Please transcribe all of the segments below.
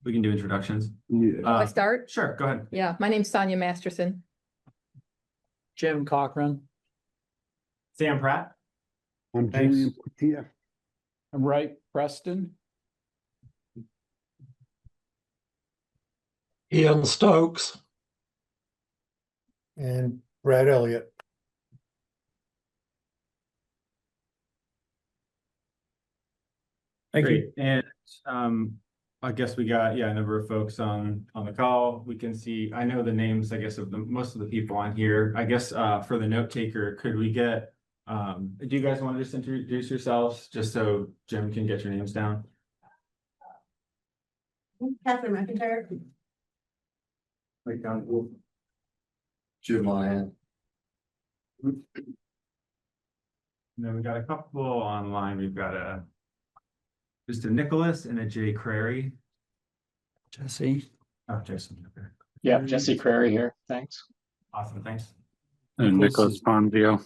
We can do introductions. Yeah. I start? Sure, go ahead. Yeah, my name's Sonia Masterson. Jim Cochran. Sam Pratt. I'm Thanks. Julian Portilla. I'm Wright Preston. Ian Stokes. And Brad Elliott. Thank Great. you. And I guess we got a number of folks on the call. We can see, I know the names, I guess, of most of the people on here. I guess for the note taker, could we get do you guys want to just introduce yourselves just so Jim can get your names down? Catherine McIntyre. Like down. Jim Lyon. And then we got a couple online. We've got just a Nicholas and a Jay Crary. Jesse. Oh, Jason. Okay. Yeah, Jesse Crary here. Thanks. Awesome. Thanks. And Nicholas Ponzio.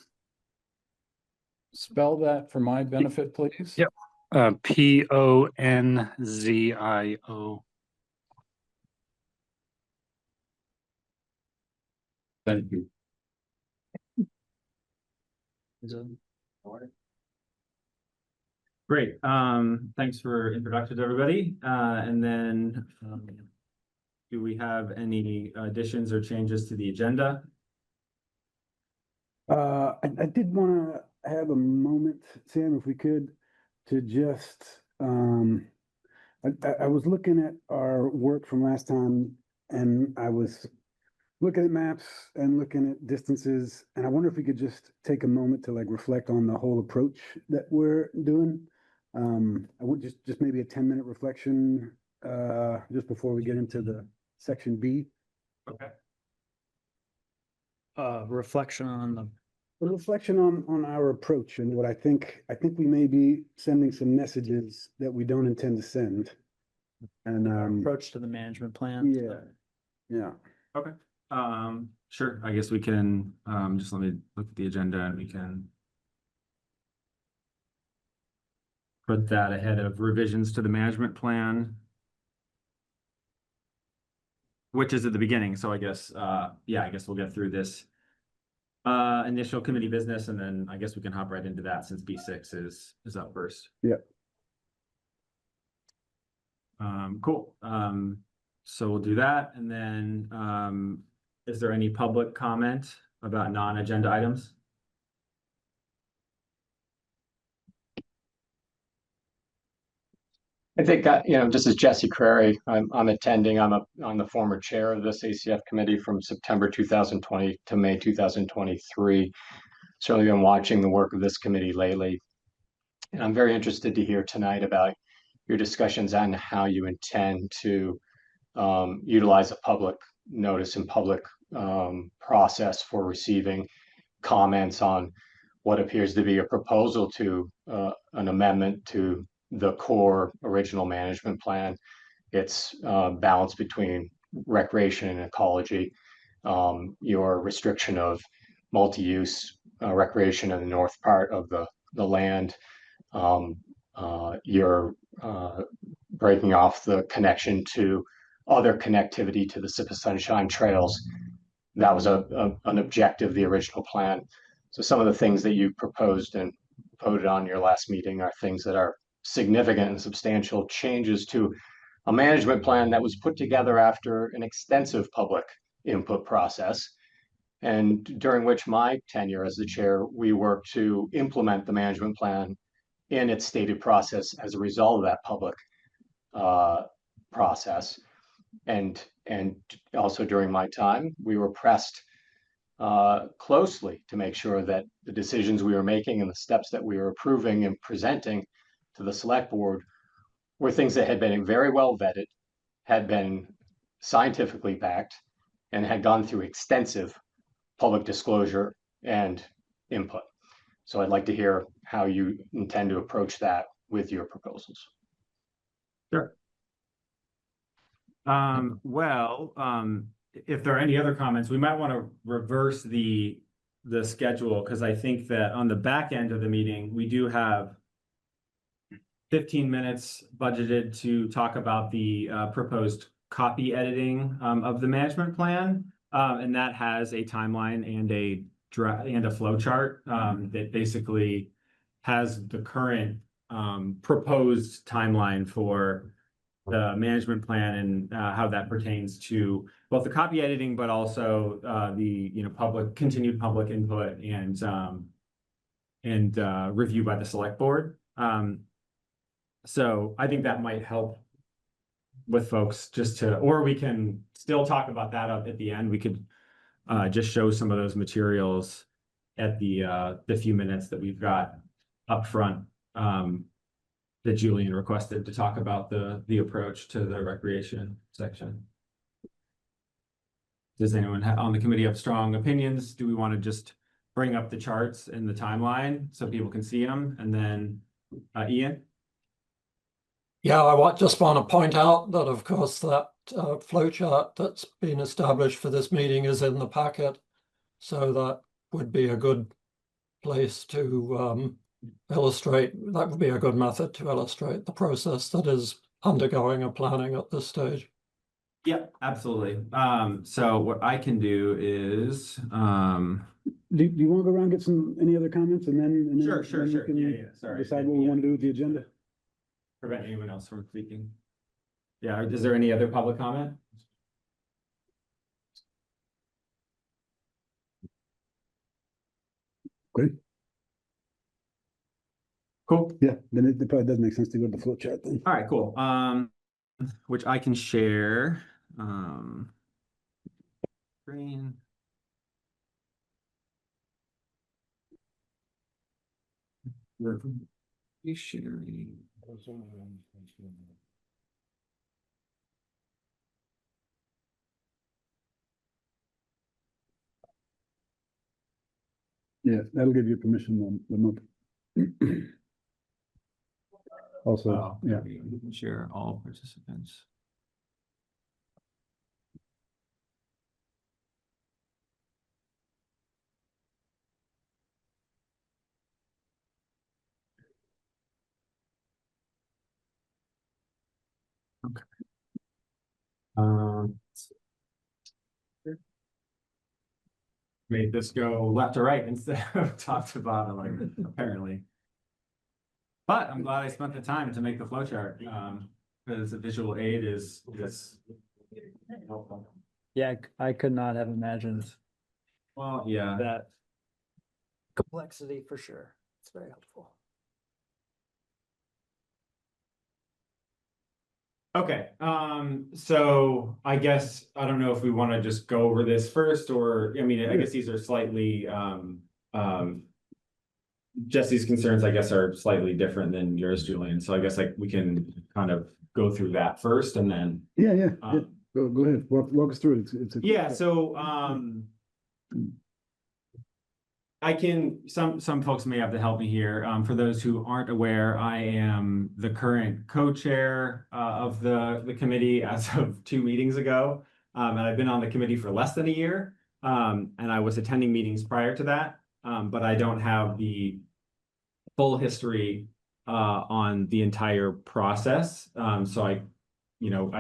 Spell that for my benefit, please. Yep. Ponzio. Thank you. Great. Thanks for introductions, everybody. And then do we have any additions or changes to the agenda? I did want to have a moment, Sam, if we could, to just, I was looking at our work from last time, and I was looking at maps and looking at distances, and I wonder if we could just take a moment to like reflect on the whole approach that we're doing. I would just maybe a 10-minute reflection just before we get into the section B. Okay. Reflection on the. A reflection on our approach and what I think we may be sending some messages that we don't intend to send. And Approach to the management plan. yeah. Okay. Sure. I guess we can just let me look at the agenda and we can put that ahead of revisions to the management plan, which is at the beginning. So I guess I guess we'll get through this initial committee business, and then I guess we can hop right into that since B6 is up first. Yeah. Cool. So we'll do that, and then is there any public comment about non-agenda items? I think this is Jesse Crary. I'm attending. I'm the former chair of this ACF committee from September 2020 to May 2023. Certainly been watching the work of this committee lately, and I'm very interested to hear tonight about your discussions on how you intend to utilize a public notice and public process for receiving comments on what appears to be a proposal to an amendment to the core original management plan. It's balance between recreation and ecology, your restriction of multi-use recreation in the north part of the land, your breaking off the connection to other connectivity to the Sip of Sunshine trails. That was an objective of the original plan. So some of the things that you proposed and voted on your last meeting are things that are significant and substantial changes to a management plan that was put together after an extensive public input process, and during which my tenure as the chair, we worked to implement the management plan in its stated process as a result of that public process. And also during my time, we were pressed closely to make sure that the decisions we were making and the steps that we were approving and presenting to the select board were things that had been very well vetted, had been scientifically backed, and had gone through extensive public disclosure and input. So I'd like to hear how you intend to approach that with your proposals. Sure. If there are any other comments, we might want to reverse the schedule, because I think that on the back end of the meeting, we do have 15 minutes budgeted to talk about the proposed copy editing of the management plan. And that has a timeline and a flow chart that basically has the current proposed timeline for the management plan and how that pertains to both the copy editing, but also the continued public input and review by the select board. So I think that might help with folks or we can still talk about that at the end. We could just show some of those materials at the few minutes that we've got up front that Julian requested to talk about the approach to the recreation section. Does anyone on the committee have strong opinions? Do we want to just bring up the charts and the timeline so people can see them? And then Ian? Yeah, I just want to point out that, of course, that flowchart that's been established for this meeting is in the packet. So that would be a good place to illustrate, that would be a good method to illustrate the process that is undergoing a planning at this stage. Yeah, absolutely. So what I can do is Do you want to go around and get any other comments and then? Sure. then we can Yeah. Sorry. Decide what we want to do with the agenda? Prevent anyone else from speaking. Yeah, is there any other public comment? Good. Cool. Yeah, then it probably does make sense to go to the flow chart then. All right, cool. Which I can share. Screen. Sharing. Yeah, that'll give you permission the month. Also, yeah. We can share all participants. Okay. Made this go left to right instead of top to bottom, like apparently. But I'm glad I spent the time to make the flow chart, because the visual aid is helpful. Yeah, I could not have imagined Well, yeah. that complexity for sure. It's very helpful. Okay, so I guess, I don't know if we want to just go over this first, or, I mean, I guess these are slightly, Jesse's concerns, I guess, are slightly different than yours, Julian, so I guess like we can kind of go through that first and then. Yeah. Go ahead, walk us through it. Yeah, so, I can, some folks may have to help me here. For those who aren't aware, I am the current co-chair of the committee as of 2 meetings ago. And I've been on the committee for less than a year. And I was attending meetings prior to that, but I don't have the full history on the entire process. So I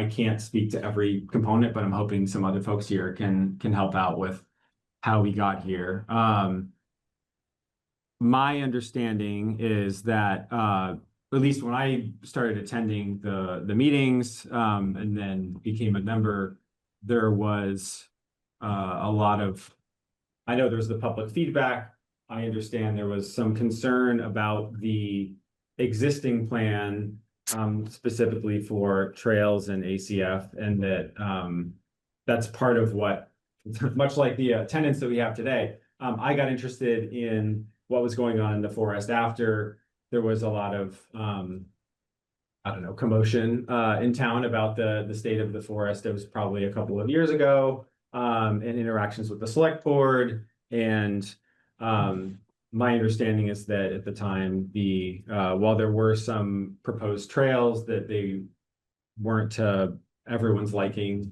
can't speak to every component, but I'm hoping some other folks here can help out with how we got here. My understanding is that, at least when I started attending the meetings, and then became a member, there was a lot of, I know there's the public feedback. I understand there was some concern about the existing plan, specifically for trails and ACF, and that that's part of what, much like the attendance that we have today, I got interested in what was going on in the forest after there was a lot of, I don't know, commotion in town about the state of the forest. It was probably a couple of years ago, and interactions with the select board. And my understanding is that at the time, while there were some proposed trails, that they weren't to everyone's liking,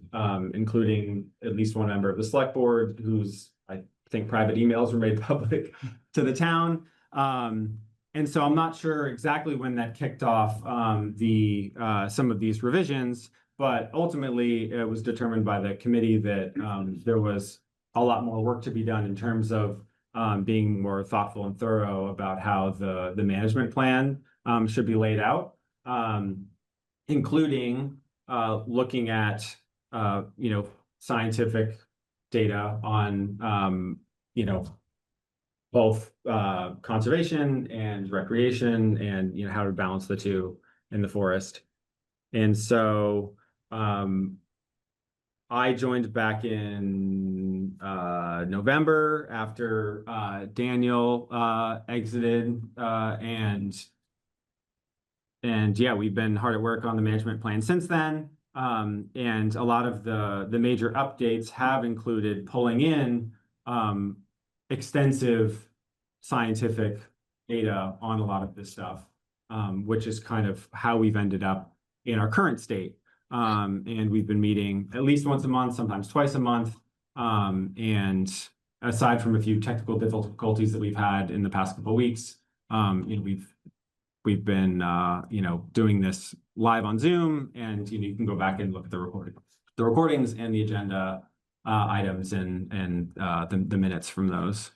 including at least one member of the select board whose, I think, private emails were made public to the town. And so I'm not sure exactly when that kicked off some of these revisions, but ultimately it was determined by the committee that there was a lot more work to be done in terms of being more thoughtful and thorough about how the management plan should be laid out, including looking at scientific data on both conservation and recreation, and how to balance the two in the forest. And so I joined back in November after Daniel exited, and yeah, we've been hard at work on the management plan since then. And a lot of the major updates have included pulling in extensive scientific data on a lot of this stuff, which is kind of how we've ended up in our current state. And we've been meeting at least once a month, sometimes twice a month. And aside from a few technical difficulties that we've had in the past couple of weeks, we've been doing this live on Zoom, and you can go back and look at the recordings and the agenda items and the minutes from those.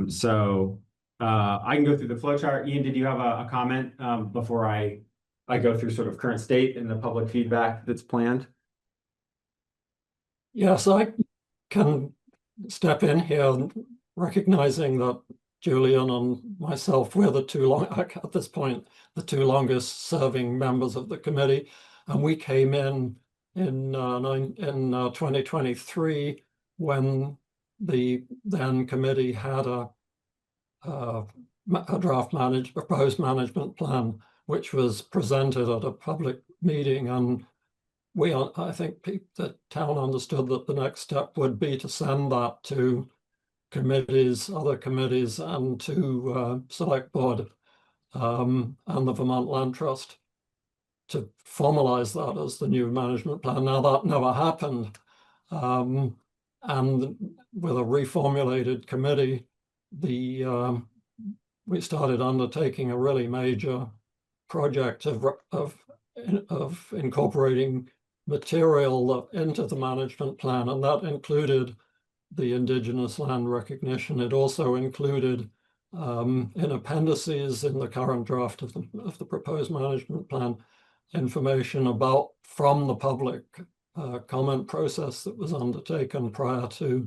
So I can go through the flow chart. Ian, did you have a comment before I go through sort of current state and the public feedback that's planned? Yes, I can step in here, recognizing that Julian and myself, we're at this point, the two longest serving members of the committee. And we came in 2023 when the then committee had a proposed management plan, which was presented at a public meeting. And I think the town understood that the next step would be to send that to other committees, and to select board and the Vermont Land Trust to formalize that as the new management plan. Now that never happened. And with a reformulated committee, we started undertaking a really major project of incorporating material into the management plan, and that included the Indigenous land recognition. It also included in appendices in the current draft of the proposed management plan information from the public comment process that was undertaken prior to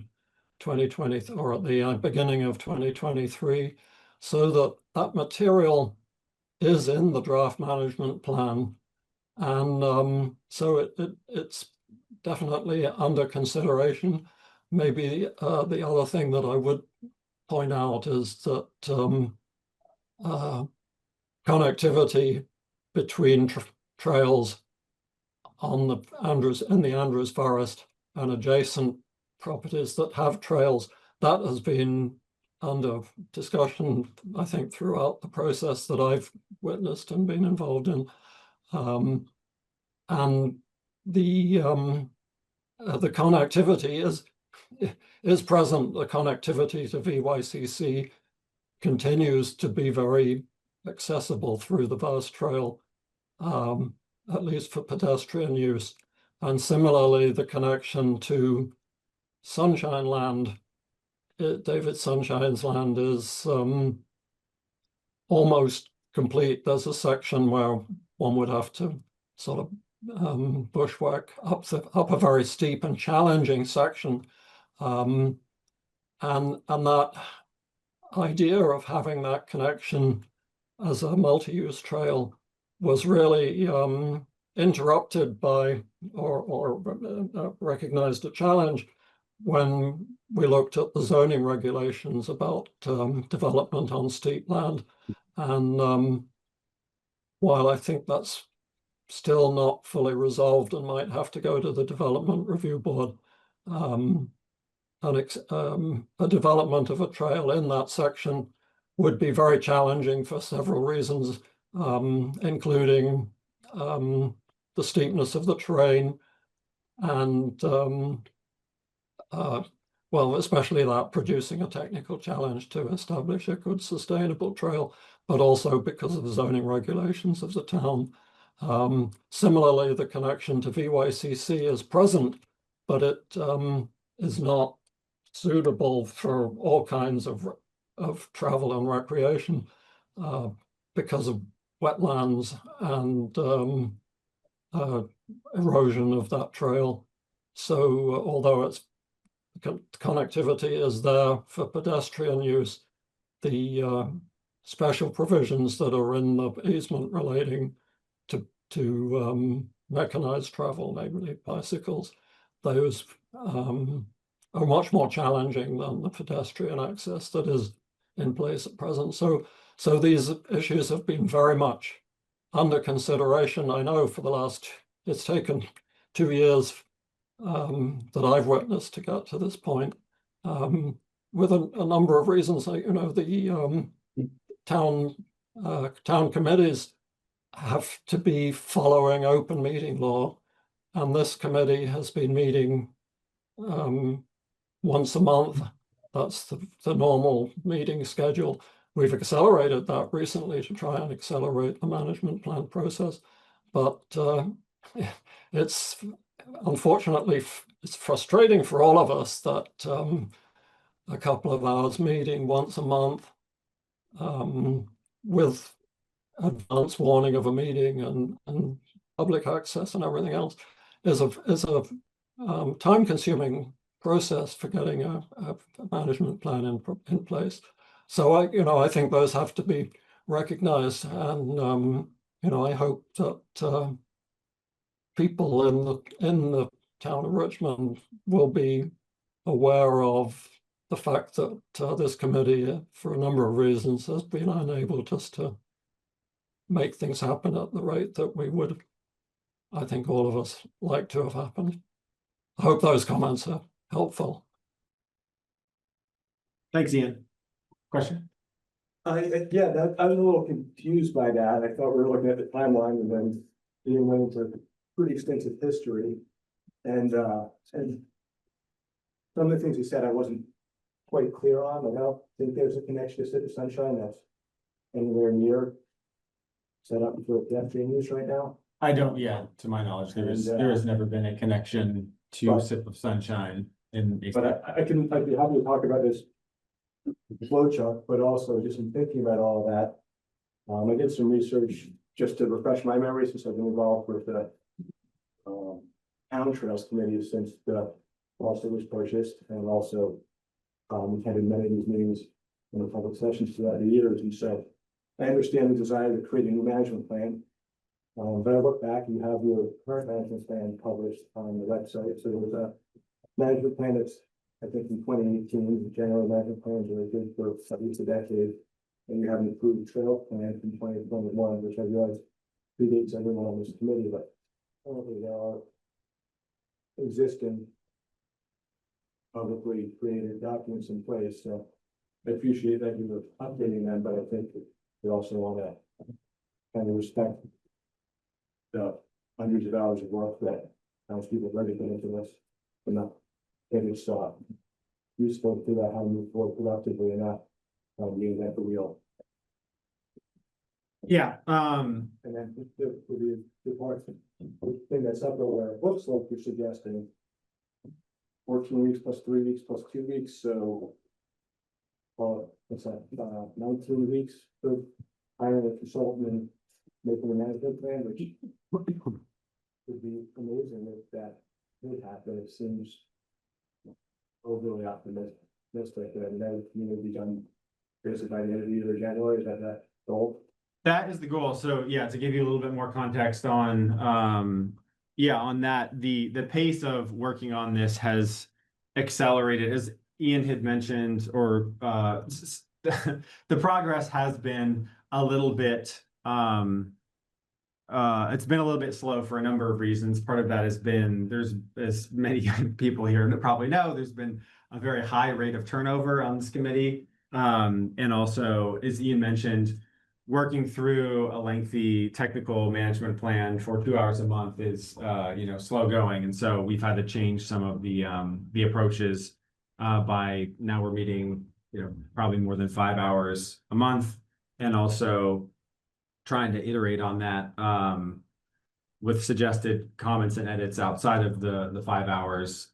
2020, or at the beginning of 2023, so that material is in the draft management plan. And so it's definitely under consideration. Maybe the other thing that I would point out is that connectivity between trails in the Andrews Forest and adjacent properties that have trails, that has been under discussion, I think, throughout the process that I've witnessed and been involved in. And the connectivity is present. The connectivity to VYCC continues to be very accessible through the vast trail, at least for pedestrian use. And similarly, the connection to Sunshine Land, David Sunshine's land, is almost complete. There's a section where one would have to sort of bushwhack up a very steep and challenging section. And that idea of having that connection as a multi-use trail was really interrupted by or recognized a challenge when we looked at the zoning regulations about development on steep land. And while I think that's still not fully resolved and might have to go to the Development Review Board, a development of a trail in that section would be very challenging for several reasons, including the steepness of the terrain and well, especially that producing a technical challenge to establish a good sustainable trail, but also because of the zoning regulations of the town. Similarly, the connection to VYCC is present, but it is not suitable for all kinds of travel and recreation because of wetlands and erosion of that trail. So although it's connectivity is there for pedestrian use, the special provisions that are in the easement relating to mechanized travel, namely bicycles, those are much more challenging than the pedestrian access that is in place at present. So these issues have been very much under consideration. I know for the last, it's taken 2 years that I've witnessed to get to this point, with a number of reasons. Like, you know, the town committees have to be following open meeting law, and this committee has been meeting once a month. That's the normal meeting schedule. We've accelerated that recently to try and accelerate the management plan process, but it's unfortunately it's frustrating for all of us that a couple of hours meeting once a month with advance warning of a meeting and public access and everything else is a time-consuming process for getting a management plan in place. So I think those have to be recognized, and I hope that people in the town of Richmond will be aware of the fact that this committee, for a number of reasons, has been unable just to make things happen at the rate that we would, I think, all of us like to have happened. I hope those comments are helpful. Thanks, Ian. Question? Yeah, I was a little confused by that. I thought we were looking at the timeline, and then Ian went into pretty extensive history. And some of the things he said I wasn't quite clear on. I don't think there's a connection to City Sunshine that's anywhere near set up for pedestrian use right now. I don't, yeah, to my knowledge, there has never been a connection to Right. Sip of Sunshine in. But I'd be happy to talk about this flow chart, but also just in thinking about all of that. I did some research just to refresh my memory, since I've been involved with the Town Trails Committee since the lawsuit was purchased, and also attended many of these meetings in the public sessions throughout the years. And so I understand the desire to create a new management plan. But I look back and you have your current management plan published on the website. So there was a management plan that's, I think, in 2018, the general management plans are good for at least a decade. And you have an approved trail plan from 2021, which I realize predates everyone on this committee, but currently there are existing publicly created documents in place. So I appreciate that you're updating them, but I think we also want to kind of respect the hundreds of hours of work that townspeople have already put into this, and not get it useful to figure out how to move forward productively and not reinvent the wheel. Yeah, And then the part thing that's up there where it looks like you're suggesting 14 weeks plus 3 weeks plus 2 weeks, so what's that, 19 weeks for hiring a consultant and making a management plan, which would be amazing if that did happen. It seems overly optimistic, and that would be done basically by the end of the year or January. Is that goal? that is the goal. So yeah, to give you a little bit more context on, on that, the pace of working on this has accelerated, as Ian had mentioned, or the progress has been a little bit, it's been a little bit slow for a number of reasons. Part of that has been, there's, as many people here probably know, there's been a very high rate of turnover on this committee. And also, as Ian mentioned, working through a lengthy technical management plan for 2 hours a month is, slow going. And so we've had to change some of the approaches by now we're meeting, probably more than 5 hours a month, and also trying to iterate on that, with suggested comments and edits outside of the 5 hours,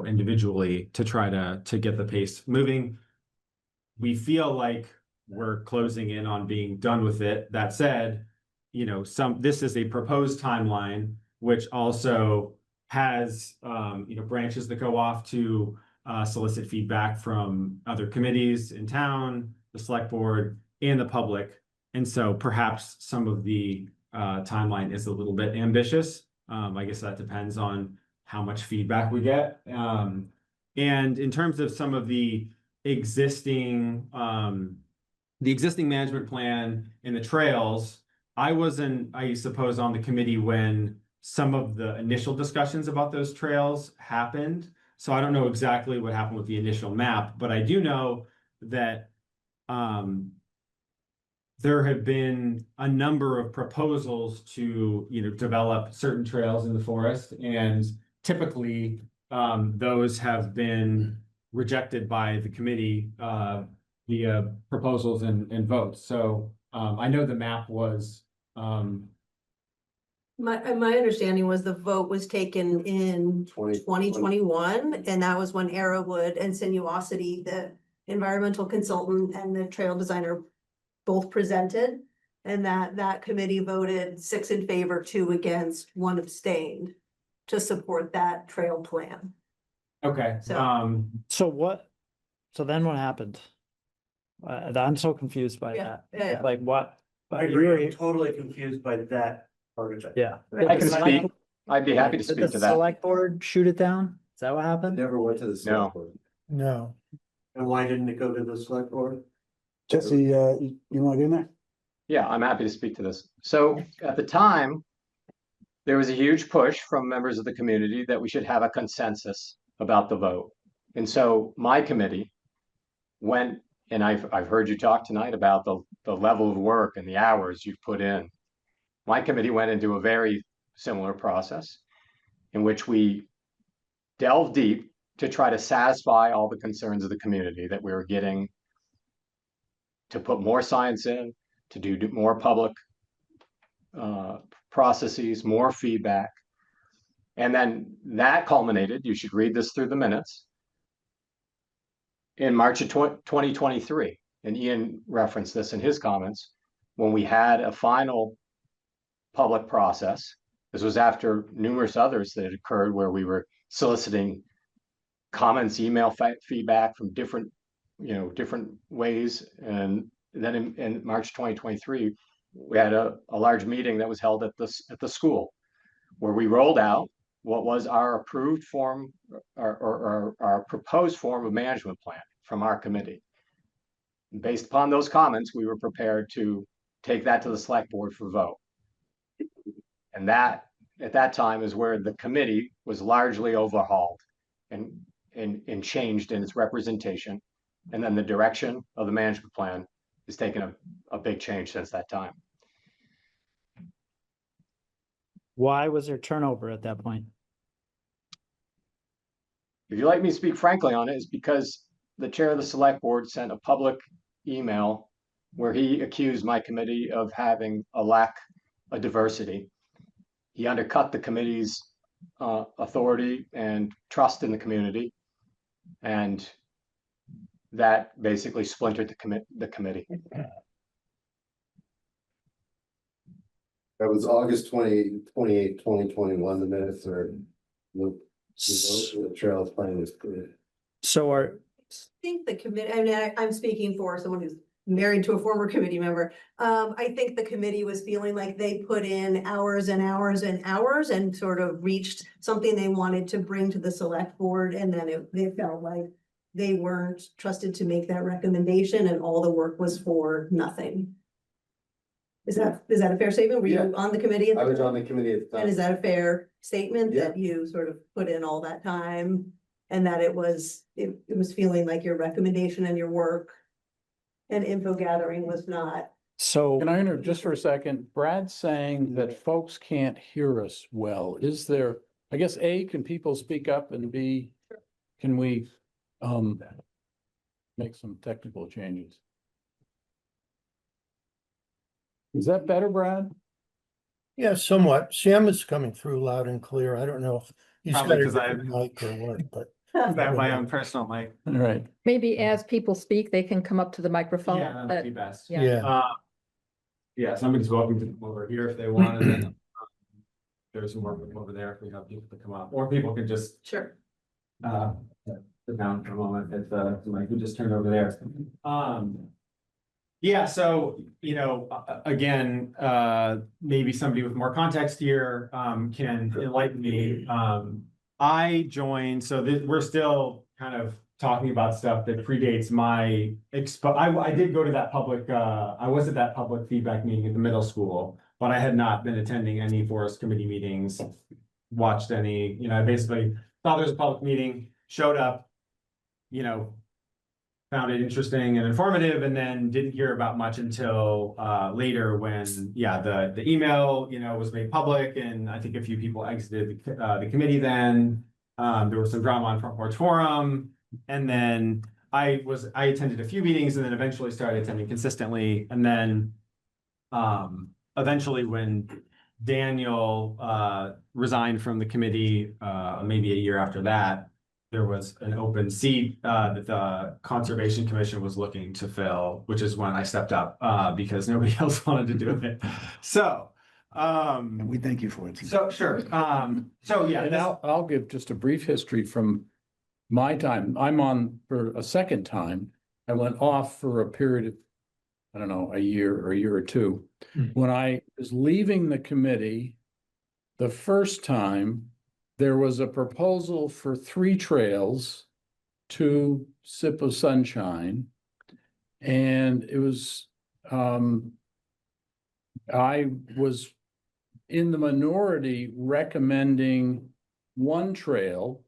individually to try to get the pace moving. We feel like we're closing in on being done with it. That said, this is a proposed timeline, which also has, branches that go off to solicit feedback from other committees in town, the select board, and the public. And so perhaps some of the timeline is a little bit ambitious. I guess that depends on how much feedback we get. And in terms of some of the existing management plan and the trails, I wasn't, I suppose, on the committee when some of the initial discussions about those trails happened. So I don't know exactly what happened with the initial map, but I do know that there have been a number of proposals to, develop certain trails in the forest, and typically those have been rejected by the committee via proposals and votes. So I know the map was. My understanding was the vote was taken in 2021, and that was when Arrowwood and Sinuosity, the environmental consultant and the trail designer, both presented, and that committee voted 6 in favor, 2 against, 1 abstained to support that trail plan. Okay. So- So then what happened? I'm so confused by Yeah, that. yeah. Like what? I agree, I'm totally confused by that part of it. Yeah. I can speak. I'd be happy to Did speak the to that. select board shoot it down? Is that what happened? Never went to the No. select board. No. And why didn't it go to the select board? Jesse, you want to get in there? Yeah, I'm happy to speak to this. So at the time, there was a huge push from members of the community that we should have a consensus about the vote. And so my committee went, and I've heard you talk tonight about the level of work and the hours you've put in. My committee went into a very similar process in which we delved deep to try to satisfy all the concerns of the community, that we were getting to put more science in, to do more public processes, more feedback. And then that culminated, you should read this through the minutes, in March of 2023. And Ian referenced this in his comments, when we had a final public process. This was after numerous others that had occurred where we were soliciting comments, email feedback from different ways. And then in March 2023, we had a large meeting that was held at the school, where we rolled out what was our approved form or our proposed form of management plan from our committee. Based upon those comments, we were prepared to take that to the select board for vote. And that, at that time, is where the committee was largely overhauled and changed in its representation. And then the direction of the management plan has taken a big change since that time. Why was there turnover at that point? If you'd like me to speak frankly on it, is because the chair of the select board sent a public email where he accused my committee of having a lack of diversity. He undercut the committee's authority and trust in the community, and that basically splintered the committee. That was August 28, 2021, the minutes are, the trails plan is good. So I think the committee, I mean, I'm speaking for someone who's married to a former committee member. I think the committee was feeling like they put in hours and hours and hours and sort of reached something they wanted to bring to the select board. And then they felt like they weren't trusted to make that recommendation, and all the work was for nothing. Is that a fair statement? Were you on the committee? I was on the committee at the time. And is that a fair statement Yeah. that you sort of put in all that time, and that it was feeling like your recommendation and your work and info gathering was not? So Can I interrupt just for a second? Brad's saying that folks can't hear us well. Is there, I guess, A, can people speak up, and B, can we make some technical changes. Is that better, Brad? Yeah, somewhat. Sam is coming through loud and clear. I don't know if he's got Probably a 'cause I- different mic or what, but. I have my own personal mic. All right. Maybe as people speak, they can come up to the microphone. Yeah, that'd be best. Yeah. Yeah, Yeah, somebody's welcome to come over here if they want, and then there's more room over there if we have people to come up, or people can just Sure. sit down for a moment at the, like, we just turned over there. Yeah, so, you know, again, maybe somebody with more context here, can enlighten me. I joined, so we're still kind of talking about stuff that predates my I did go to that public, I was at that public feedback meeting at the middle school, but I had not been attending any forest committee meetings, watched any, you know, I basically thought there was a public meeting, showed up, you know, found it interesting and informative, and then didn't hear about much until later when, yeah, the email, you know, was made public, and I think a few people exited the committee then. There was some drama on Front Porch Forum, and then I attended a few meetings and then eventually started attending consistently, and then eventually when Daniel resigned from the committee, maybe a year after that, there was an open seat that the Conservation Commission was looking to fill, which is when I stepped up because nobody else wanted to do it. So, And we thank you for it. so sure. So yeah, And I'll give just a brief history from my time. I'm on for a second time. I went off for a period of, I don't know, a year or two. When I was leaving the committee, the first time, there was a proposal for 3 trails to Sip of Sunshine. And it was, I was in the minority recommending 1 trail,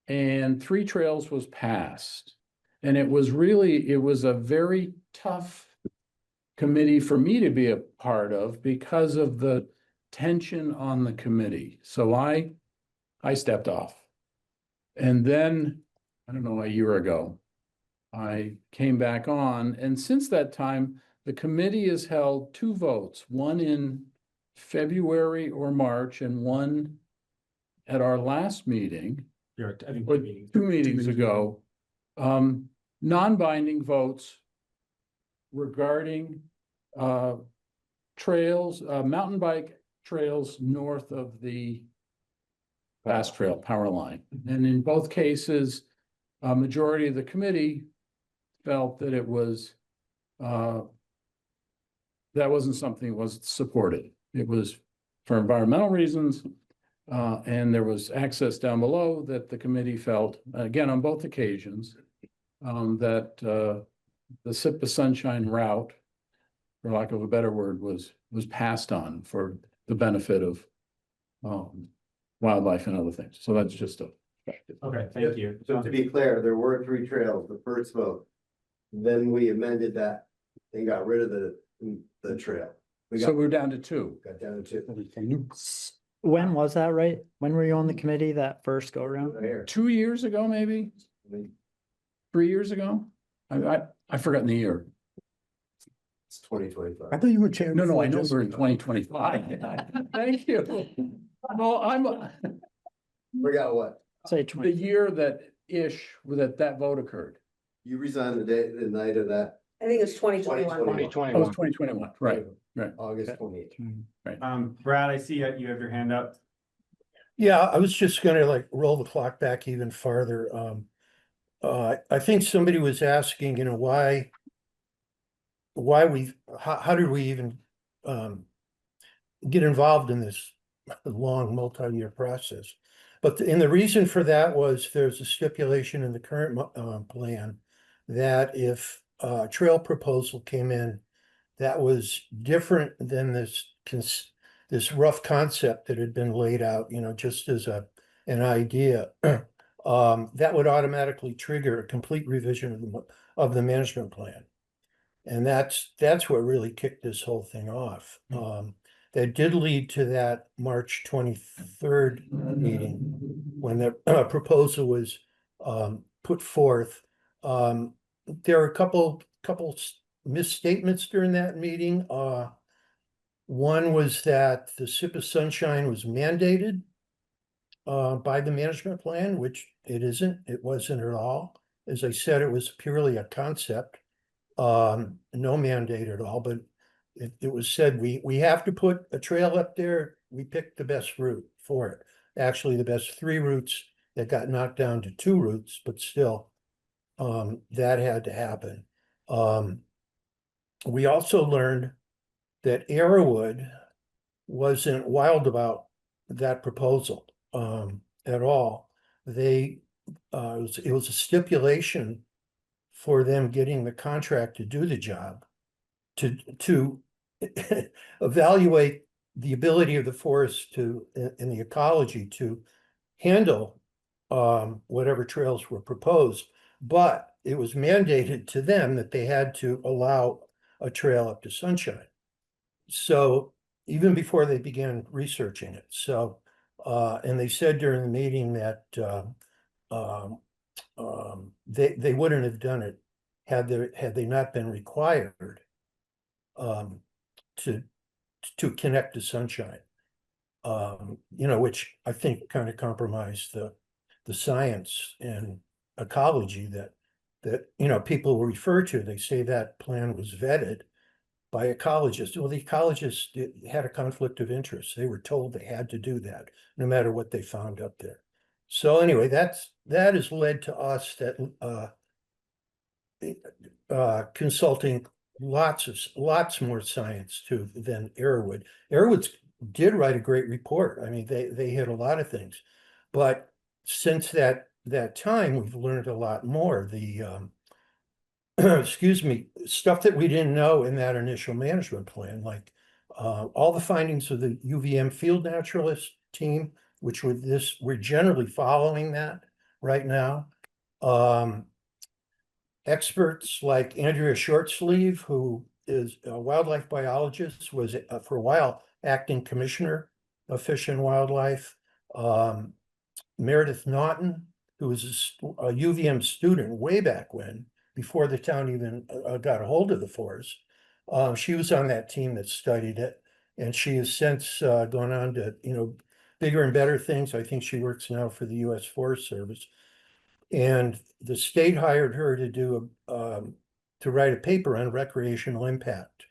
and 3 trails was passed. And it was a very tough committee for me to be a part of because of the tension on the committee. So I stepped off. And then, I don't know, a year ago, I came back on. And since that time, the committee has held 2 votes, one in February or March and one at our last meeting, I think or 2 meetings ago, non-binding votes regarding trails, mountain bike trails north of the Fast Trail power line. And in both cases, a majority of the committee felt that it was, that wasn't something that was supported. It was for environmental reasons, and there was access down below that the committee felt, again, on both occasions, that the Sip of Sunshine route, for lack of a better word, was passed on for the benefit of wildlife and other things. So that's just a fact. Okay, thank you. So to be clear, there were 3 trails, the first vote. Then we amended that and got rid of the trail. So we're down to 2. Got down to When was that, right? When were you on the committee that first go around? here. 2 years ago, maybe 3 years ago. I've forgotten the year. It's 2025. I thought you were chair. No, before I know this. we're in 2025. Thank you. Well, I'm Forgot what? Say the 20. year that vote occurred. You resigned the night of that, I think it's 2021. 2021. Oh, it's 2021, right? August 28th. Brad, I see you have your hand up. yeah, I was just gonna like roll the clock back even farther. I think somebody was asking, you know, how did we even get involved in this long multi-year process? But the reason for that was there's a stipulation in the current plan that if a trail proposal came in that was different than this rough concept that had been laid out, you know, just as an idea, that would automatically trigger a complete revision of the management plan. And that's what really kicked this whole thing off. That did lead to that March 23rd meeting when the proposal was put forth. There are a couple misstatements during that meeting. One was that the sip of sunshine was mandated by the management plan, which it isn't. It wasn't at all. As I said, it was purely a concept. No mandate at all, but it was said we have to put a trail up there. We picked the best route for it. Actually, the best 3 routes that got knocked down to 2 routes, but still, that had to happen. We also learned that Arrowwood wasn't wild about that proposal at all. It was a stipulation for them getting the contract to do the job, to evaluate the ability of the forest and the ecology to handle whatever trails were proposed. But it was mandated to them that they had to allow a trail up to Sunshine. So even before they began researching it. So, and they said during the meeting that they wouldn't have done it had they not been required to connect to Sunshine. Which I think kind of compromised the science and ecology that people will refer to. They say that plan was vetted by ecologists. Well, the ecologists had a conflict of interest. They were told they had to do that, no matter what they found up there. So anyway, that has led to us consulting lots more science too than Arrowwood. Arrowwood did write a great report. I mean, they hit a lot of things, but since that time, we've learned a lot more. The excuse me, stuff that we didn't know in that initial management plan, like all the findings of the UVM field naturalist team, which we're generally following that right now. Experts like Andrea Shortsleeve, who is a wildlife biologist, was for a while acting commissioner of Fish and Wildlife. Meredith Naughton, who was a UVM student way back when, before the town even got a hold of the forest. She was on that team that studied it, and she has since gone on to, bigger and better things. I think she works now for the U.S. Forest Service. And the state hired her to to write a paper on recreational impact.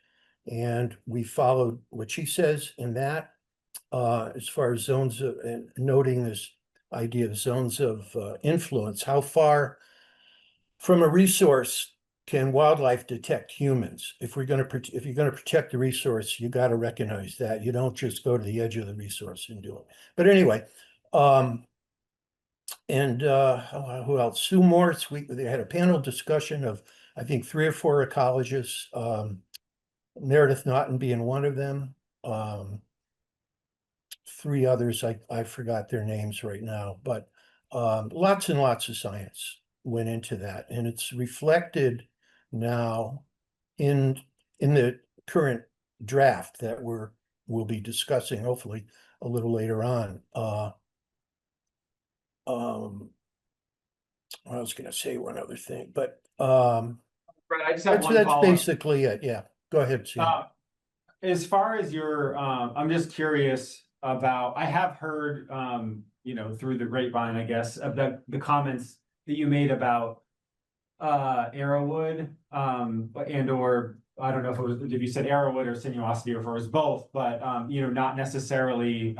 And we followed what she says in that, as far as zones of, and noting this idea of zones of influence. How far from a resource can wildlife detect humans? If you're going to protect the resource, you got to recognize that. You don't just go to the edge of the resource and do it. But anyway, who else? Sue Morse. They had a panel discussion of, I think, 3 or 4 ecologists. Meredith Naughton being one of them. 3 others, I forgot their names right now, but lots and lots of science went into that, and it's reflected now in the current draft that we'll be discussing hopefully a little later on. I was going to say one other thing, but Right, I just have one that's follow-up. basically it. Yeah, go ahead, Sam. As far as your, I'm just curious about, I have heard, through the grapevine, I guess, of the comments that you made about Arrowwood, and or I don't know if it was, if you said Arrowwood or sinuosity, or if it was both, but not necessarily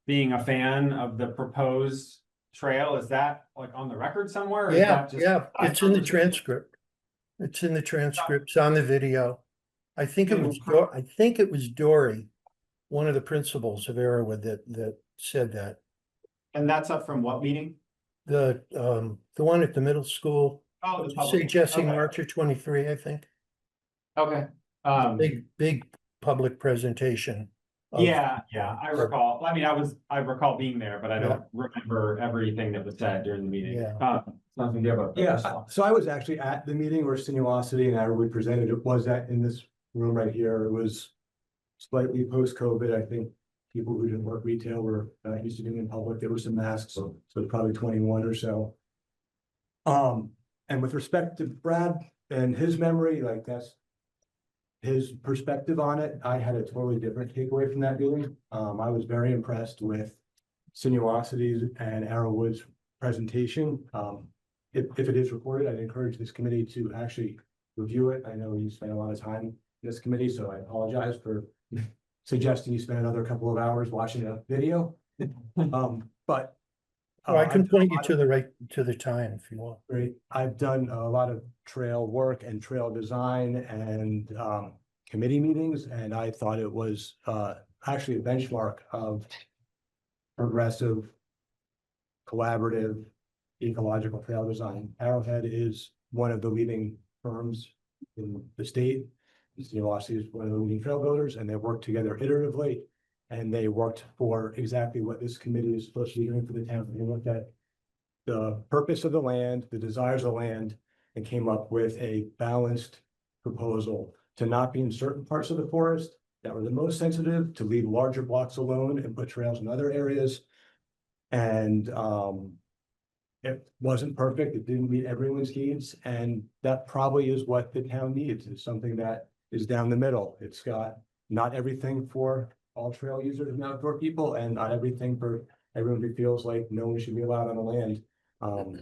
being a fan of the proposed trail. Is that like on the record somewhere? Or is that just It's in the transcript. It's in the transcript. It's on the video. I think it was Dory, one of the principals of Arrowwood, that said that. And that's up from what meeting? The one at the middle school. Oh, the Say public. Jesse Okay. Marcher 23, I think. Okay. Big public presentation. Yeah, I recall. I mean, I recall being there, but I don't remember everything that was said during the meeting. Yeah. Nothing to about that. Yeah, so I was actually at the meeting where Sinuosity and Arrowwood presented. It was in this room right here. It was slightly post-COVID. I think people who didn't work retail were used to doing it in public. There were some masks, so probably 21 or so. And with respect to Brad and his memory, like that's his perspective on it, I had a totally different takeaway from that meeting. I was very impressed with Sinuosity's and Arrowwood's presentation. If it is recorded, I'd encourage this committee to actually review it. I know you spent a lot of time in this committee, so I apologize for suggesting you spend another couple of hours watching a video. But Well, I can I've done a point you lot to of- the time if you want. Great. I've done a lot of trail work and trail design and committee meetings, and I thought it was actually a benchmark of progressive, collaborative, ecological trail design. Arrowhead is one of the leading firms in the state. Sinuosity is one of the leading trail builders, and they work together iteratively. And they worked for exactly what this committee is supposed to be doing for the town. They looked at the purpose of the land, the desires of the land, and came up with a balanced proposal to not be in certain parts of the forest that were the most sensitive, to leave larger blocks alone and put trails in other areas. And it wasn't perfect. It didn't meet everyone's needs. And that probably is what the town needs, is something that is down the middle. It's got not everything for all trail users and outdoor people, and not everything for everyone who feels like no one should be allowed on the land. And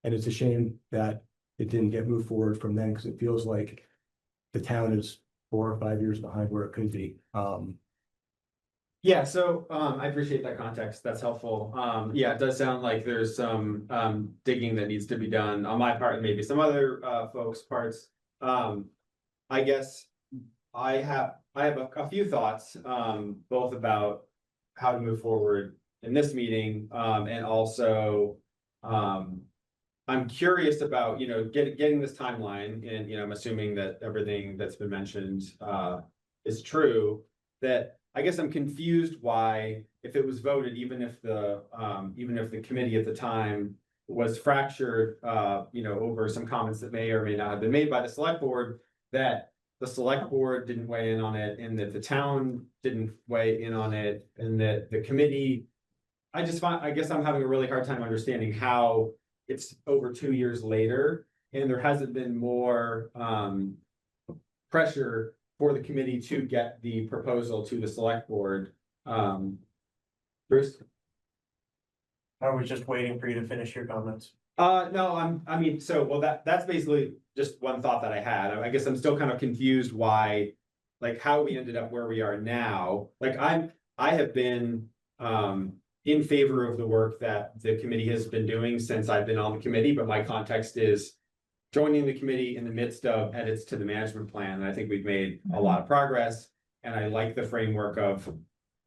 it's a shame that it didn't get moved forward from then, because it feels like the town is 4 or 5 years behind where it could be. Yeah, so I appreciate that context. That's helpful. Yeah, it does sound like there's some digging that needs to be done on my part and maybe some other folks' parts. I guess I have a few thoughts, both about how to move forward in this meeting, and also I'm curious about, getting this timeline, and, I'm assuming that everything that's been mentioned is true, that I guess I'm confused why, if it was voted, even if the committee at the time was fractured, over some comments that may or may not have been made by the select board, that the select board didn't weigh in on it, and that the town didn't weigh in on it, and that the committee, I guess I'm having a really hard time understanding how it's over 2 years later, and there hasn't been more pressure for the committee to get the proposal to the select board. Bruce? I was just waiting for you to finish your comments. No, that's basically just one thought that I had. I guess I'm still kind of confused why, like, how we ended up where we are now. Like, I have been in favor of the work that the committee has been doing since I've been on the committee, but my context is joining the committee in the midst of edits to the management plan. And I think we've made a lot of progress, and I like the framework of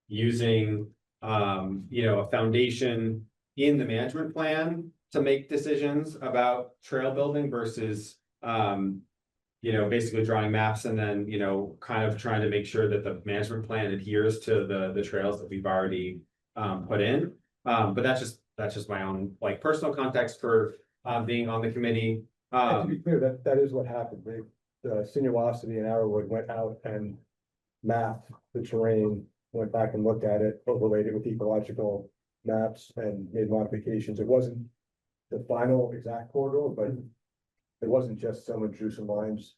using a foundation in the management plan to make decisions about trail building versus basically drawing maps and then kind of trying to make sure that the management plan adheres to the trails that we've already put in. But that's just my own personal context for being on the committee. And to be clear, that is what happened. The Sinuosity and Arrowwood went out and mapped the terrain, went back and looked at it, overlaid it with ecological maps and made modifications. It wasn't the final exact corridor, but it wasn't just someone drew some lines.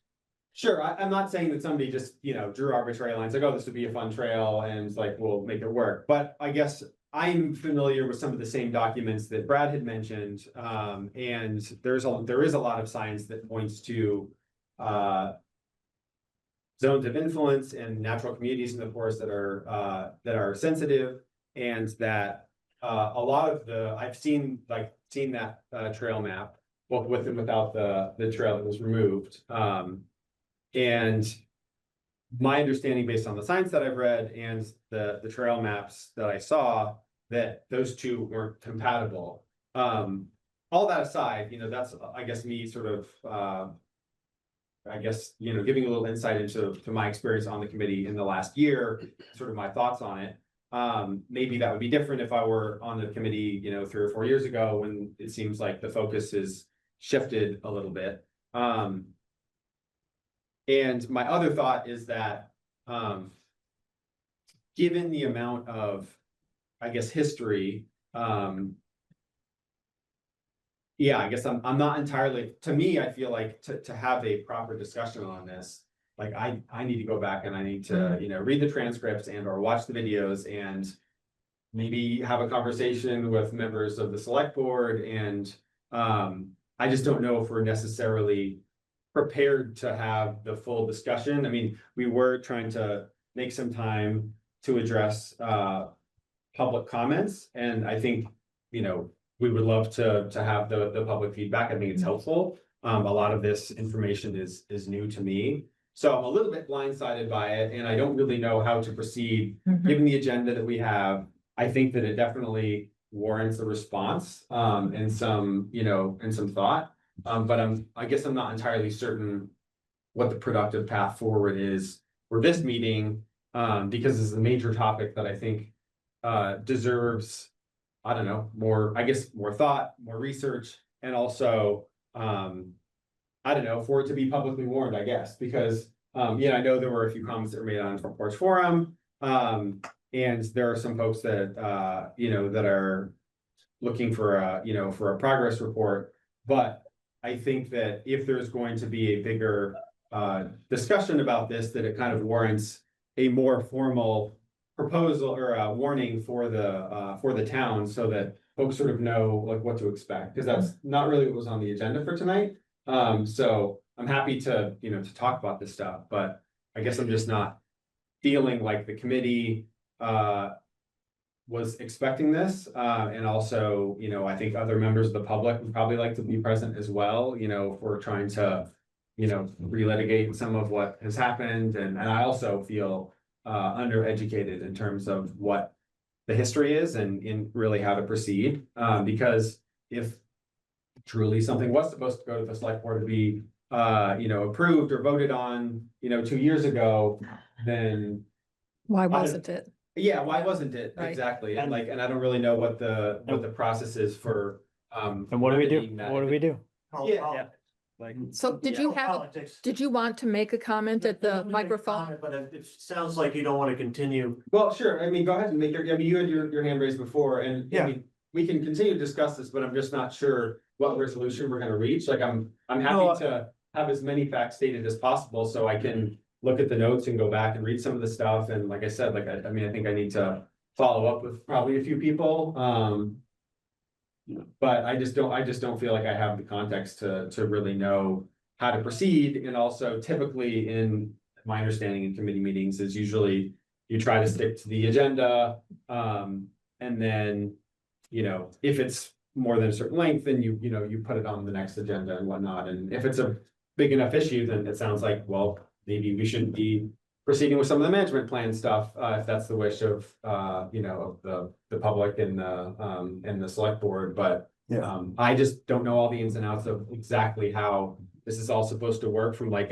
Sure, I'm not saying that somebody just, drew arbitrary lines, like, oh, this would be a fun trail, and it's like, we'll make it work. But I guess I'm familiar with some of the same documents that Brad had mentioned, and there is a lot of science that points to zones of influence and natural communities in the forest that are sensitive, and that a lot of I've seen that trail map, both with and without the trail that was removed. And my understanding, based on the science that I've read and the trail maps that I saw, that those two weren't compatible. All that aside, that's, I guess, me sort of, giving a little insight into my experience on the committee in the last year, sort of my thoughts on it. Maybe that would be different if I were on the committee, 3 or 4 years ago, when it seems like the focus is shifted a little bit. And my other thought is that, given the amount of, I guess, history yeah, I guess I'm not entirely, to me, I feel like to have a proper discussion on this. Like I need to go back and I need to, you know, read the transcripts and or watch the videos and. Maybe have a conversation with members of the select board and I just don't know if we're necessarily. Prepared to have the full discussion. I mean, we were trying to make some time to address public comments and I think, you know, we would love to have the public feedback. I think it's helpful. A lot of this information is new to me. So I'm a little bit blindsided by it and I don't really know how to proceed, given the agenda that we have. I think that it definitely warrants a response and some, you know, and some thought. But I guess I'm not entirely certain what the productive path forward is for this meeting, because it's a major topic that I think deserves, I don't know, more, I guess, more thought, more research, and also, I don't know, for it to be publicly warned, I guess, because, yeah, I know there were a few comments that were made on Front Porch Forum, and there are some folks that, you know, that are looking for a, you know, for a progress report, but I think that if there's going to be a bigger discussion about this, that it kind of warrants a more formal proposal or a warning for the town so that folks sort of know like what to expect, because that's not really what was on the agenda for tonight. So I'm happy to, you know, to talk about this stuff, but I guess I'm just not feeling like the committee was expecting this, and also, you know, I think other members of the public would probably like to be present as well, you know, if we're trying to, you know, relitigate some of what has happened, and I also feel undereducated in terms of what the history is and in really how to proceed, because if truly something was supposed to go to the select board to be, you know, approved or voted on, you know, 2 years ago, then Why wasn't it? yeah, why wasn't it? Right. Exactly. And like, and I don't really know what the process is for, And what do we do? remedying that. What do we do? Yeah. Like, So did you have, Politics. did you want to make a comment at the microphone? But it sounds like you don't want to continue. Well, sure. I mean, go ahead and make your, I mean, you had your hand raised before and I Yeah. mean, we can continue to discuss this, but I'm just not sure what resolution we're gonna reach. Like, I'm No, happy to have as many facts stated as possible so I can look at the notes and go back and read some of the stuff. And like I said, like, I mean, I think I need to follow up with probably a few people. But I just don't feel like I have the context to really know how to proceed. And also typically in my understanding in committee meetings is usually you try to stick to the agenda. And then, you know, if it's more than a certain length, then you know, you put it on the next agenda and whatnot. And if it's a big enough issue, then it sounds like, well, maybe we shouldn't be proceeding with some of the management plan stuff, if that's the wish of, you know, of the public and the select board, but. I just don't know all the ins and outs of exactly how this is all supposed to work from like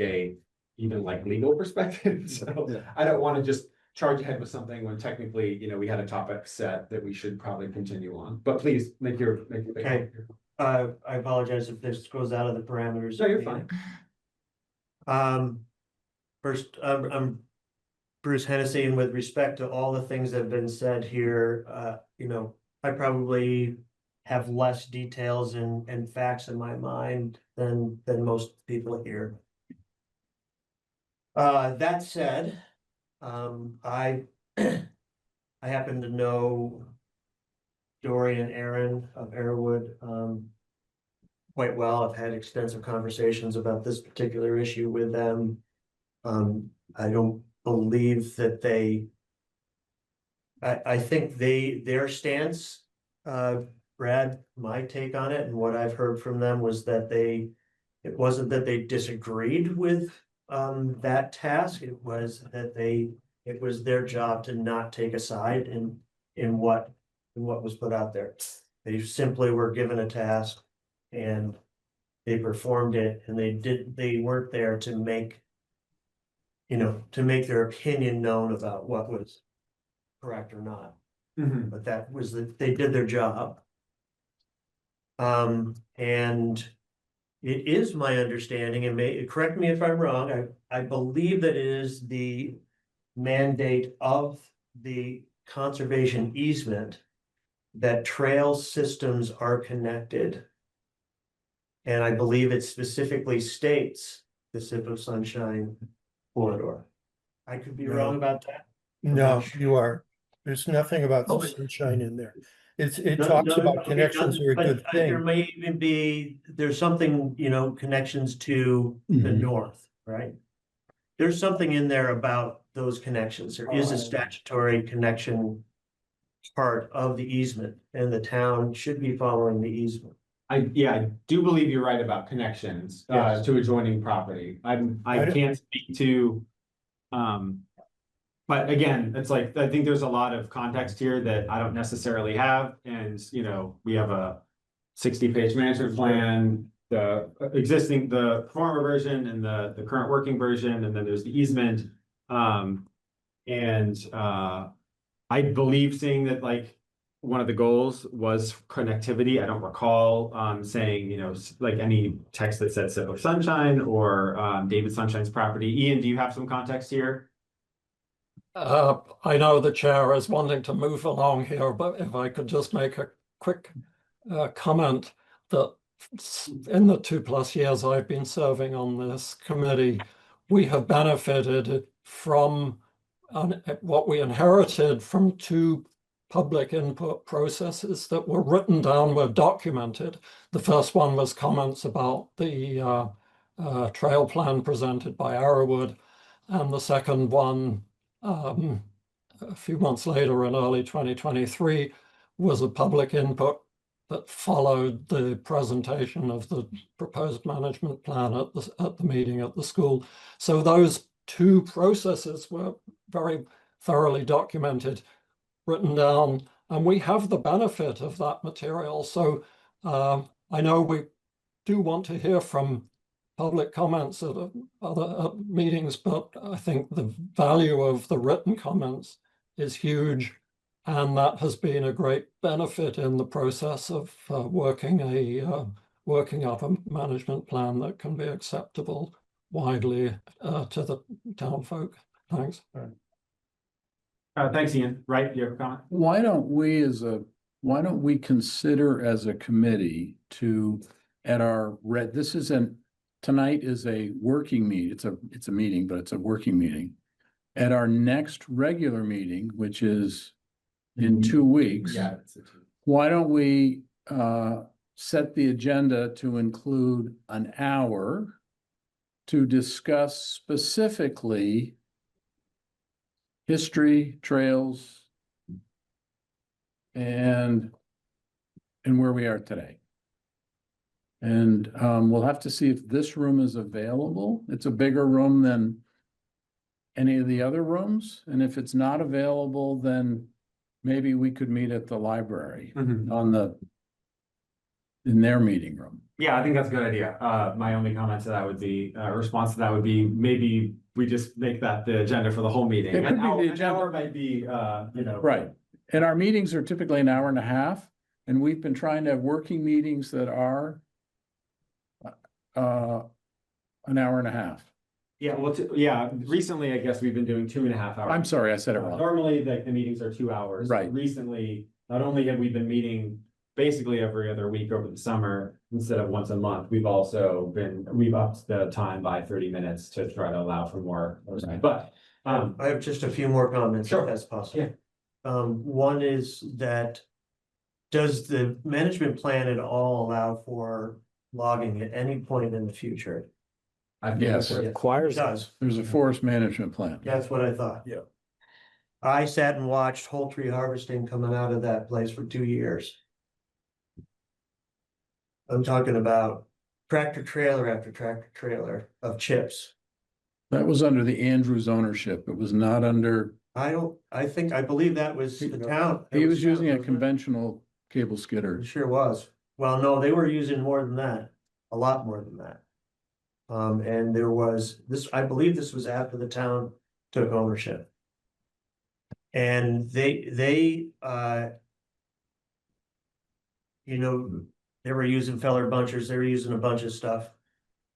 even like legal perspective, so I don't wanna just charge ahead with something when technically, you know, we had a topic set that we should probably continue on, but please make your. Okay. I apologize if this goes out of the parameters. No, you're fine. First, I'm Bruce Hennessy, and with respect to all the things that have been said here, you know, I probably have less details and facts in my mind than most people here. That said, I happen to know Dory and Aaron of Arrowwood quite well. I've had extensive conversations about this particular issue with them. I don't believe that I think their stance, Brad, my take on it and what I've heard from them was that it wasn't that they disagreed with that task. It was that it was their job to not take a side in what was put out there. They simply were given a task and they performed it, and they weren't there to make, you know, to make their opinion known about what was correct or not. But that was they did their job. And it is my understanding, and correct me if I'm wrong, I believe that it is the mandate of the conservation easement that trail systems are connected And I believe it specifically states the Sip of Sunshine corridor. I could be wrong about that. No, you are. There's nothing about Oh. the sunshine in there. It No, talks no, about okay, connections are a but, good There thing. may even be, there's something, you know, connections to the Mhm. north, right? There's something in there about those connections. There is a statutory connection part of the easement, and the town should be following the easement. I do believe you're right about connections, Yes. to adjoining property. I don't- can't speak to, but again, it's like, I think there's a lot of context here that I don't necessarily have, and, you know, we have a 60-page management plan, the existing, the former version and the current working version, and then there's the easement. I believe seeing that, like, one of the goals was connectivity. I don't recall saying, you know, like any text that said Sip of Sunshine or David Sunshine's property. Ian, do you have some context here? I know the chair is wanting to move along here, but if I could just make a quick comment that in the 2+ years I've been serving on this committee, we have benefited from what we inherited from 2 public input processes that were written down, were documented. The first one was comments about the trail plan presented by Arrowwood, and the second one, a few months later in early 2023, was a public input that followed the presentation of the proposed management plan at the meeting at the school. So those 2 processes were very thoroughly documented, written down, and we have the benefit of that material. So I know we do want to hear from public comments at other meetings, but I think the value of the written comments is huge, and that has been a great benefit in the process of working up a management plan that can be acceptable widely to the town folk. Thanks. Thanks, Ian. Right, you have a comment? Why don't we consider as a committee to, tonight is a working meeting, it's a meeting, but it's a working meeting. At our next regular meeting, which is in 2 weeks. Yeah. Why don't we set the agenda to include an hour to discuss specifically history, trails, and where we are today. And we'll have to see if this room is available. It's a bigger room than any of the other rooms. And if it's not available, then maybe we could meet at the library in their meeting room. Yeah, I think that's a good idea. My only comment to that would be, response to that would be, maybe we just make that the agenda for the whole meeting. It could be the An agenda. hour might be, you know. Right. And our meetings are typically an hour and a half, and we've been trying to have working meetings that are an hour and a half. Yeah, well, recently, I guess we've been doing 2.5 hours. I'm sorry, I said it wrong. Normally, like, the meetings are 2 hours. Right. Recently, not only have we been meeting basically every other week over the summer instead of once a month, we've upped the time by 30 minutes to try to allow for more. But I have just a few more comments, if that's possible. Yeah. One is that, does the management plan at all allow for logging at any point in the future? Yes, It requires. It does. There's a forest management plan. That's what I thought. Yeah. I sat and watched whole tree harvesting coming out of that place for 2 years. I'm talking about tractor trailer after tractor trailer of chips. That was under the Andrews ownership. It was not under, I believe that was the town. he was using a conventional cable skidder. It sure was. Well, no, they were using more than that, a lot more than that. And there was this, I believe this was after the town took ownership. And they were using feller bunchers, they were using a bunch of stuff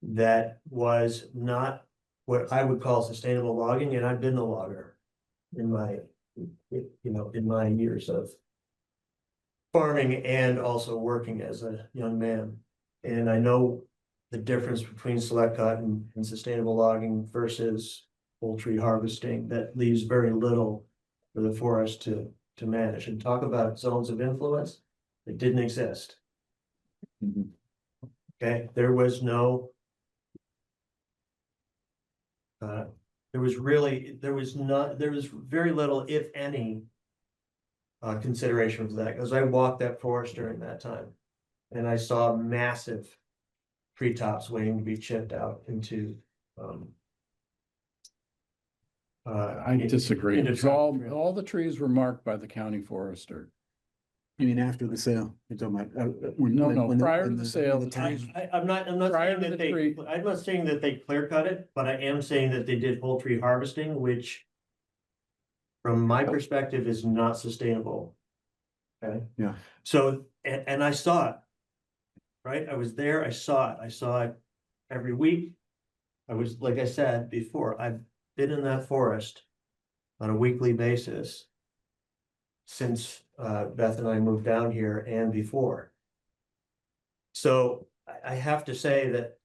that was not what I would call sustainable logging, and I've been the logger in my years of farming and also working as a young man. And I know the difference between select cut and sustainable logging versus whole tree harvesting that leaves very little for the forest to manage. And talk about zones of influence, it didn't exist. Okay, there was no. There was very little, if any. Consideration for that, because I walked that forest during that time. And I saw massive treetops waiting to be chipped out into. I disagree. into It's all, traffic trail. all the trees were marked by the county forester. You mean after the sale? You're talking about? No, prior to the sale, the town- trees, I'm not Prior saying to that the tree- I'm not saying that they clear cut it, but I am saying that they did whole tree harvesting, which. From my perspective is not sustainable. Okay? Yeah. So, and I saw it. Right, I was there, I saw it every week. I was, like I said before, I've been in that forest. On a weekly basis. Since Beth and I moved down here and before. So I have to say that.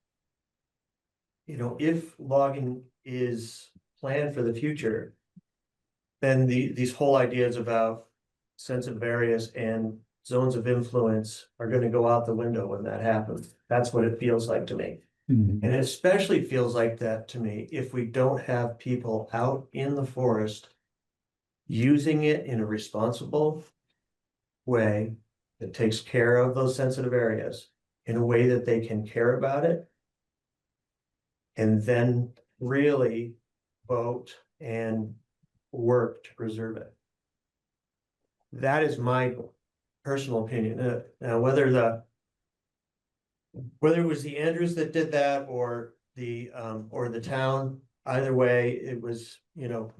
You know, if logging is planned for the future. Then these whole ideas about sensitive areas and zones of influence are gonna go out the window when that happens. That's what it feels like to me. And it especially feels like that to me if we don't have people out in the forest. Using it in a responsible way that takes care of those sensitive areas in a way that they can care about it. And then really vote and work to preserve it. That is my personal opinion. Now, whether it was the Andrews that did that or the town, either way, it was, you know,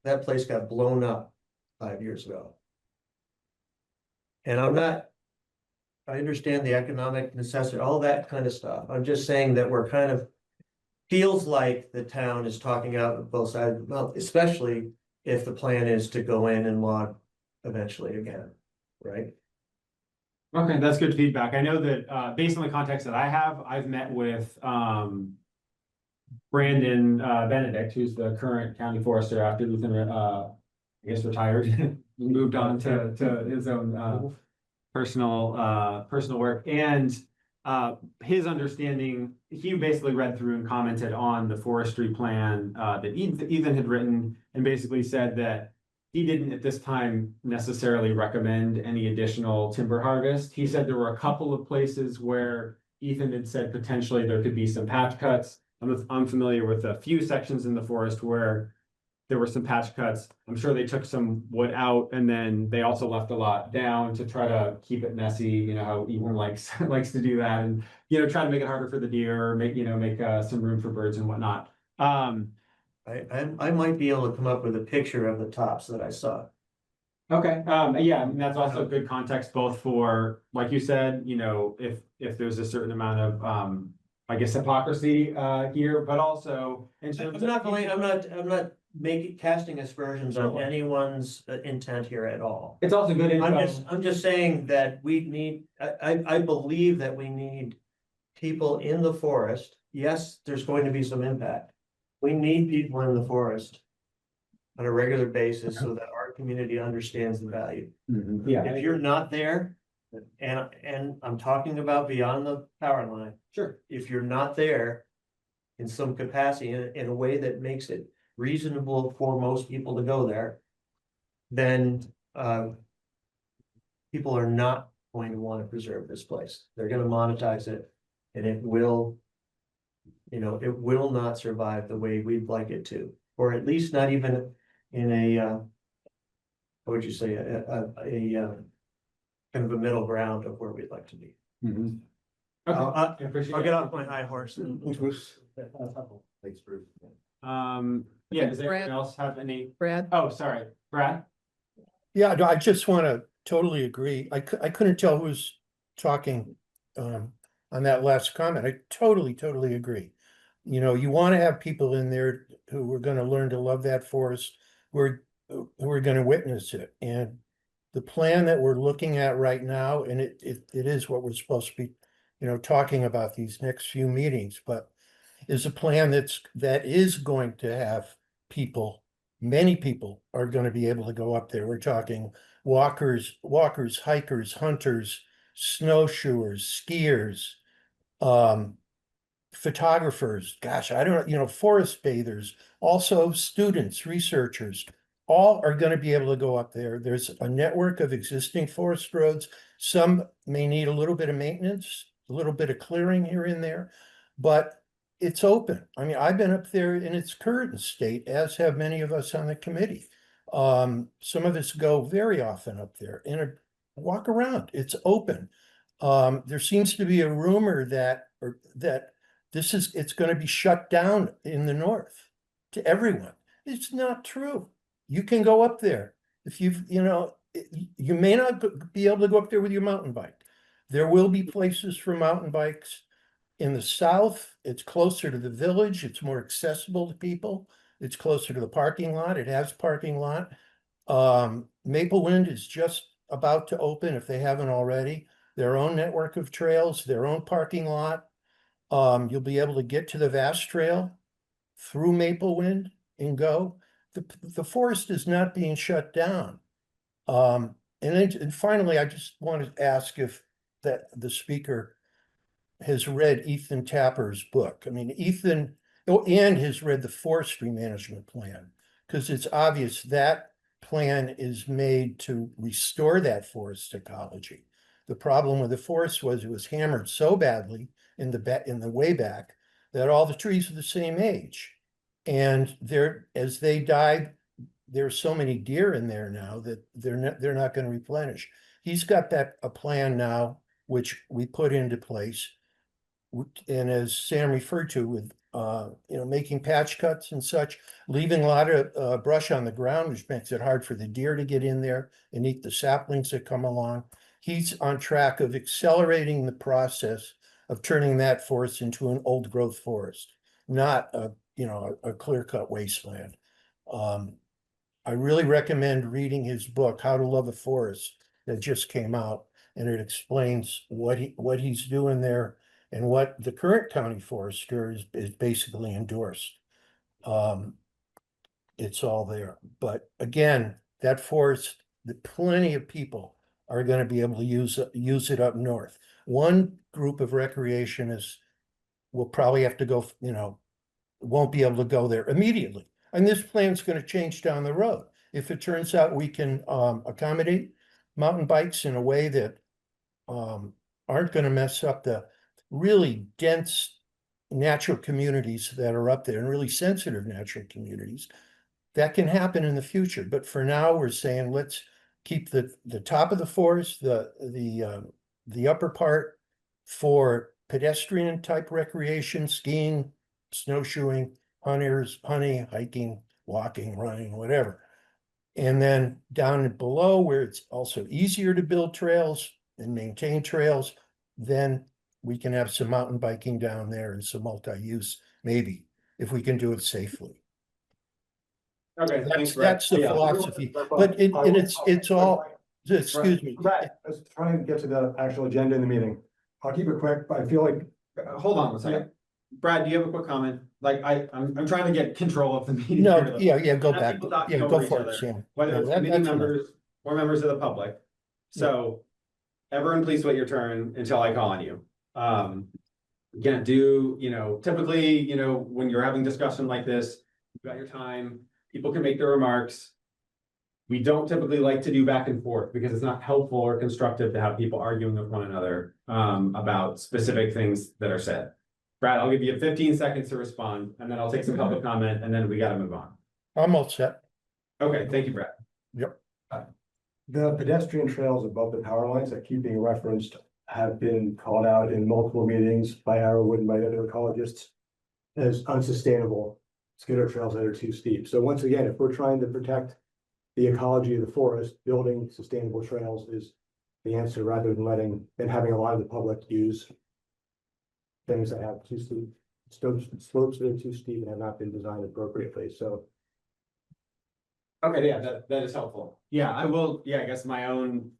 that place got blown up 5 years ago. And I understand the economic necessity, all that kind of stuff. I'm just saying that we're kind of. Feels like the town is talking out of both sides of the mouth, especially if the plan is to go in and log eventually again, right? Okay, that's good feedback. I know that based on the context that I have, I've met with Brandon Benedict, who's the current county forester after Ethan I guess retired, moved on to his own personal work. And his understanding, he basically read through and commented on the forestry plan that Ethan had written and basically said that he didn't at this time necessarily recommend any additional timber harvest. He said there were a couple of places where Ethan had said potentially there could be some patch cuts. I'm familiar with a few sections in the forest where there were some patch cuts. I'm sure they took some wood out and then they also left a lot down to try to keep it messy. You know how Ethan likes to do that, and try to make it harder for the deer, or make some room for birds and whatnot. I might be able to come up with a picture of the tops that I saw. Okay, yeah, and that's also good context both for, like you said, if there's a certain amount of I guess hypocrisy here, but also in terms I'm not casting aspersions on anyone's intent here at all. It's also good info. I'm just saying that we need, I believe that we need people in the forest. Yes, there's going to be some impact. We need people in the forest on a regular basis so that our community understands the value. Yeah. If you're not there, and I'm talking about beyond the power line. Sure. If you're not there in some capacity, in a way that makes it reasonable for most people to go there, then people are not going to want to preserve this place. They're going to monetize it, and it will not survive the way we'd like it to, or at least not even in a what would you say, a kind of a middle ground of where we'd like to be. Okay, I'll appreciate get it. off my high horse. Thanks, Bruce. Yeah, does Brad. anyone else have any? Brad? Oh, sorry, Brad? Yeah, no, I just want to totally agree. I couldn't tell who was talking on that last comment. I totally agree. You want to have people in there who are going to learn to love that forest, who are going to witness it. And the plan that we're looking at right now, and it is what we're supposed to be talking about these next few meetings, but is a plan that is going to have people, many people are going to be able to go up there. We're talking walkers, hikers, hunters, snowshoers, skiers, photographers, gosh, I don't know, forest bathers, also students, researchers, all are going to be able to go up there. There's a network of existing forest roads. Some may need a little bit of maintenance, a little bit of clearing here and there, but it's open. I mean, I've been up there in its current state, as have many of us on the committee. Some of us go very often up there and walk around. It's open. There seems to be a rumor that it's going to be shut down in the north to everyone. It's not true. You can go up there. If you may not be able to go up there with your mountain bike. There will be places for mountain bikes. In the south, it's closer to the village. It's more accessible to people. It's closer to the parking lot. It has parking lot. Maplewind is just about to open, if they haven't already, their own network of trails, their own parking lot. You'll be able to get to the Vast Trail through Maplewind and go. The forest is not being shut down. And finally, I just want to ask if the speaker has read Ethan Tapper's book. I mean, Ethan, and has read the forestry management plan, because it's obvious that plan is made to restore that forest ecology. The problem with the forest was it was hammered so badly in the way back that all the trees are the same age. And as they died, there's so many deer in there now that they're not going to replenish. He's got a plan now, which we put into place. And as Sam referred to, with making patch cuts and such, leaving a lot of brush on the ground, which makes it hard for the deer to get in there and eat the saplings that come along. He's on track of accelerating the process of turning that forest into an old growth forest, not a clear-cut wasteland. I really recommend reading his book, How to Love a Forest, that just came out, and it explains what he's doing there and what the current county forester is basically endorsed. It's all there. But again, that forest, plenty of people are going to be able to use it up north. One group of recreationists will probably have to go, won't be able to go there immediately. And this plan's going to change down the road. If it turns out we can accommodate mountain bikes in a way that aren't going to mess up the really dense natural communities that are up there, and really sensitive natural communities, that can happen in the future. But for now, we're saying let's keep the top of the forest, the upper part for pedestrian type recreation, skiing, snowshoeing, hunting, hiking, walking, running, whatever. And then down below, where it's also easier to build trails and maintain trails, then we can have some mountain biking down there and some multi-use, maybe, if we can do it safely. Okay, That's the philosophy, but it's all, excuse me. Brett, let's try and get to the actual agenda in the meeting. I'll keep it quick, but I feel like. Hold on a second. Brad, do you have a quick comment? Like, I'm trying to get control of the meeting. No, here. yeah, go Have back. people talking Yeah, over go each for other, it, Sam. Whether No, it's that- committee that's enough. members or members of the public. So everyone please wait your turn until I call on you. Again, typically, when you're having discussion like this, you've got your time, people can make their remarks. We don't typically like to do back and forth because it's not helpful or constructive to have people arguing with one another about specific things that are said. Brad, I'll give you 15 seconds to respond, and then I'll take some public comment, and then we got to move on. I'm all set. Okay, thank you, Brad. Yep. The pedestrian trails above the power lines that keep being referenced have been called out in multiple meetings by Arrowwood and by other ecologists as unsustainable skidder trails that are too steep. So once again, if we're trying to protect the ecology of the forest, building sustainable trails is the answer, rather than having a lot of the public use things that have too steep slopes that are too steep and have not been designed appropriately. So Okay, yeah, that is helpful. Yeah, I will, I guess my own,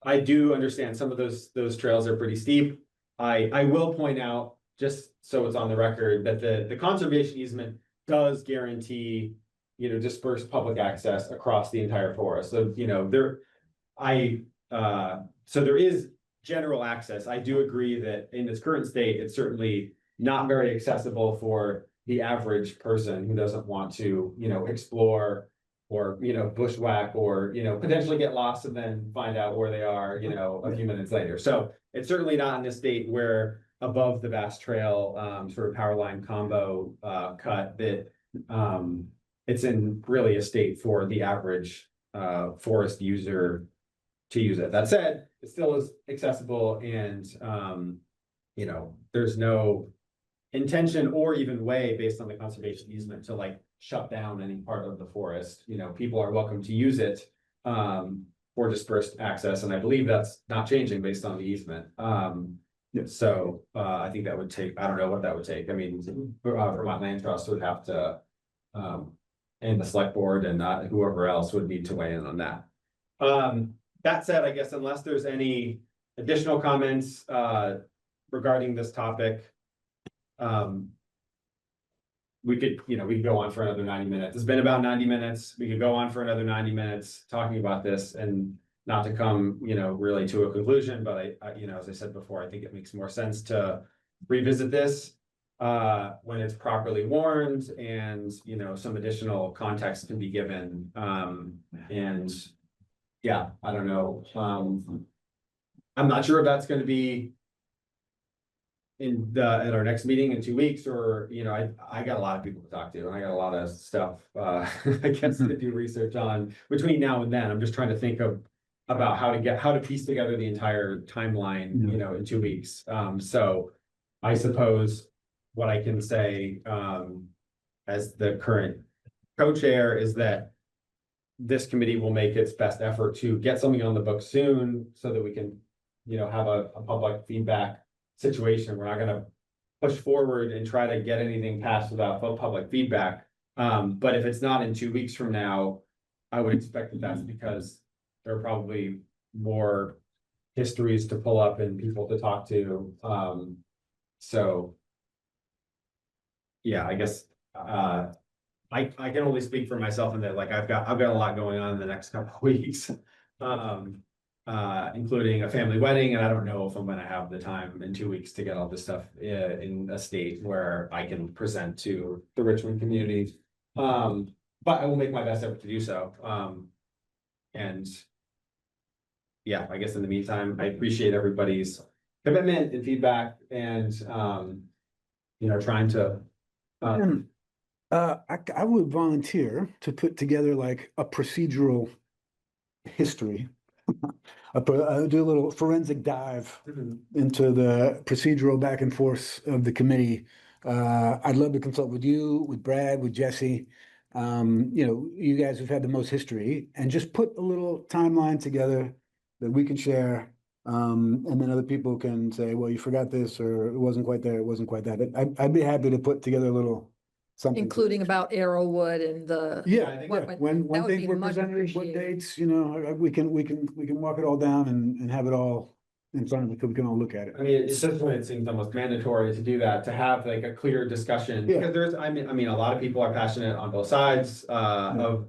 I do understand some of those trails are pretty steep. I will point out, just so it's on the record, that the conservation easement does guarantee, dispersed public access across the entire forest. So, so there is general access. I do agree that in its current state, it's certainly not very accessible for the average person who doesn't want to, explore or, bushwhack or, potentially get lost and then find out where they are, a few minutes later. So it's certainly not in a state where above the Bass Trail, sort of power line combo, cut that, it's in really a state for the average, forest user to use it. That said, it still is accessible and, there's no intention or even way based on the conservation easement to like shut down any part of the forest. People are welcome to use it for dispersed access, and I believe that's not changing based on the easement. So I think that would take, I don't know what that would take. I mean, Vermont Land Trust would have to and the select board and whoever else would need to weigh in on that. That said, I guess unless there's any additional comments regarding this topic, we could go on for another 90 minutes. It's been about 90 minutes. We could go on for another 90 minutes talking about this and not to come, really to a conclusion, but I as I said before, I think it makes more sense to revisit this when it's properly warned and, some additional context can be given. And yeah, I don't know. I'm not sure if that's going to be at our next meeting in 2 weeks, or, I got a lot of people to talk to and I got a lot of stuff, I guess to do research on between now and then. I'm just trying to think about how to piece together the entire timeline, in 2 weeks. So I suppose what I can say, as the current co-chair is that this committee will make its best effort to get something on the book soon so that we can, have a public feedback situation. We're not gonna push forward and try to get anything passed without public feedback. But if it's not in 2 weeks from now, I would expect that that's because there are probably more histories to pull up and people to talk to. So yeah, I guess I can only speak for myself in that, like, I've got a lot going on in the next couple of weeks. Including a family wedding, and I don't know if I'm gonna have the time in 2 weeks to get all this stuff in a state where I can present to the Richmond community. But I will make my best effort to do so. And yeah, I guess in the meantime, I appreciate everybody's commitment and feedback and, trying to. I would volunteer to put together like a procedural history. I'll do a little forensic dive into the procedural back and forth of the committee. I'd love to consult with you, with Brad, with Jesse. You guys have had the most history, and just put a little timeline together that we can share. And then other people can say, well, you forgot this, or it wasn't quite there, it wasn't quite that. I'd be happy to put together a little something. Including about Arrowwood and the. When that would things be were much presented, what appreciated. dates, we can walk it all down and have it all in front of us so we can all look at it. I mean, it's just when it seems almost mandatory to do that, to have like a clear discussion, because there's, I mean, a lot of people are passionate on both sides, of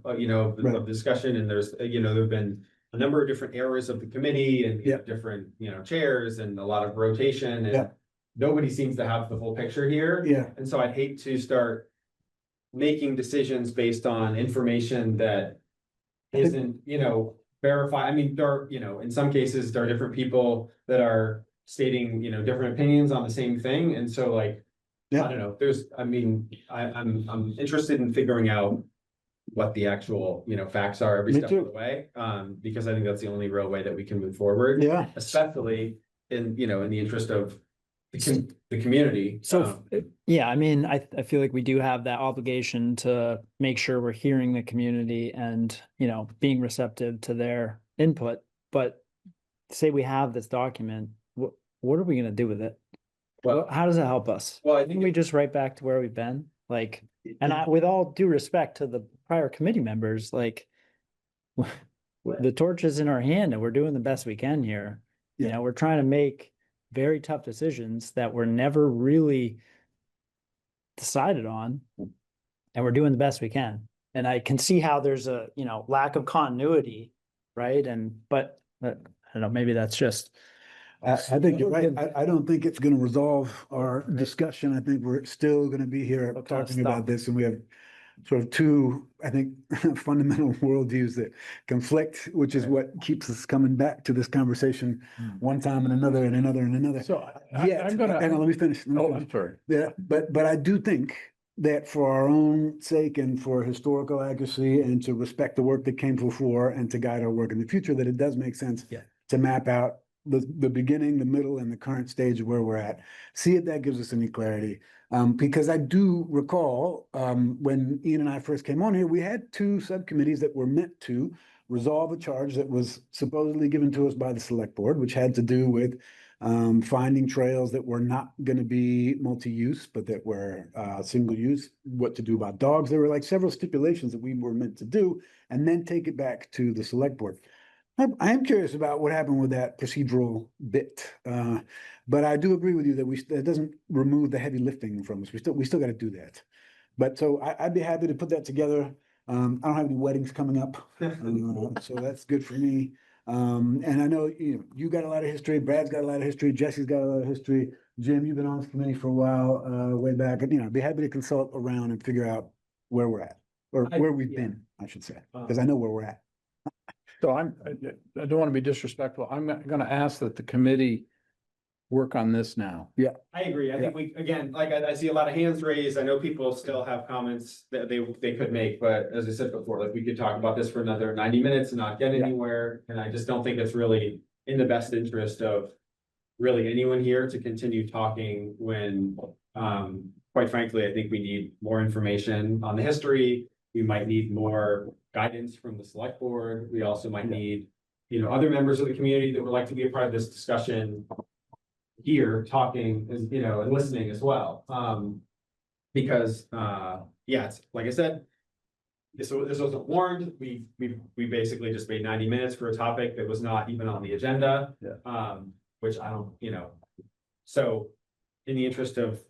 discussion, and there's, there've been a number of different eras of the committee and different, chairs and a lot of rotation, and nobody seems to have the full picture here. And so I'd hate to start making decisions based on information that isn't, verified. I mean, there are, in some cases, there are different people that are stating, different opinions on the same thing. And so like, I don't know, I'm interested in figuring out what the actual, facts are every step of the way. Because I think that's the only real way that we can move forward. Especially in, in the interest of the community. So, I feel like we do have that obligation to make sure we're hearing the community and, being receptive to their input. But say we have this document, what are we gonna do with it? Well, how does it help us? Well, I think we just right back to where we've been, like, and with all due respect to the prior committee members, like, the torch is in our hand and we're doing the best we can here. You Yeah. know, we're trying to make very tough decisions that were never really decided on. And we're doing the best we can. And I can see how there's a, you know, lack of continuity, right? But I don't know, maybe that's just. I think you're right. I don't think it's gonna resolve our discussion. I think we're still gonna be here We'll kinda talking about stop. this, and we have sort of two, I think, fundamental worldviews that conflict, which is what keeps us coming back to this conversation one time and another and another and another. So Yet, I'm gonna. hang on, let me finish. Oh, I'm sorry. Yeah, but I do think that for our own sake and for historical accuracy and to respect the work that came before and to guide our work in the future, that it does make sense Yeah. to map out the beginning, the middle, and the current stage of where we're at. See if that gives us any clarity. Because I do recall when Ian and I first came on here, we had two subcommittees that were meant to resolve a charge that was supposedly given to us by the select board, which had to do with finding trails that were not going to be multi-use, but that were single use, what to do about dogs. There were like several stipulations that we were meant to do, and then take it back to the select board. I am curious about what happened with that procedural bit, but I do agree with you that that doesn't remove the heavy lifting from us. We still got to do that. But so I'd be happy to put that together. I don't have any weddings coming up, so that's good for me. And I know you got a lot of history. Brad's got a lot of history. Jesse's got a lot of history. Jim, you've been on this committee for a while, way back. And I'd be happy to consult around and figure out where we're at, or where we've been, I should say, because I know where we're at. So I don't want to be disrespectful. I'm gonna ask that the committee work on this now. I agree. I think we, again, like I see a lot of hands raised. I know people still have comments that they could make, but as I said before, like we could talk about this for another 90 minutes and not get anywhere. And I just don't think it's really in the best interest of really anyone here to continue talking when, quite frankly, I think we need more information on the history. We might need more guidance from the select board. We also might need, other members of the community that would like to be a part of this discussion here talking, and listening as well. Because, it's like I said, this wasn't warned. We basically just made 90 minutes for a topic that was not even on the agenda. Which I don't, so in the interest of,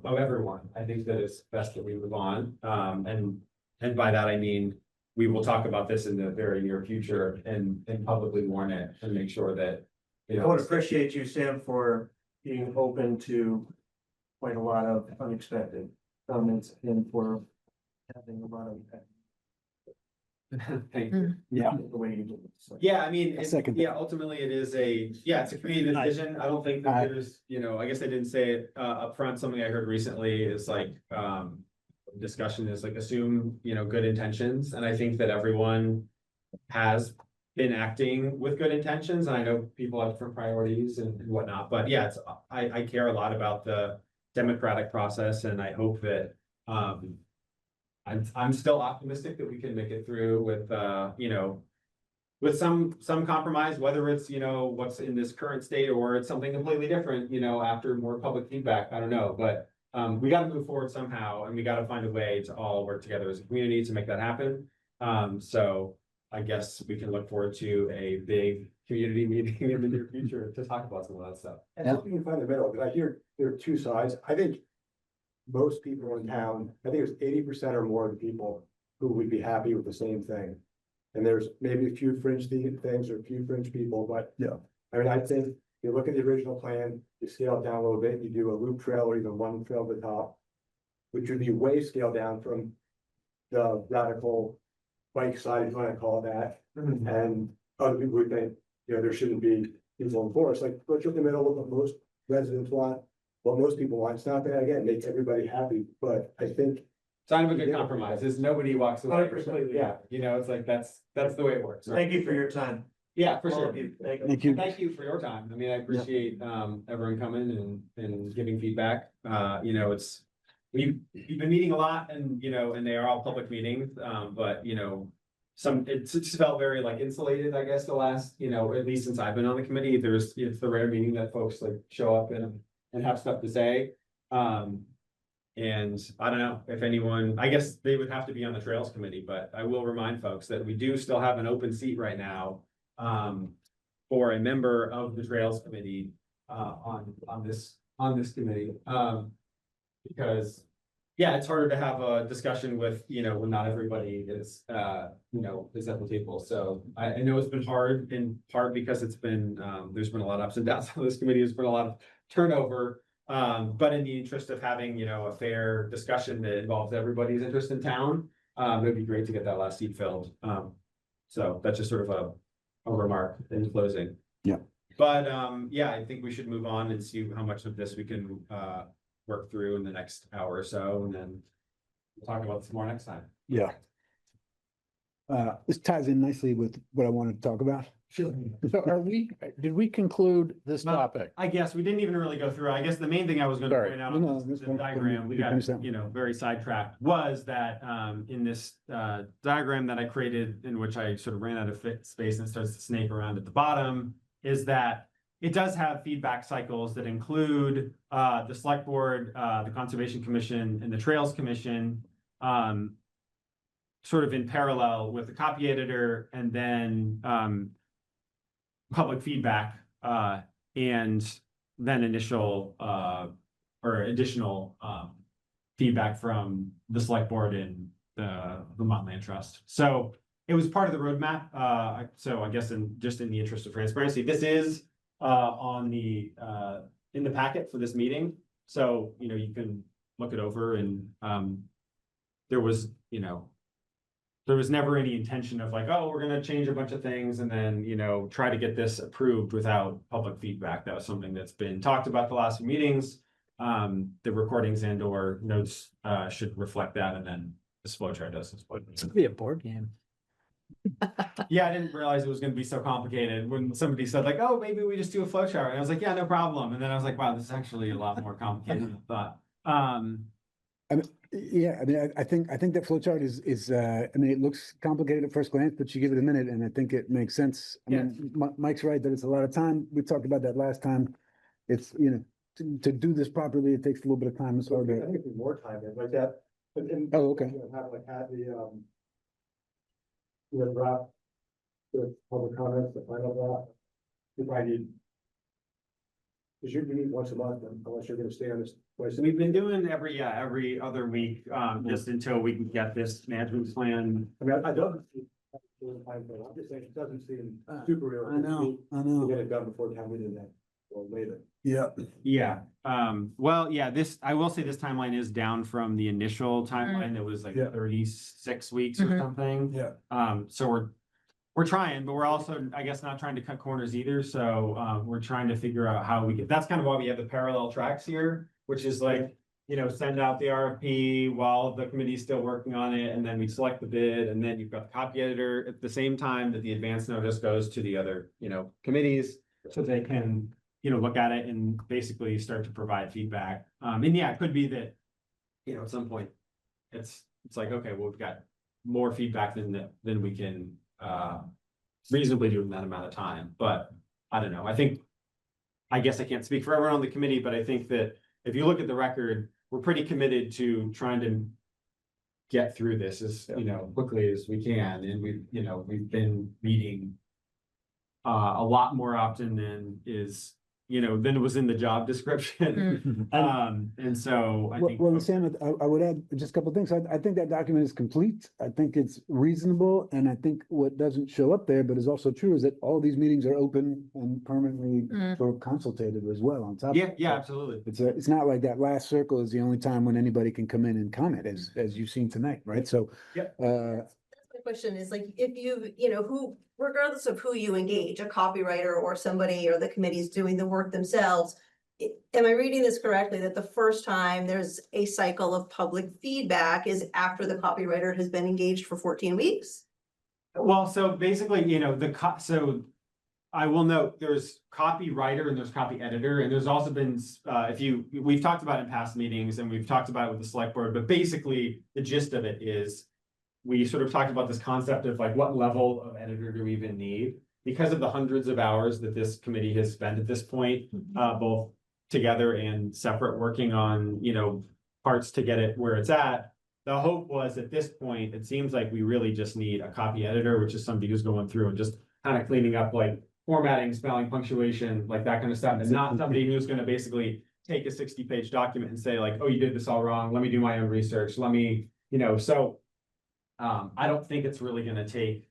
of everyone, I think that it's best that we move on. And by that, I mean, we will talk about this in the very near future and publicly warn it and make sure that, I would appreciate you, Sam, for being open to quite a lot of unexpected comments and for having a lot of. Thank you. Yeah. The way you did it. So. Yeah, I mean, ultimately it is it's a community decision. I don't think that there's, I guess I didn't say it up front. Something I heard recently is like, discussion is like assume, good intentions. And I think that everyone has been acting with good intentions. And I know people have different priorities and whatnot, but yeah, I care a lot about the democratic process. And I hope that, I'm still optimistic that we can make it through with, with some compromise, whether it's, what's in this current state or it's something completely different, after more public feedback. I don't know, but we got to move forward somehow, and we got to find a way to all work together as a community to make that happen. So I guess we can look forward to a big community meeting in the near future to talk about some of that stuff. And so we can find the middle, because I hear there are two sides. I think most people in town, I think it's 80% or more of the people who would be happy with the same thing. And there's maybe a few fringe things or a few fringe people, but I mean, I think you look at the original plan, you scale it down a little bit, you do a loop trail or even one trail at the top, which would be way scaled down from the radical bike side, if you want to call it that. And other people would think, there shouldn't be people in forest. Like, put you in the middle of what most residents want, what most people want. It's not that, again, make everybody happy, but I think Sign of a good compromise is nobody walks away 100%, completely. Yeah, it's like that's the way it works. Right? Thank you for your time. Yeah, for All sure. of you. Thank you. Thank you. Thank you for your time. I mean, I appreciate everyone coming and giving feedback. It's we've been meeting a lot, and and they are all public meetings. But it's just felt very like insulated, I guess, the last at least since I've been on the committee. It's the rare meeting that folks like show up and have stuff to say. And I don't know if anyone, I guess they would have to be on the Trails Committee, but I will remind folks that we do still have an open seat right now. For a member of the Trails Committee, on this committee, because. Yeah, it's harder to have a discussion with, when not everybody is, is at the table. So I know it's been hard in part because it's been, there's been a lot of ups and downs on this committee. There's been a lot of turnover. But in the interest of having, a fair discussion that involves everybody's interest in town, it'd be great to get that last seat filled. So that's just sort of a remark in closing. Yeah. But, yeah, I think we should move on and see how much of this we can, work through in the next hour or so, and then we'll talk about this more next time. Yeah. This ties in nicely with what I wanted to talk about. So did we conclude this Well, topic? I guess we didn't even really go through. I guess the main thing I was going to Sorry. point out No, on that's the fine. diagram, we You got, finish that. very sidetracked, was that in this diagram that I created, in which I sort of ran out of space and starts to snake around at the bottom, is that it does have feedback cycles that include the select board, the Conservation Commission, and the Trails Commission, sort of in parallel with the copy editor, and then public feedback, and then initial or additional feedback from the select board and the Vermont Land Trust. So it was part of the roadmap. So I guess in the interest of transparency, this is on the in the packet for this meeting. So, you can look it over, and there was never any intention of like, oh, we're gonna change a bunch of things and then, try to get this approved without public feedback. That was something that's been talked about the last few meetings. The recordings and or notes should reflect that, and then this flow chart does. It's gonna be a board game. Yeah, I didn't realize it was gonna be so complicated when somebody said like, oh, maybe we just do a flow chart. And I was like, yeah, no problem. And then I was like, wow, this is actually a lot more complicated than I thought. I think that flow chart is, it looks complicated at first glance, but you give it a minute and I think it makes sense. I mean, Mike's right that it's a lot of time. We talked about that last time. It's, to do this properly, it takes a little bit of time. It's hard I to. think it'd be more time like that. But then. Oh, okay. Have like had the draft, the public comments, the final draft. If I need. Because you meet once a month, unless you're gonna stay on this place. We've been doing every other week, just until we can get this management plan. I mean, I don't. I'm just saying, it doesn't seem super real. I know. To get it done before town meeting that, or later. Yeah. Yeah, well, yeah, I will say this timeline is down from the initial timeline that was like Yeah. 36 weeks or Mhm. something. Yeah. So we're trying, but we're also, I guess, not trying to cut corners either. So we're trying to figure out how we get, that's kind of why we have the parallel tracks here, which is like, send out the RFP while the committee's still working on it, and then we select the bid, and then you've got the copy editor at the same time that the advance notice goes to the other, committees, so they can, look at it and basically start to provide feedback. And yeah, it could be that, at some point, it's like, okay, well, we've got more feedback than we can reasonably do in that amount of time. But I don't know. I guess I can't speak for everyone on the committee, but I think that if you look at the record, we're pretty committed to trying to get through this as, quickly as we can. And we've been meeting a lot more often than than was in the job description. And so I think. Well, Sam, I would add just a couple of things. I think that document is complete. I think it's reasonable. And I think what doesn't show up there, but is also true, is that all these meetings are open and permanently sort of consultated as well on top of it. Yeah, absolutely. It's not like that last circle is the only time when anybody can come in and comment, as you've seen tonight, right? So. Yep. My question is like, if who, regardless of who you engage, a copywriter or somebody or the committee's doing the work themselves, am I reading this correctly, that the first time there's a cycle of public feedback is after the copywriter has been engaged for 14 weeks? Well, so basically, so I will note there's copywriter and there's copy editor, and there's also been, we've talked about it in past meetings and we've talked about it with the select board, but basically the gist of it is we sort of talked about this concept of like, what level of editor do we even need? Because of the hundreds of hours that this committee has spent at this point, both together and separate, working on, parts to get it where it's at. The hope was at this point, it seems like we really just need a copy editor, which is somebody who's going through and just kind of cleaning up like formatting, spelling, punctuation, like that kind of stuff. And not somebody who's gonna basically take a 60-page document and say like, oh, you did this all wrong. Let me do my own research. Let me, so I don't think it's really gonna take.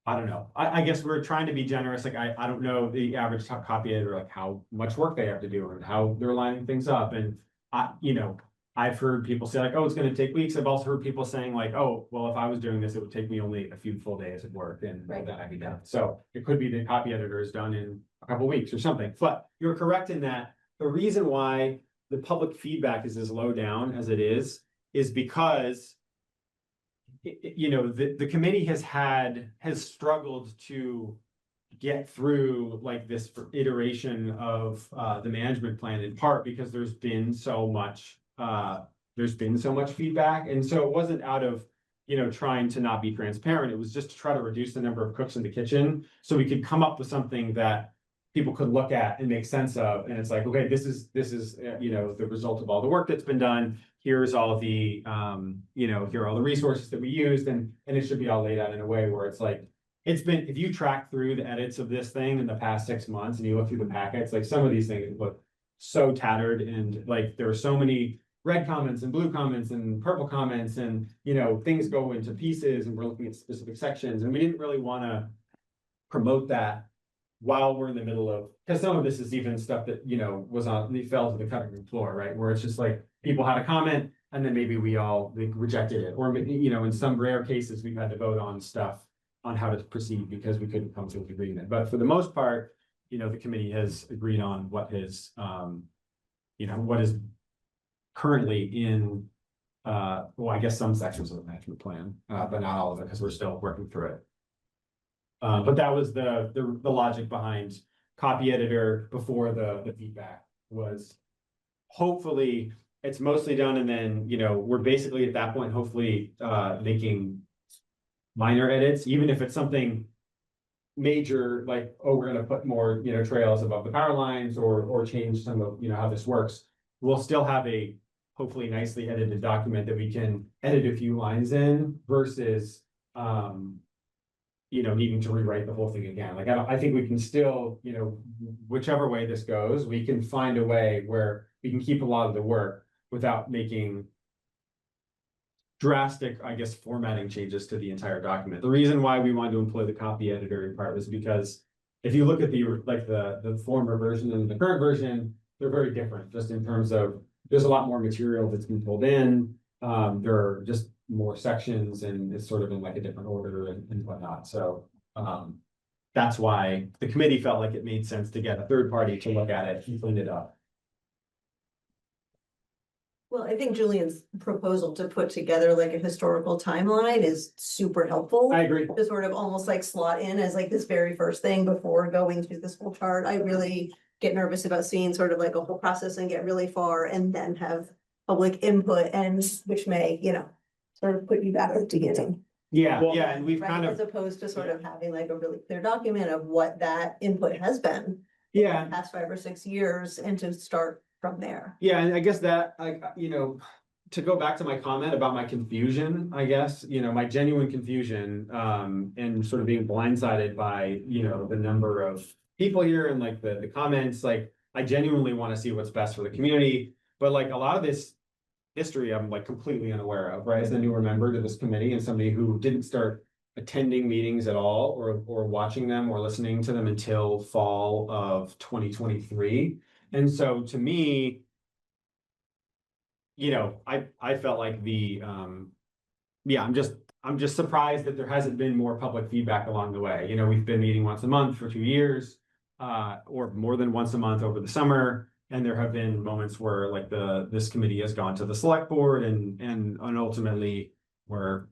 I don't know. I guess we're trying to be generous. Like, I don't know the average copy editor, like how much work they have to do and how they're lining things up. And I've heard people say like, oh, it's gonna take weeks. I've also heard people saying like, oh, well, if I was doing this, it would take me only a few full days of work and Right. that I'd be done. So it could be the copy editor is done in a couple weeks or something. But you're correct in that the reason why the public feedback is as low down as it is because the committee has struggled to get through like this iteration of the management plan in part because there's been so much feedback. And so it wasn't out of, trying to not be transparent. It was just to try to reduce the number of cooks in the kitchen so we could come up with something that people could look at and make sense of. And it's like, okay, this is the result of all the work that's been done. Here's all the, here are all the resources that we used and it should be all laid out in a way where it's like, if you track through the edits of this thing in the past 6 months and you look through the packets, like some of these things look so tattered and like there are so many red comments and blue comments and purple comments and, things go into pieces and we're looking at specific sections and we didn't really want to promote that while we're in the middle of, because some of this is even stuff that, fell to the cutting room floor, right? Where it's just like people had a comment and then maybe we all rejected it. Or, in some rare cases, we've had to vote on stuff on how to proceed because we couldn't come to an agreement. But for the most part, the committee has agreed on what is currently in, I guess some sections of the management plan, but not all of it because we're still working through it. But that was the logic behind copy editor before the feedback was hopefully it's mostly done. And then, we're basically at that point, hopefully, making minor edits, even if it's something major, like, oh, we're going to put more, trails above the power lines or change some of, how this works. We'll still have a hopefully nicely edited document that we can edit a few lines in versus, needing to rewrite the whole thing again. Like, I think we can still, whichever way this goes, we can find a way where we can keep a lot of the work without making drastic, I guess, formatting changes to the entire document. The reason why we wanted to employ the copy editor in part was because if you look at the former version and the current version, they're very different just in terms of there's a lot more material that's been pulled in. There are just more sections and it's sort of in like a different order and whatnot. So that's why the committee felt like it made sense to get a third party to look at it and clean it up. Well, I think Julian's proposal to put together like a historical timeline is super helpful. I agree. To sort of almost like slot in as like this very first thing before going through this whole chart. I really get nervous about seeing sort of like a whole process and get really far and then have public input and which may, sort of put you back at the beginning. Yeah, and we've Right, kind of, as opposed to sort of having like a really clear document of what that input has been. yeah. The past 5 or 6 years and to start from there. Yeah, and I guess that, to go back to my comment about my confusion, I guess, my genuine confusion, and sort of being blindsided by, the number of people here and like the comments, like, I genuinely want to see what's best for the community, but like a lot of this history, I'm like completely unaware of, right? As a newer member to this committee and somebody who didn't start attending meetings at all or watching them or listening to them until fall of 2023. And so to me, I felt like I'm just surprised that there hasn't been more public feedback along the way. We've been meeting once a month for 2 years, or more than once a month over the summer. And there have been moments where like this committee has gone to the select board and ultimately we're,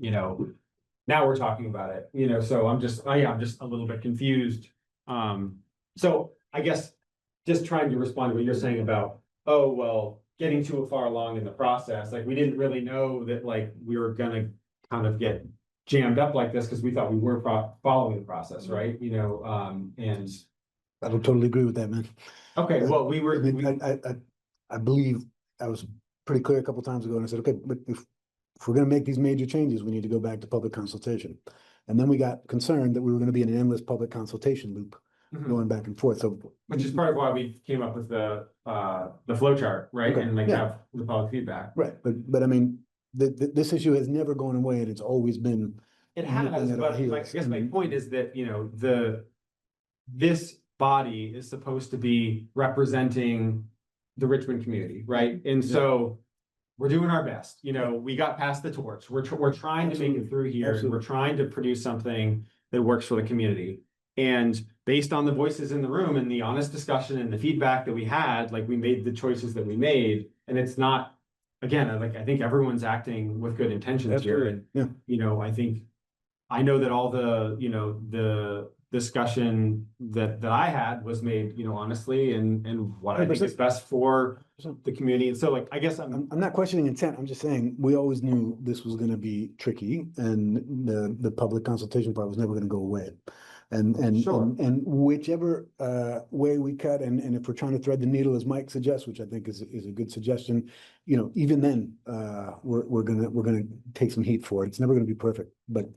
now we're talking about it, so I'm just a little bit confused. So I guess just trying to respond to what you're saying about, oh, well, getting too far along in the process, like we didn't really know that like we were gonna kind of get jammed up like this because we thought we were following the process, right? And I don't totally agree with that, man. okay, well, I believe I was pretty clear a couple times ago, and I said, okay, but if we're gonna make these major changes, we need to go back to public consultation. And then we got concerned that we were gonna be in an endless public consultation loop going back and forth, so. Which is part of why we came up with the flow chart, right? Okay, And like yeah. have the public feedback. Right, but I mean, this issue has never gone away, and it's always been. It nipping has, at our but I heels, guess my and- point is that, you know, this body is supposed to be representing the Richmond community, right? And so we're doing our best, you know, we got past the torch. We're trying to make it through here. And we're trying to produce something that works for the community. And based on the voices in the room and the honest discussion and the feedback that we had, like we made the choices that we made. And it's not, again, like I think everyone's acting with good intentions here. And, Yeah. you know, I know that all the, you know, the discussion that I had was made, you know, honestly and what I think is best for the community. And so like, I guess I'm not questioning intent. I'm just saying, we always knew this was gonna be tricky, and the public consultation part was never gonna go away. Sure. And whichever way we cut, and if we're trying to thread the needle, as Mike suggests, which I think is a good suggestion, you know, even then, we're gonna take some heat for it. It's never gonna be perfect, but.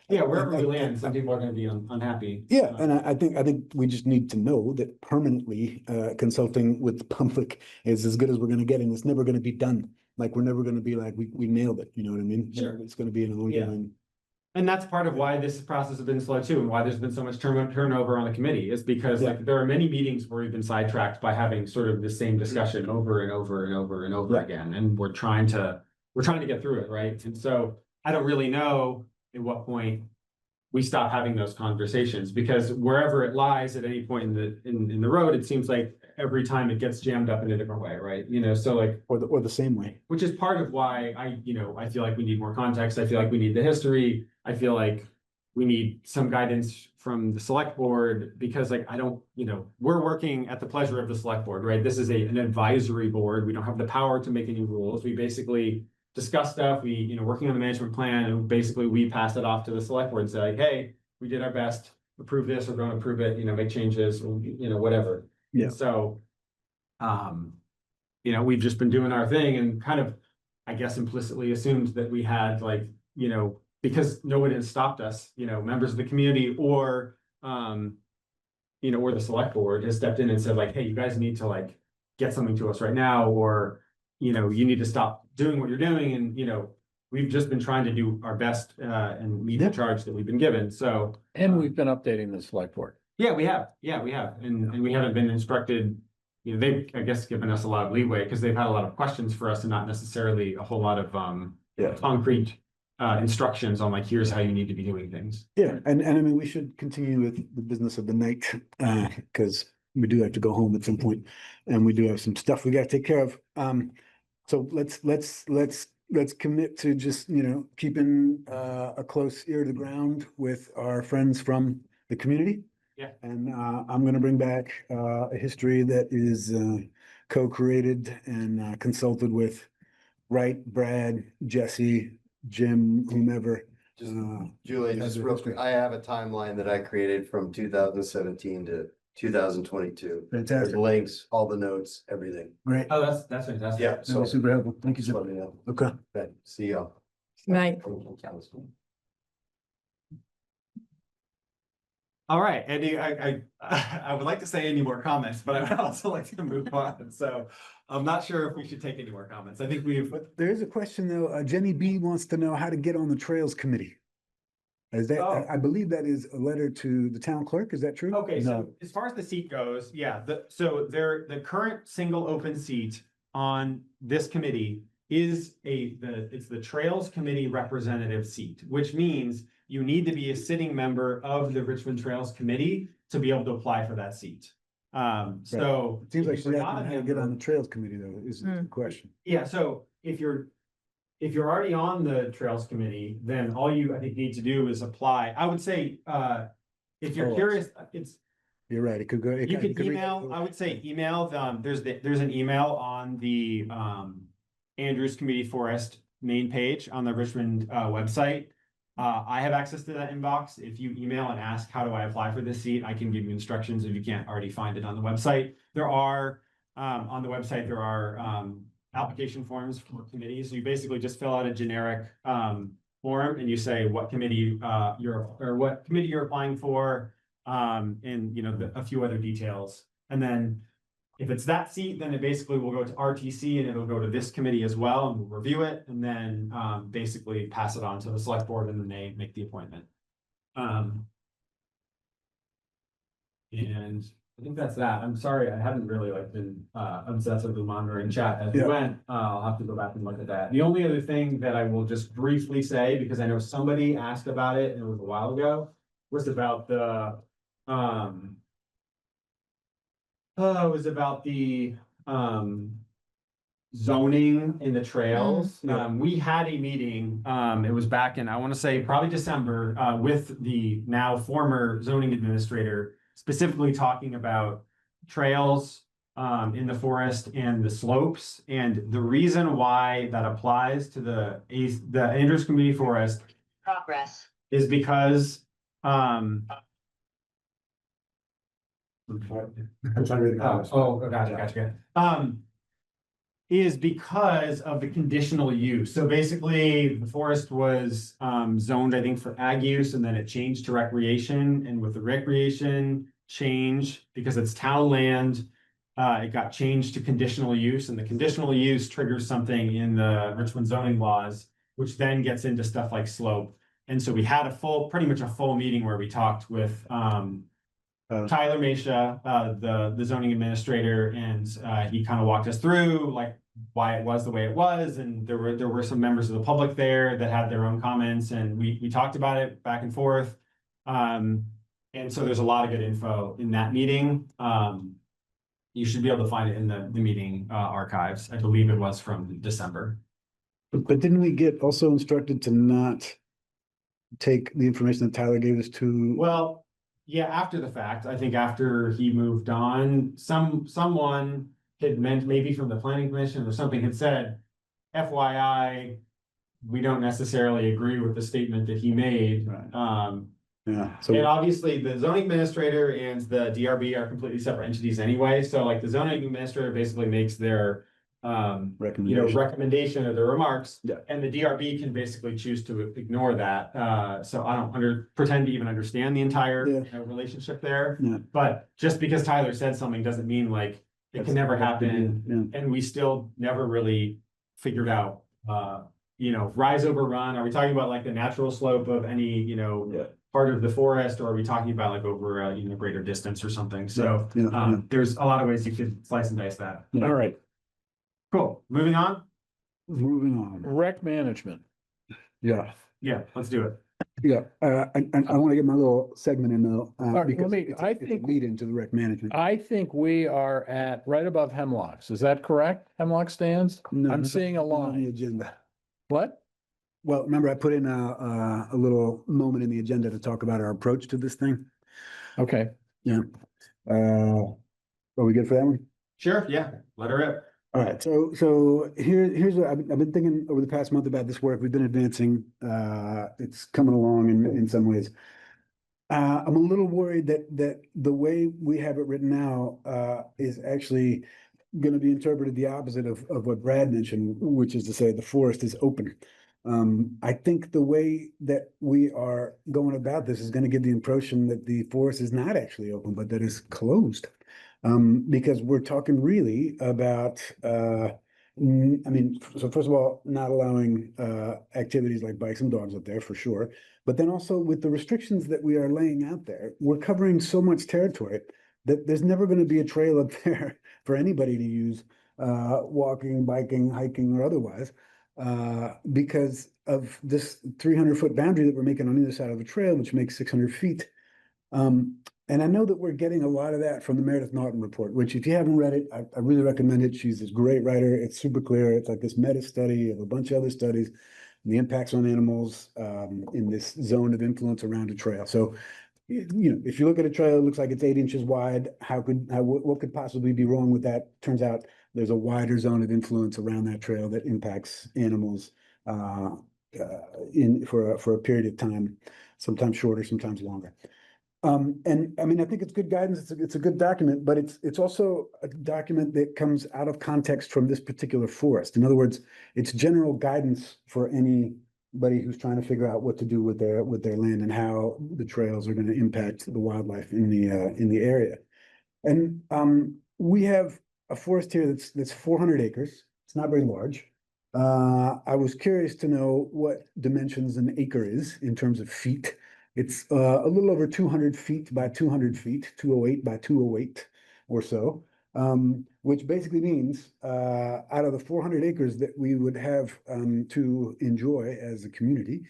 yeah, wherever we land, some people are gonna be unhappy. Yeah, and I think we just need to know that permanently consulting with the public is as good as we're gonna get, and it's never gonna be done. Like, we're never gonna be like, we nailed it, you know what I mean? Sure. It's gonna be an ongoing. And that's part of why this process has been slow too, and why there's been so much turnover on the committee, is because like there are many meetings where we've been sidetracked by having sort of the same discussion over and over and over and over again, and we're trying to get through it, right? And so I don't really know at what point we stop having those conversations, because wherever it lies at any point in the road, it seems like every time it gets jammed up in a different way, right? You know, so like, Or the same way. which is part of why I feel like we need more context. I feel like we need the history. I feel like we need some guidance from the select board, because like, I don't, you know, we're working at the pleasure of the select board, right? This is an advisory board. We don't have the power to make any rules. We basically discuss stuff, working on the management plan, and basically we pass it off to the select board and say, like, hey, we did our best, approve this, we're going to approve it, make changes, whatever. Yeah. And so, we've just been doing our thing and kind of, I guess, implicitly assumed that we had like, because no one has stopped us, members of the community or, or the select board has stepped in and said like, hey, you guys need to like get something to us right now, or, you need to stop doing what you're doing. And, we've just been trying to do our best and meet the charge that we've been given. So. And we've been updating the select board. Yeah, we have. Yeah, we have. And we haven't been instructed, they've, I guess, given us a lot of leeway because they've had a lot of questions for us and not necessarily a whole lot of concrete instructions on like, here's how you need to be doing things. Yeah, and I mean, we should continue with the business of the night, because we do have to go home at some point, and we do have some stuff we gotta take care of. So let's commit to just, keeping a close ear to the ground with our friends from the community. Yeah. And I'm gonna bring back a history that is co-created and consulted with Wright, Brad, Jesse, Jim, whomever. Julie, has just a real history. quick, I have a timeline that I created from 2017 to 2022. There's Fantastic, links, all the notes, everything. great. Oh, that's fantastic. Yeah, That so was super helpful. Thank you, just sir. let me know. Okay. Okay, see y'all. Right. All right, Andy, I would like to say any more comments, but I would also like to move on. So I'm not sure if we should take any more comments. I think we've. But there is a question though. Jenny B wants to know how to get on the Trails Committee. Is that, Oh. I believe that is a letter to the town clerk. Is that true? Okay, so No. as far as the seat goes, yeah, the current single open seat on this committee is it's the Trails Committee representative seat, which means you need to be a sitting member of the Richmond Trails Committee to be able to apply for that seat. So. It seems like if she's you're asking not a how to get on member- the Trails Committee though, is the question. Yeah, so if you're already on the Trails Committee, then all you, I think, need to do is apply. I would say, if you're Oh, curious, You're right. It could go. you could email, I would say email, there's an email on the, Andrews Community Forest main page on the Richmond, website. I have access to that inbox. If you email and ask, how do I apply for this seat? I can give you instructions if you can't already find it on the website. There are, on the website, there are, application forms for committees. You basically just fill out a generic form and you say what committee what committee you're applying for, and a few other details. And then if it's that seat, then it basically will go to RTC and it'll go to this committee as well, and we'll review it and then basically pass it on to the select board, and then they make the appointment. And I think that's that. I'm sorry, I haven't really been obsessively monitoring chat as we went. I'll have to go back and look at that. The only other thing that I will just briefly say, because I know somebody asked about it and it was a while ago, was about the zoning in the trails. We had a meeting, it was back in, I want to say probably December, with the now former zoning administrator, specifically talking about trails in the forest and the slopes. And the reason why that applies to the Andrews Community Forest Progress. is because I'm trying to read the comments. gotcha. Is because of the conditional use. So basically, the forest was zoned, I think, for ag use, and then it changed to recreation. And with the recreation change, because it's town land, it got changed to conditional use, and the conditional use triggers something in the Richmond zoning laws, which then gets into stuff like slope. And so we had pretty much a full meeting where we talked with Tyler Mesha, the zoning administrator, and he kind of walked us through why it was the way it was, and there were some members of the public there that had their own comments, and we talked about it back and forth. And so there's a lot of good info in that meeting. You should be able to find it in the meeting archives. I believe it was from December. But didn't we get also instructed to not take the information that Tyler gave us to? Well, yeah, after the fact, I think after he moved on, someone had meant, maybe from the planning commission or something, had said, FYI, we don't necessarily agree with the statement that he made. Right. And obviously the zoning administrator and the DRB are completely separate entities anyway. So the zoning administrator basically makes their recommendation or their remarks, and the DRB can basically choose to ignore that. So I don't pretend to even understand the entire relationship there. But just because Tyler said something doesn't mean it can never happen. And we still never really figured out, rise over run. Are we talking about the natural slope of any, part of the forest, or are we talking about over a greater distance or something? So there's a lot of ways you could slice and dice that. All right, Cool. Moving on. rec management. Yeah, Let's do it. I want to get my little segment in though, right, because it's a lead into the rec management. I think we are at right above hemlocks. Is that correct? Hemlock stands? No, I'm seeing a not on the line. agenda. What? Well, remember I put in a little moment in the agenda to talk about our approach to this thing. Okay. Yeah. Are we good for that one? Sure. Yeah. Let her rip. All right, so here's what I've been thinking over the past month about this work. We've been advancing. It's coming along in some ways. I'm a little worried that the way we have it written now is actually going to be interpreted the opposite of what Brad mentioned, which is to say the forest is open. I think the way that we are going about this is going to give the impression that the forest is not actually open, but that is closed. Because we're talking really about, so first of all, not allowing activities like bikes and dogs up there for sure. But then also with the restrictions that we are laying out there, we're covering so much territory that there's never going to be a trail up there for anybody to use, walking, biking, hiking, or otherwise. Because of this 300-foot boundary that we're making on either side of the trail, which makes 600 feet. And I know that we're getting a lot of that from the Meredith Norton report, which if you haven't read it, I really recommend it. She's this great writer. It's super clear. It's like this meta study of a bunch of other studies, and the impacts on animals in this zone of influence around a trail. So, if you look at a trail, it looks like it's 8 inches wide. What could possibly be wrong with that? Turns out there's a wider zone of influence around that trail that impacts animals for a period of time, sometimes shorter, sometimes longer. And I mean, I think it's good guidance. It's a good document, but it's also a document that comes out of context from this particular forest. In other words, it's general guidance for anybody who's trying to figure out what to do with their land and how the trails are going to impact the wildlife in the area. And we have a forest here that's 400 acres. It's not very large. I was curious to know what dimensions an acre is in terms of feet. It's a little over 200 feet by 200 feet, 208 by 208 or so, which basically means out of the 400 acres that we would have to enjoy as a community,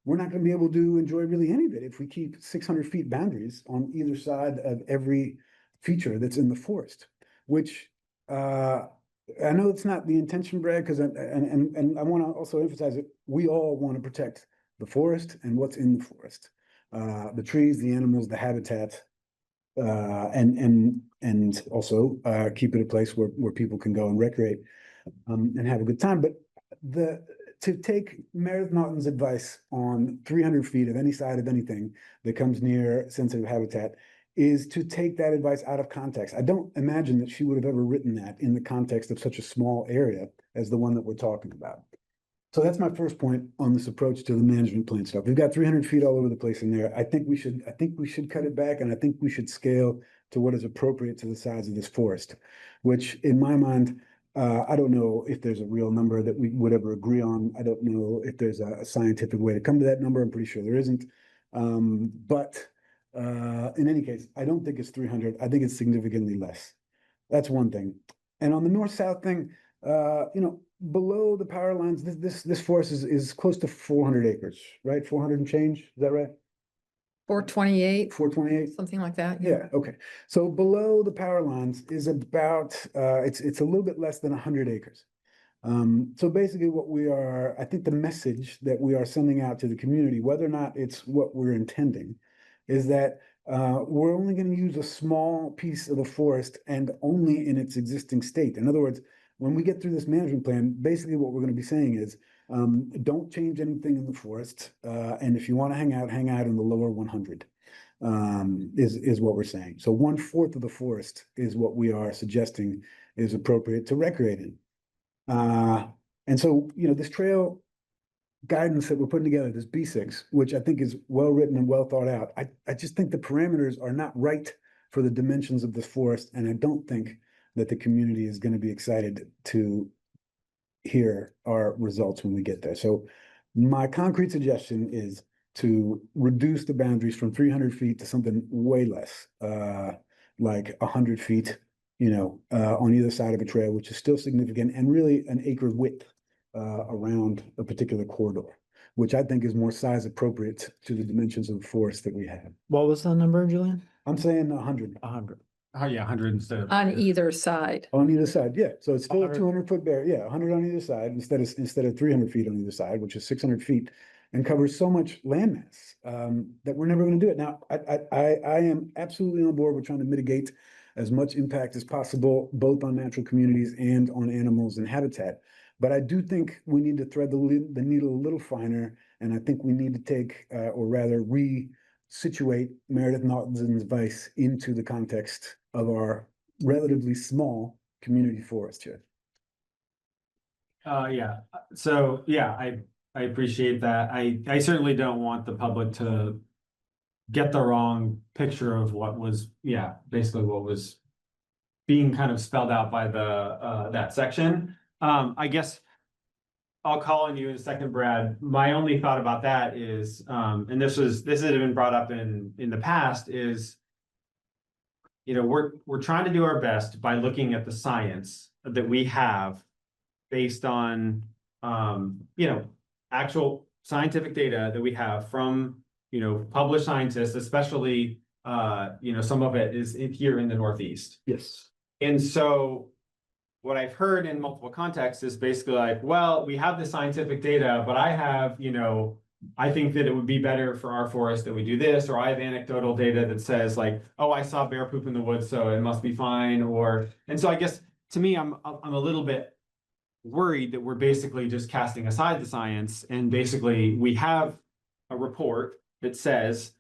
we're not going to be able to enjoy really any of it if we keep 600 feet boundaries on either side of every feature that's in the forest, which I know it's not the intention, Brad, because and I want to also emphasize it. We all want to protect the forest and what's in the forest, the trees, the animals, the habitat, and also keep it a place where people can go and recreate and have a good time. But to take Meredith Naughton's advice on 300 feet of any side of anything that comes near sensitive habitat is to take that advice out of context. I don't imagine that she would have ever written that in the context of such a small area as the one that we're talking about. So that's my first point on this approach to the management plan stuff. We've got 300 feet all over the place in there. I think we should cut it back, and I think we should scale to what is appropriate to the size of this forest, which in my mind, I don't know if there's a real number that we would ever agree on. I don't know if there's a scientific way to come to that number. I'm pretty sure there isn't. But in any case, I don't think it's 300. I think it's significantly less. That's one thing. And on the north-south thing, below the power lines, this forest is close to 400 acres, right? 400 and change, is that right? 428, 428? something like that. Yeah, okay. So below the power lines is about, it's a little bit less than 100 acres. So basically I think the message that we are sending out to the community, whether or not it's what we're intending, is that we're only going to use a small piece of the forest and only in its existing state. In other words, when we get through this management plan, basically what we're going to be saying is, don't change anything in the forest. And if you want to hang out in the lower 100, is what we're saying. So 1/4 of the forest is what we are suggesting is appropriate to recreate in. And so, this trail guidance that we're putting together, this B6, which I think is well written and well thought out. I just think the parameters are not right for the dimensions of this forest, and I don't think that the community is going to be excited to hear our results when we get there. So my concrete suggestion is to reduce the boundaries from 300 feet to something way less, like 100 feet, on either side of a trail, which is still significant, and really an acre width around a particular corridor, which I think is more size appropriate to the dimensions of the forest that we have. What was the number, Julian? I'm saying 100. 100. Oh, yeah, 100 instead of. On either side. On either side, yeah. So it's still a 100. 200-foot barrier, yeah, 100 on either side instead of 300 feet on either side, which is 600 feet, and covers so much landmass that we're never going to do it. Now, I am absolutely on board with trying to mitigate as much impact as possible, both on natural communities and on animals and habitat. But I do think we need to thread the needle a little finer, and I think we need to take, or rather situate Meredith Naughton's advice into the context of our relatively small community forest here. Yeah, so yeah, I appreciate that. I certainly don't want the public to get the wrong picture of what was, basically what was being kind of spelled out by that section. I guess I'll call on you in a second, Brad. My only thought about that is, and this had been brought up in the past, is, we're trying to do our best by looking at the science that we have based on, actual scientific data that we have from, published scientists, especially, some of it is here in the Northeast. Yes. And so what I've heard in multiple contexts is basically like, well, we have the scientific data, but I have, I think that it would be better for our forest that we do this, or I have anecdotal data that says like, oh, I saw bear poop in the woods, so it must be fine. And so I guess to me, I'm a little bit worried that we're basically just casting aside the science, and basically we have a report that says,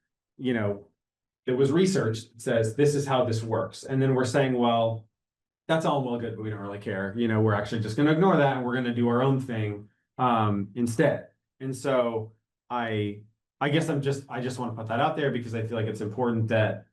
that was researched, says this is how this works. And then we're saying, well, that's all well good, but we don't really care. You know, we're actually just gonna ignore that and we're gonna do our own thing instead. And so I guess I just want to put that out there because I feel like it's important that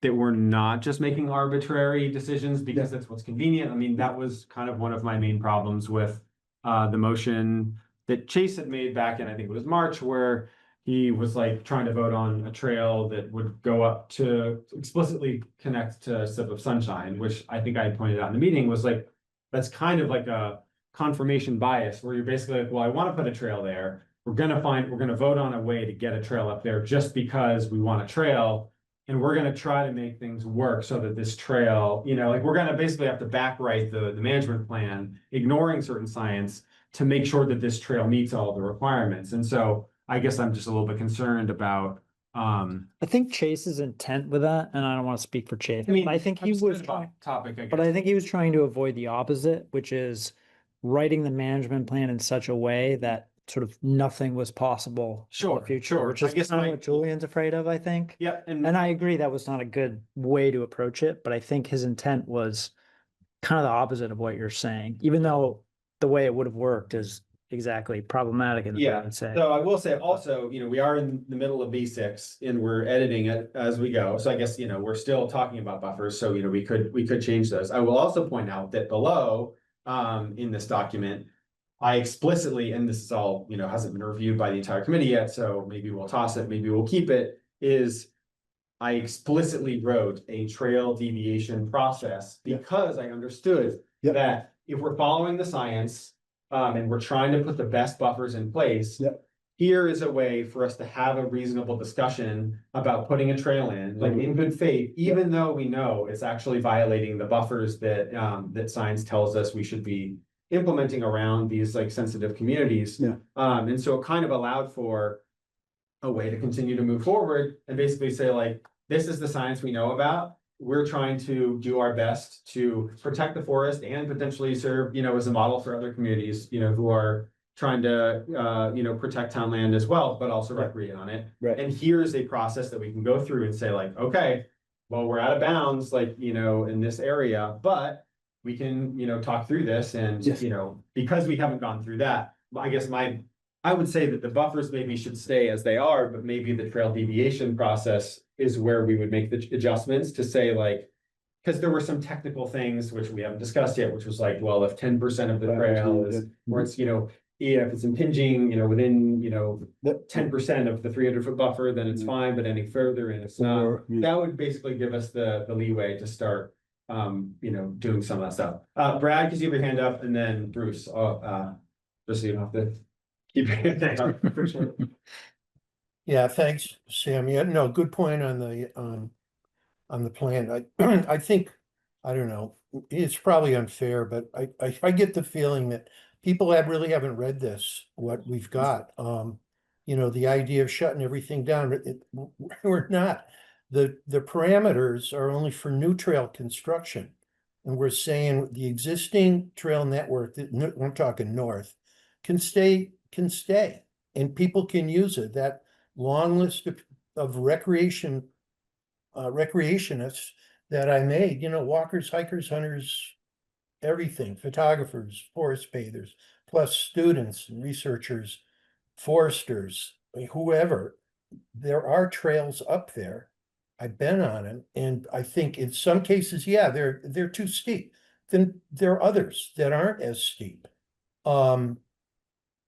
that we're not just making arbitrary decisions because that's what's convenient. I mean, that was kind of one of my main problems with the motion that Chase had made back in, I think it was March, where he was like trying to vote on a trail that would go up to explicitly connect to Sip of Sunshine, which I think I pointed out in the meeting was like, that's kind of like a confirmation bias where you're basically like, well, I want to put a trail there. We're gonna vote on a way to get a trail up there just because we want a trail. And we're gonna try to make things work so that this trail, you know, like we're gonna basically have to backwrite the management plan, ignoring certain science to make sure that this trail meets all the requirements. And so I guess I'm just a little bit concerned about I think Chase's intent with that, and I don't want to speak for Chase, I mean, I think he was trying, topic, I but guess. I think he was trying to avoid the opposite, which is writing the management plan in such a way that sort of nothing was possible in Sure, the future, sure. which I is guess kind of my- what Julian's afraid of, I think. Yeah, and And I agree that was not a good way to approach it, but I think his intent was kind of the opposite of what you're saying, even though the way it would have worked is exactly problematic in the way I yeah, would say. so I will say also, you know, we are in the middle of B6 and we're editing it as we go. So I guess, you know, we're still talking about buffers. So, you know, we could change those. I will also point out that below in this document, I explicitly, and this is all, you know, hasn't been reviewed by the entire committee yet, so maybe we'll toss it, maybe we'll keep it, is I explicitly wrote a trail deviation process because I understood that if we're following the science and we're trying to put the best buffers in place, here is a way for us to have a reasonable discussion about putting a trail in, like in good faith, even though we know it's actually violating the buffers that that science tells us we should be implementing around these like sensitive communities. And so it kind of allowed for a way to continue to move forward and basically say like, this is the science we know about. We're trying to do our best to protect the forest and potentially serve, you know, as a model for other communities, you know, who are trying to, you know, protect town land as well, but also recreate on it. Right. And here's a process that we can go through and say like, okay, well, we're out of bounds, like, you know, in this area, but we can, you know, talk through this and, you know, because we haven't gone through that, I guess I would say that the buffers maybe should stay as they are, but maybe the trail deviation process is where we would make the adjustments to say like, because there were some technical things which we haven't discussed yet, which was like, well, if 10% of the trail is, or it's, you know, if it's impinging, you know, within, you know, 10% of the 300-foot buffer, then it's fine, but any further and it's not. That would basically give us the leeway to start, you know, doing some of that stuff. Brad, because you have your hand up, and then Bruce, just so you don't have to keep your hand up. Appreciate it. Yeah, thanks, Sam. Yeah, no, good point on the plan. I think, I don't know, it's probably unfair, but I get the feeling that people really haven't read this, what we've got. You know, the idea of shutting everything down, we're not. The parameters are only for new trail construction. And we're saying the existing trail network, I'm talking north, can stay, and people can use it. That long list of recreationists that I made, you know, walkers, hikers, hunters, everything, photographers, forest bathers, plus students, researchers, foresters, whoever. There are trails up there. I've been on them, and I think in some cases, yeah, they're too steep. Then there are others that aren't as steep.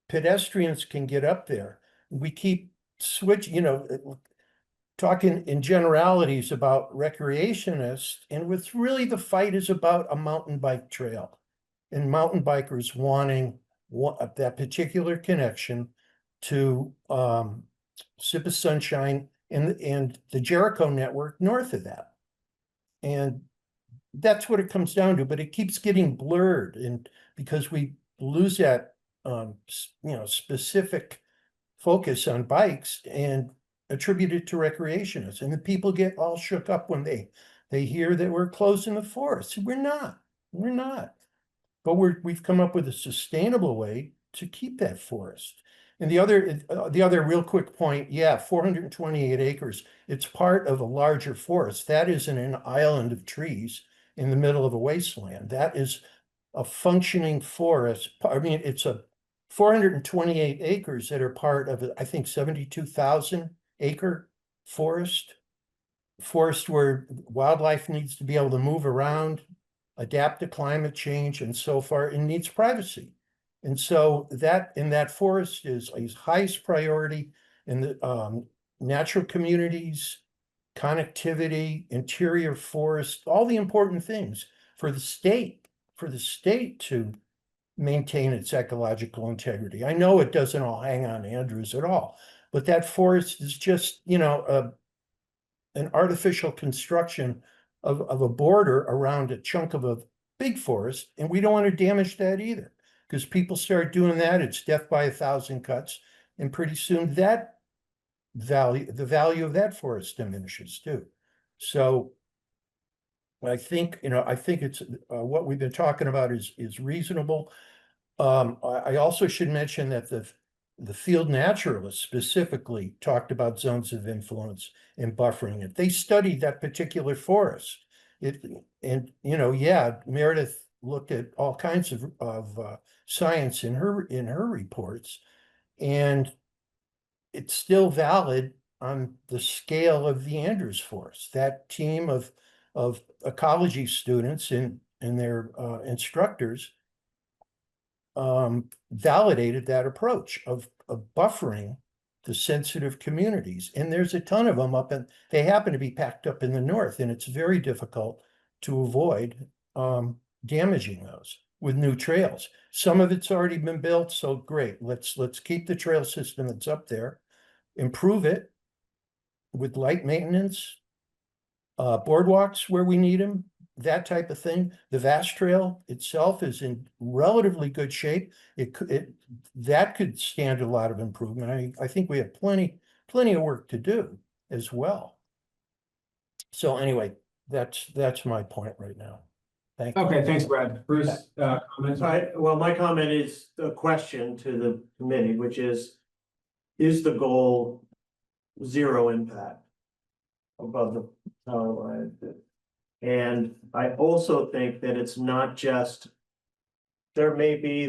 Pedestrians can get up there. We keep switching, you know, talking in generalities about recreationists, and what's really the fight is about a mountain bike trail and mountain bikers wanting that particular connection to Sip of Sunshine and the Jericho network north of that. And that's what it comes down to, but it keeps getting blurred, and because we lose that you know, specific focus on bikes and attribute it to recreationists, and the people get all shook up when they hear that we're closing the forest. We're not, but we've come up with a sustainable way to keep that forest. And the other real quick point, yeah, 428 acres. It's part of a larger forest. That isn't an island of trees in the middle of a wasteland. That is a functioning forest. I mean, it's a 428 acres that are part of, I think, 72,000 acre forest. Forest where wildlife needs to be able to move around, adapt to climate change, and so far it needs privacy. And so that in that forest is highest priority in the natural communities, connectivity, interior forest, all the important things for the state to maintain its ecological integrity. I know it doesn't all hang on Andrews at all, but that forest is just, you know, an artificial construction of a border around a chunk of a big forest, and we don't want to damage that either. Because people start doing that, it's death by 1,000 cuts, and pretty soon the value of that forest diminishes too. So I think, you know, it's what we've been talking about is reasonable. I also should mention that the field naturalists specifically talked about zones of influence and buffering it. They studied that particular forest. And you know, yeah, Meredith looked at all kinds of science in her reports, and it's still valid on the scale of the Andrews Forest. That team of ecology students and their instructors validated that approach of buffering the sensitive communities. And there's a ton of them they happen to be packed up in the north, and it's very difficult to avoid damaging those with new trails. Some of it's already been built, so great. Let's keep the trail system that's up there, improve it with light maintenance, boardwalks where we need them, that type of thing. The Vast Trail itself is in relatively good shape. That could stand a lot of improvement. I think we have plenty of work to do as well. So anyway, that's my point right now. Thank you. Okay, thanks, Brad. Bruce, comments? Well, my comment is a question to the committee, which is the goal zero impact above the power line? And I also think that it's not just, there may be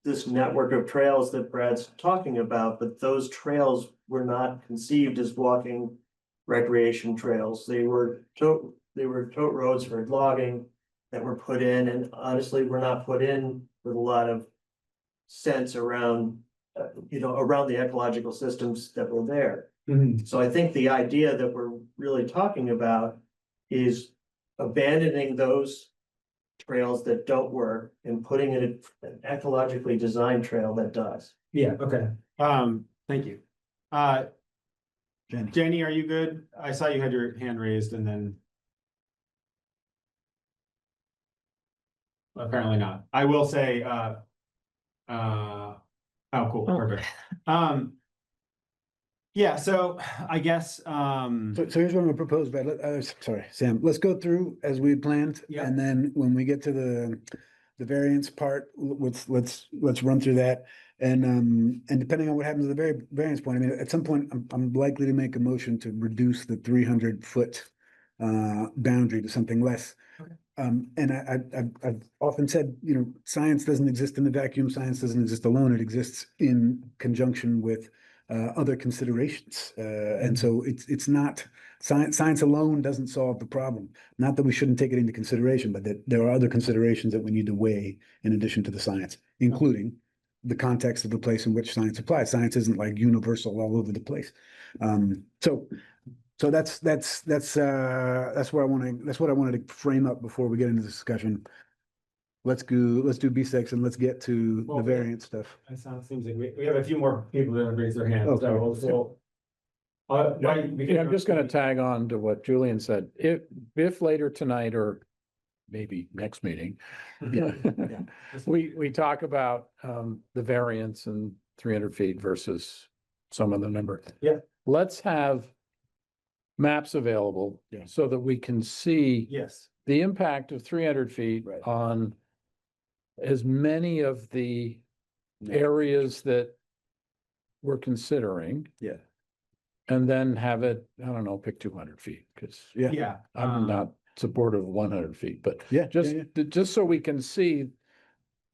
this network of trails that Brad's talking about, but those trails were not conceived as walking recreation trails. They were tote roads for logging that were put in, and honestly, were not put in with a lot of sense around, around the ecological systems that were there. Mhm. So I think the idea that we're really talking about is abandoning those trails that don't work and putting in an ecologically designed trail that does. Yeah, okay. Thank you. Jenny, are you good? I saw you had your hand raised and then. Apparently not. I will say, oh, cool, perfect. Yeah, so I guess, So here's what I'm gonna propose, Brad. Sorry, Sam, let's go through as we planned. Yeah. And then when we get to the variance part, let's run through that. And depending on what happens at the variance point, I mean, at some point, I'm likely to make a motion to reduce the 300-foot boundary to something less. Okay. And I've often said, science doesn't exist in a vacuum. Science doesn't exist alone. It exists in conjunction with other considerations. And so it's not science alone doesn't solve the problem. Not that we shouldn't take it into consideration, but that there are other considerations that we need to weigh in addition to the science, including the context of the place in which science applies. Science isn't like universal all over the place. So that's where that's what I wanted to frame up before we get into the discussion. Let's do B6 and let's get to the variant stuff. That seems like we have a few more people that have raised their hands. Okay. I'm just gonna tag on to what Julian said. If later tonight or maybe next meeting, we talk about the variance and 300 feet versus some other number. Yeah. Let's have maps available so that we can see Yes. the impact of 300 feet on as many of the areas that we're considering. Yeah. And then have it, I don't know, pick 200 feet, because Yeah. I'm not supportive of 100 feet, but Yeah, just so we can see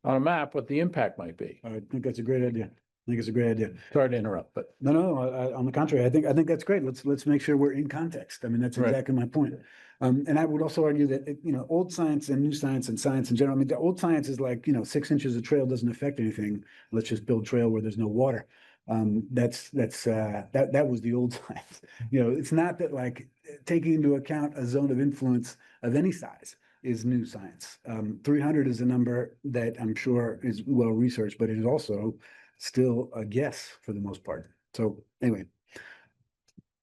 on a map what the impact might be. I think that's a great idea. I think it's a great idea. Sorry to interrupt, but No, on the contrary, I think that's great. Let's make sure we're in context. I mean, that's Right. exactly my point. And I would also argue that, old science and new science and science in general, I mean, the old science is like, 6 inches of trail doesn't affect anything. Let's just build trail where there's no water. That was the old science. It's not that like taking into account a zone of influence of any size is new science. 300 is a number that I'm sure is well researched, but it is also still a guess for the most part. So anyway,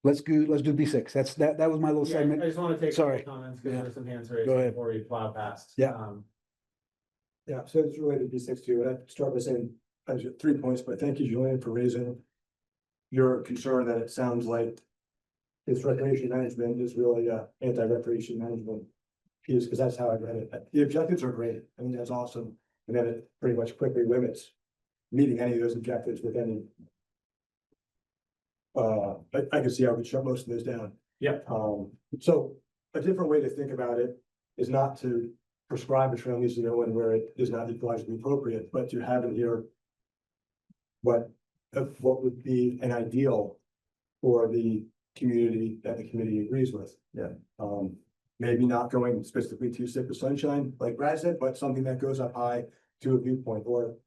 let's do B6. That was my little Yeah, segment. I just want to take Sorry. a couple comments because Yeah. there's some hands raised Go ahead. before we plow past. Yeah. Yeah, so it's related to B6 too, and I'd start by saying, I have 3 points, but thank you, Julian, for raising your concern that it sounds like this recreation management is really anti-recreation management piece, because that's how I read it. The objectives are great. I mean, that's awesome. And then it pretty much quickly limits meeting any of those objectives with any. I can see how we could shut most of those down. Yeah. So a different way to think about it is not to prescribe a trail needs to go in where it is not ecologically appropriate, but to have in here what would be an ideal for the community that the committee agrees with. Yeah. Maybe not going specifically to stick with sunshine, like Brad said, but something that goes up high to a viewpoint, or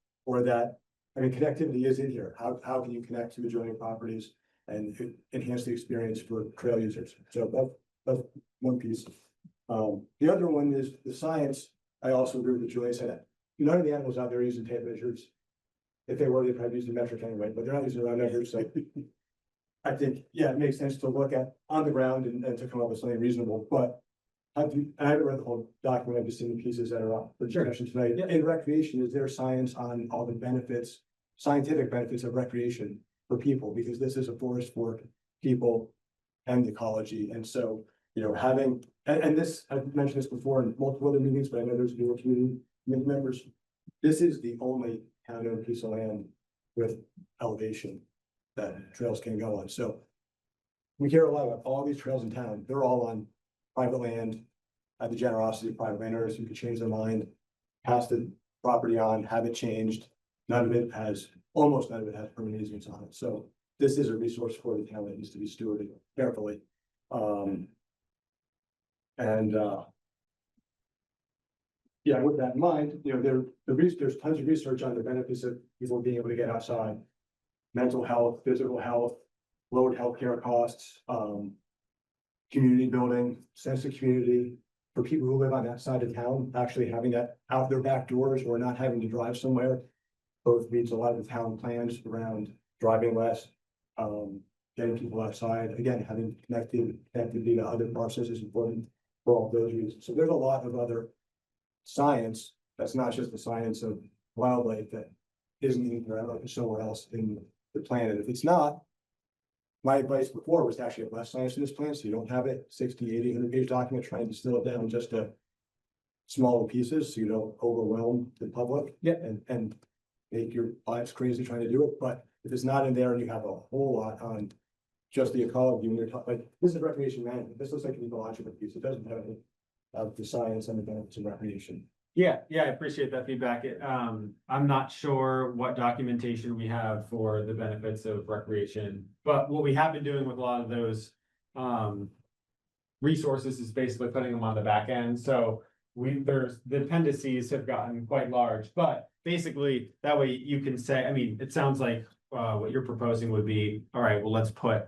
that, I mean, connectivity is in here. How can you connect to adjoining properties and enhance the experience for trail users? So that's one piece. The other one is the science. I also agree with what Julia said. None of the animals out there are using tape measures. If they were, they'd probably use the metric anyway, but they're not using round measures, so. I think, yeah, it makes sense to look at on the ground and to come up with something reasonable, but I haven't read the whole document, I've just seen the pieces that are up for discussion tonight. In recreation, is there science on all the benefits, scientific benefits of recreation for people? Because this is a forest for people and ecology, and so, having, and this, I've mentioned this before in multiple other meetings, but I know there's newer community members. This is the only town-owned piece of land with elevation that trails can go on. So we hear a lot about all these trails in town. They're all on private land, at the generosity of private landowners who could change their mind, pass the property on, have it changed. Almost none of it has permanent easements on it. So this is a resource for the town that needs to be stewarded carefully. Yeah, with that in mind, there's tons of research on the benefits of people being able to get outside. Mental health, physical health, lowered healthcare costs, community building, sense of community for people who live on that side of town, actually having that out their back doors or not having to drive somewhere. Both meets a lot of the town plans around driving less, getting people outside, again, having connectivity to other parcels is important for all those reasons. So there's a lot of other science that's not just the science of wildlife that isn't even around somewhere else in the planet. If it's not, my advice before was to actually have less science in this plan, so you don't have it 60, 80, 100-page document, trying to distill it down just to smaller pieces, so you don't overwhelm the public. Yeah. And make your lives crazy trying to do it. But if it's not in there and you have a whole lot on just the ecology, when you're talking, like, this is recreation management, this looks like an ecological piece, it doesn't have any of the science and the benefits of recreation. Yeah, I appreciate that feedback. I'm not sure what documentation we have for the benefits of recreation, but what we have been doing with a lot of those resources is basically putting them on the back end. So the appendices have gotten quite large, but basically that way you can say, I mean, it sounds like what you're proposing would be, all right, well, let's put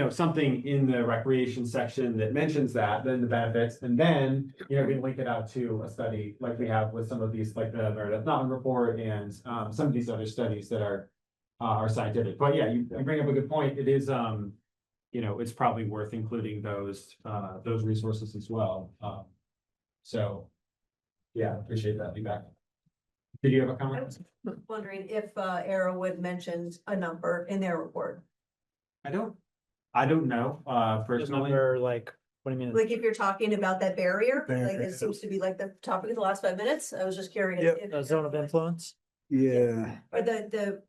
something in the recreation section that mentions that, then the benefits, and then, we link it out to a study like we have with some of these, like the Meredith Mountain Report and some of these other studies that are scientific. But yeah, you bring up a good point. It is, it's probably worth including those resources as well. So yeah, appreciate that feedback. Did you have a I comment? was wondering if Arrowwood mentioned a number in their report. I don't know, personally. Remember, like, what do you mean? Like if you're talking about that barrier, like Barrier. it seems to be like the topic of the last 5 minutes. I was just curious. Yep. if A zone of influence? Yeah. Or the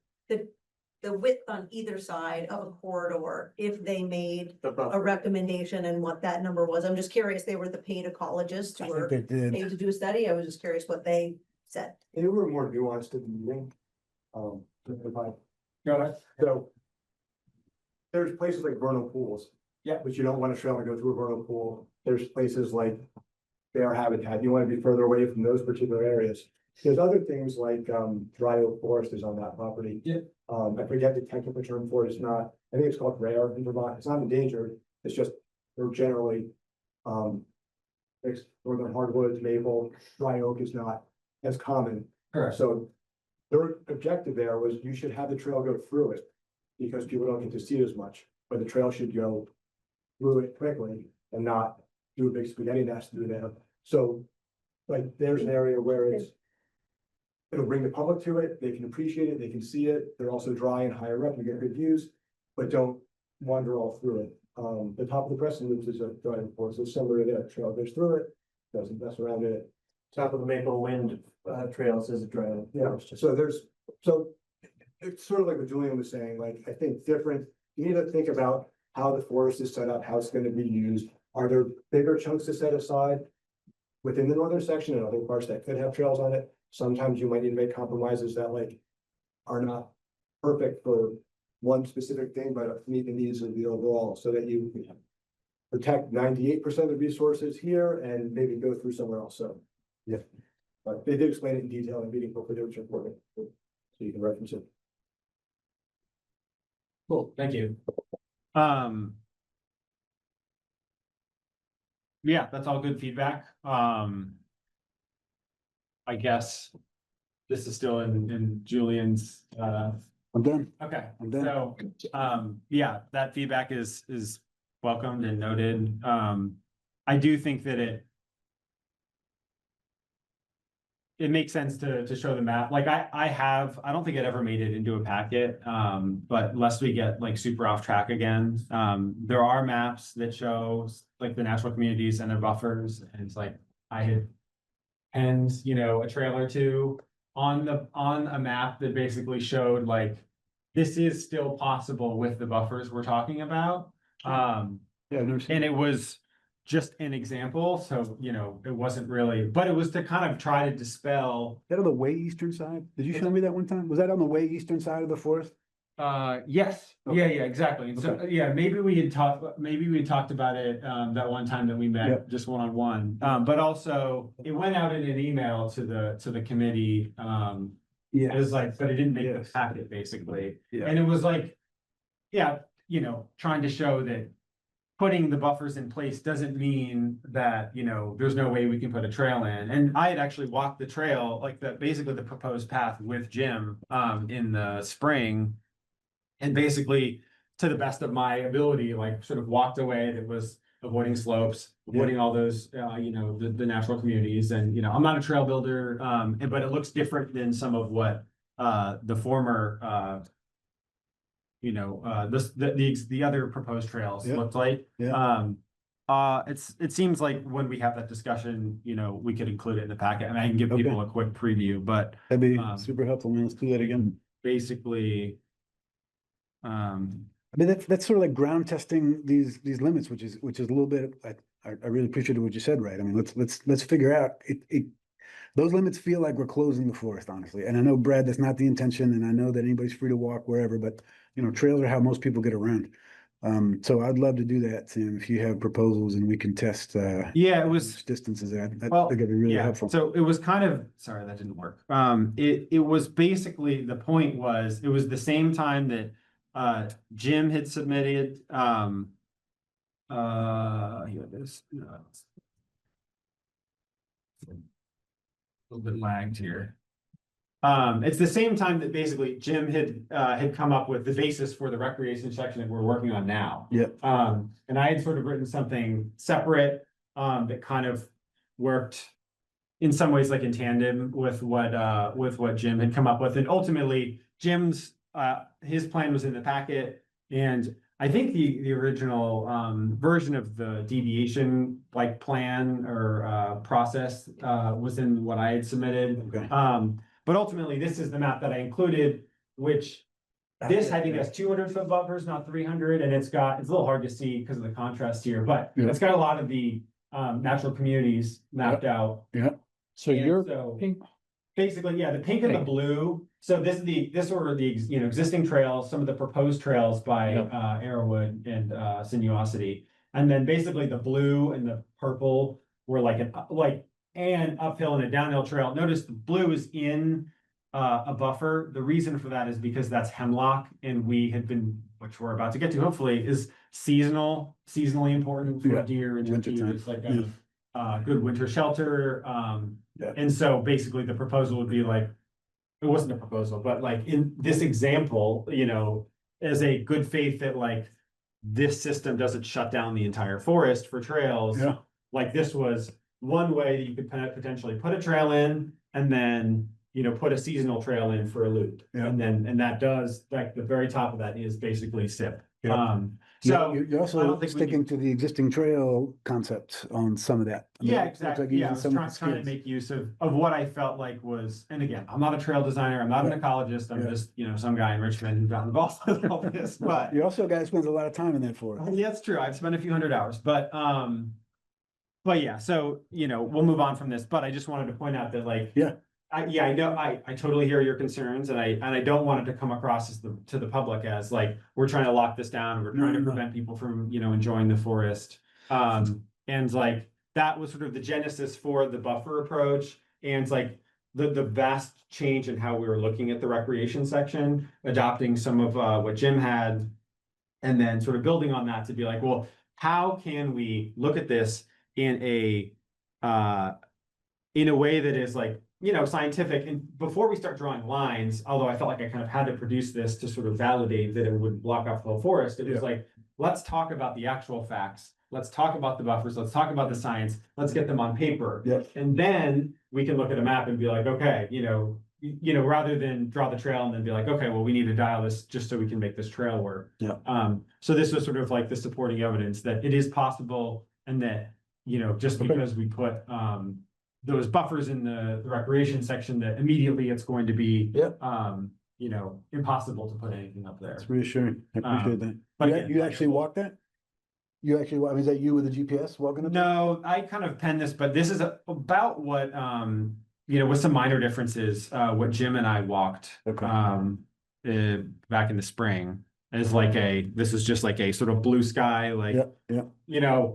the width on either side of a corridor, if they made The a buffer. recommendation and what that number was. I'm just curious, they were the paid ecologists I who think were they did. paid to do a study. I was just curious what they said. They were more nuanced to the meeting. If I- Go ahead. So. There's places like vernal pools. Yeah. But you don't want a trail to go through a vernal pool. There's places like bear habitat. You want to be further away from those particular areas. There's other things like, dry oak forest is on that property. Yeah. I forget the technical term for it. It's not, I think it's called rare in Vermont. It's not endangered. It's just, they're generally, it's northern hardwoods, maple, dry oak is not as common. Correct. So their objective there was you should have the trail go through it because people don't get to see it as much, but the trail should go through it quickly and not do a big spaghetti nest through there. So like there's an area where it'll bring the public to it. They can appreciate it. They can see it. They're also dry and higher up. You get good views, but don't wander all through it. The top of the Preston Loops is a driving force. So similar to that, trail goes through it, doesn't mess around in it. Top of the Maple Wind Trails is a drive. Yeah, so it's sort of like what Julian was saying, like, I think different, you need to think about how the forest is set up, how it's gonna be used. Are there bigger chunks to set aside within the northern section and other parts that could have trails on it? Sometimes you might need to make compromises that like are not perfect for one specific thing, but meet the needs of the overall, so that you protect 98% of the resources here and maybe go through somewhere else, so. Yeah. But they did explain it in detail in the meeting, hopefully they were important, so you can reference it. Cool, thank you. Yeah, that's all good feedback. I guess this is still in Julian's, I'm done. okay, I'm done. so, yeah, that feedback is welcomed and noted. I do think that it makes sense to show the map. Like I don't think it ever made it into a packet. But lest we get like super off track again, there are maps that show like the natural communities and their buffers. And it's like, I had penned, a trail or two on a map that basically showed like, this is still possible with the buffers we're talking about. Yeah, I've never seen. And it was just an example, so, it wasn't really, but it was to kind of try to dispel. That on the way eastern side? Did you show me that one time? Was that on the way eastern side of the forest? Yes, Okay. yeah, exactly. And so, Okay. yeah, maybe we had talked about it, that one time that we met, Yep. just one-on-one. But also, it went out in an email to the committee, Yeah. it was like, but it didn't make the Yes. packet, basically. Yeah. And it was like, yeah, trying to show that putting the buffers in place doesn't mean that, there's no way we can put a trail in. And I had actually walked the trail, like basically the proposed path with Jim, in the spring. And basically, to the best of my ability, like sort of walked away that was avoiding slopes, avoiding all those, the natural communities. And, I'm not a trail builder, but it looks different than some of what the former, the other proposed trails Yeah. looked like. Yeah. It seems like when we have that discussion, we could include it in the packet, and I can give people a quick preview, but That'd be super helpful, man. Let's do that again. basically. I mean, that's sort of like ground testing these limits, which is a little bit, I really appreciated what you said, right? I mean, let's figure out those limits feel like we're closing the forest, honestly. And I know, Brad, that's not the intention, and I know that anybody's free to walk wherever, but trails are how most people get around. So I'd love to do that, Sam, if you have proposals and we can test Yeah, it was distances. I think well, it'd be really yeah, helpful. so it was kind of, sorry, that didn't work. It was basically, the point was, it was the same time that Jim had submitted, here it is. A little bit lagged here. It's the same time that basically Jim had come up with the basis for the recreation section that we're working on now. Yep. And I had sort of written something separate, that kind of worked in some ways like in tandem with what Jim had come up with. And ultimately, Jim's, his plan was in the packet, and I think the original version of the deviation like plan or process was in what I had submitted. Okay. But ultimately, this is the map that I included, which This, I think, has 200-foot buffers, not 300, and it's a little hard to see because of the contrast here, but Yeah. it's got a lot of the natural communities mapped out. So And you're so- pink, Basically, yeah, the pink and the Pink. blue. So this were the existing trails, some of the proposed trails by Yep. Arrowwood and Sinuosity. And then basically the blue and the purple were like an uphill and a downhill trail. Notice the blue is in a buffer. The reason for that is because that's hemlock, and we had been, which we're about to get to hopefully, is seasonally important for Yeah, deer and wintertime. turkey. It's like a good winter shelter. And so basically the proposal would be like, it wasn't a proposal, but like in this example, as a good faith that like this system doesn't shut down the entire forest for trails. Yeah. Like this was one way that you could potentially put a trail in and then, put a seasonal trail in for a loop. Yeah. And that does, like the very top of that is basically SIP. Yeah. So You're I also don't think we sticking to the existing trail concept on some of that. I mean, yeah, it looks like exactly. you're Yeah, I using was some of trying the to skills. make use of what I felt like was, and again, I'm not a trail designer, I'm not an Yeah. ecologist, I'm Yeah. just, some guy in Richmond who got involved with all this, but. You're also a guy who spends a lot of time in that forest. Yeah, it's true. I've spent a few hundred hours, but yeah, so, we'll move on from this, but I just wanted to point out that like. Yeah. I know, I totally hear your concerns and I don't want it to come across as to the public as like, we're trying to lock this down, we're trying to No. prevent people from, enjoying the forest. And like, that was sort of the genesis for the buffer approach and like the vast change in how we were looking at the recreation section, adopting some of what Jim had. And then sort of building on that to be like, well, how can we look at this in a way that is like, scientific, and before we start drawing lines, although I felt like I kind of had to produce this to sort of validate that it wouldn't block off the whole forest, it was like, let's talk about the actual facts. Let's talk about the buffers. Let's talk about the science. Let's get them on paper. Yeah. And then we can look at a map and be like, okay, rather than draw the trail and then be like, okay, well, we need to dial this just so we can make this trail work. Yeah. So this was sort of like the supporting evidence that it is possible and that, just Okay. because we put, those buffers in the recreation section that immediately it's going to be, impossible to put anything up there. It's reassuring. I appreciate that. but You, again, you like, actually walked that? You actually, I mean, is that you with the GPS walking up? No, I kind of penned this, but this is about what, with some minor differences, what Jim and I walked, Okay. back in the spring is like this is just like a sort of blue sky, like, Yeah.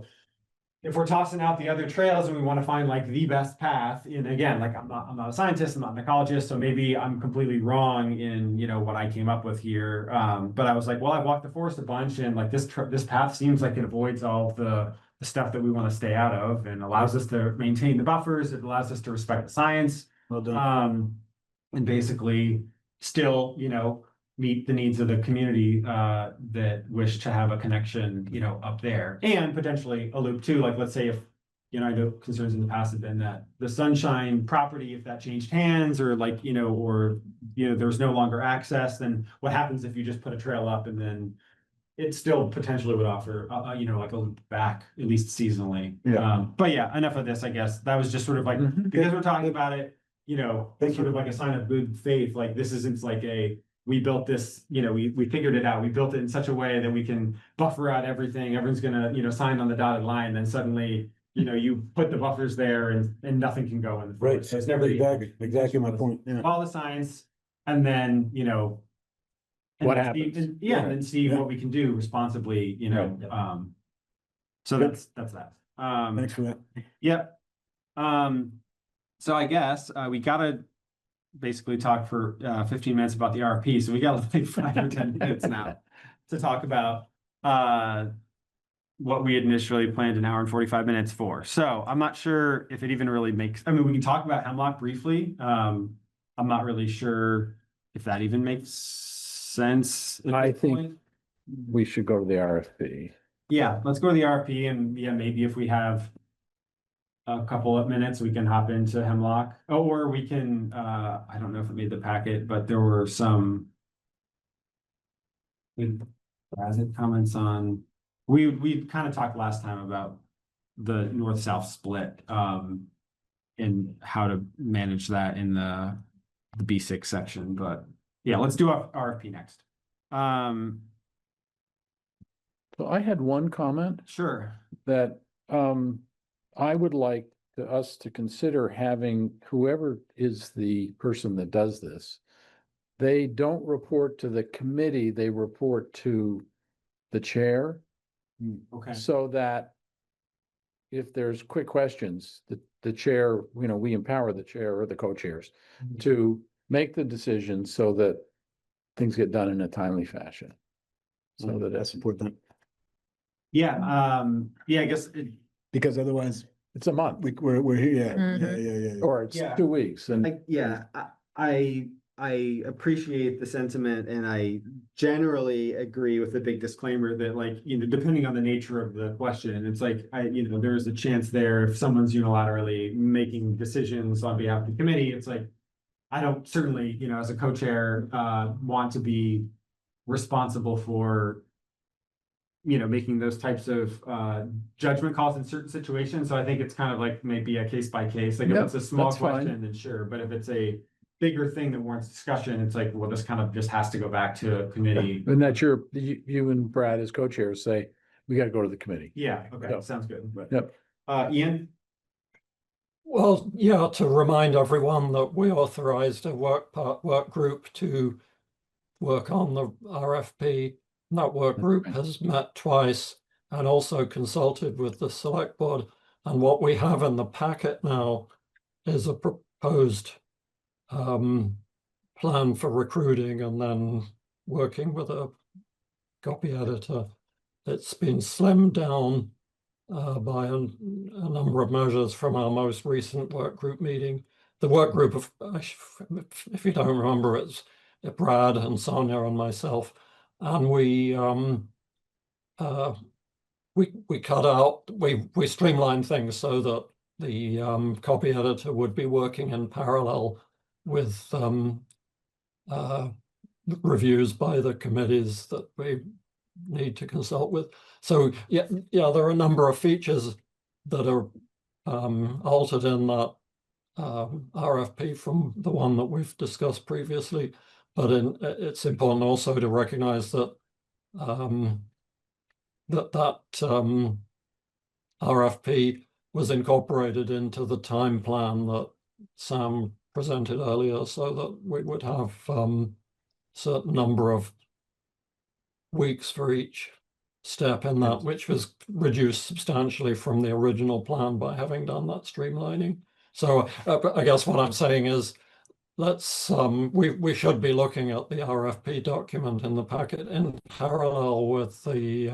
If we're tossing out the other trails and we want to find like the best path, and again, like I'm not a scientist, I'm not an ecologist, so maybe I'm completely wrong in, what I came up with here. But I was like, well, I've walked the forest a bunch and like this path seems like it avoids all of the stuff that we want to stay out of and allows us to maintain the buffers. It allows us to respect the science. Well done. And basically still, meet the needs of the community that wish to have a connection, up there. And potentially a loop too, like let's say if, I know concerns in the past have been that the Sunshine property, if that changed hands or like, there's no longer access, then what happens if you just put a trail up and then it still potentially would offer, like a loop back, at least seasonally. Yeah. But yeah, enough of this, I guess. That was just sort of like, because we're talking about it, Thank sort you. of like a sign of good faith, like this isn't like we built this, we figured it out. We built it in such a way that we can buffer out everything. Everyone's gonna, sign on the dotted line. Then suddenly, you put the buffers there and nothing can go in the Right. forest. So it's never Exactly my point. Yeah. Follow the science and then, and What then happens? and then see Yeah. what we can do responsibly, so Good. that's that. Thanks for that. Yep. So I guess we gotta basically talk for 15 minutes about the RFP, so we got like 5 or 10 minutes now to talk about what we had initially planned an hour and 45 minutes for. So I'm not sure if it even really makes, I mean, we can talk about hemlock briefly. I'm not really sure if that even makes sense. at I this think- point. we should go to the RFP. Yeah, let's go to the RFP and yeah, maybe if we have a couple of minutes, we can hop into hemlock, or we can, I don't know if it made the packet, but there were some comments on, we kind of talked last time about the north-south split, and how to manage that in the B6 section, but yeah, let's do our RFP next. Um, So I had one comment sure. that I would like us to consider having whoever is the person that does this. They don't report to the committee, they report to the chair, Okay. so that if there's quick questions, the chair, we empower the chair or the co-chairs to make the decision so that things get done in a timely fashion. So that I support that, Yeah, I guess because otherwise it's a month we're here, yeah, Mhm. yeah. or it's Yeah. 2 weeks and. I appreciate the sentiment and I generally agree with the big disclaimer that like, depending on the nature of the question, it's like, there's a chance there if someone's unilaterally making decisions on behalf of the committee, it's like, I don't certainly, as a co-chair, want to be responsible for making those types of judgment calls in certain situations. So I think it's kind of like maybe a case by case, like if Yep, it's a small that's fine. question, then sure, but if it's a bigger thing that warrants discussion, it's like, well, this kind of just has to go back to a committee. And that's you and Brad as co-chairs say, we gotta go to the committee. Yeah, okay, Yep. sounds good. Yep. Ian? Well, yeah, to remind everyone that we authorized a work group to work on the RFP. That work group has met twice and also consulted with the select board. And what we have in the packet now is a proposed plan for recruiting and then working with a copy editor. It's been slimmed down by a number of measures from our most recent work group meeting. The work group of, if you don't remember, it's Brad and Sonia and myself, and we cut out, we streamlined things so that the copy editor would be working in parallel with reviews by the committees that we need to consult with. So yeah, there are a number of features that are altered in that RFP from the one that we've discussed previously. But it's important also to recognize that RFP was incorporated into the time plan that Sam presented earlier, so that we would have certain number of weeks for each step in that, which was reduced substantially from the original plan by having done that streamlining. So I guess what I'm saying is, let's we should be looking at the RFP document in the packet in parallel with the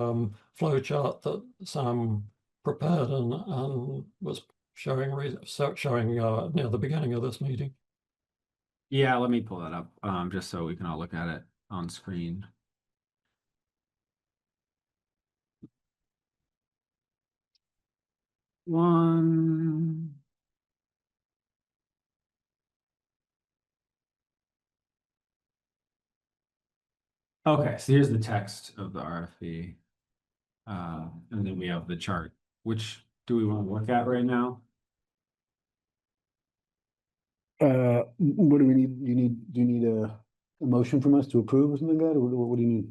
flow chart that Sam prepared and was showing near the beginning of this meeting. Yeah, let me pull that up, just so we can all look at it on screen. One. Okay, so here's the text of the RFP. And then we have the chart. Which do we want to look at right now? What do we need? Do you need a motion from us to approve or something like that, or what do you need?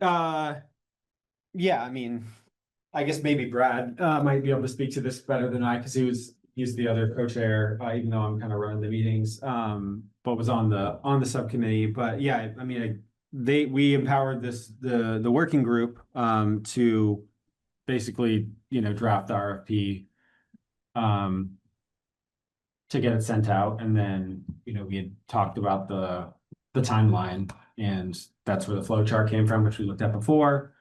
Yeah, I mean, I guess maybe Brad might be able to speak to this better than I, because he's the other co-chair, even though I'm kind of running the meetings, but was on the subcommittee. But yeah, I mean, we empowered the working group to basically, draft the RFP to get it sent out, and then, we had talked about the timeline, and that's where the flow chart came from, which we looked at before.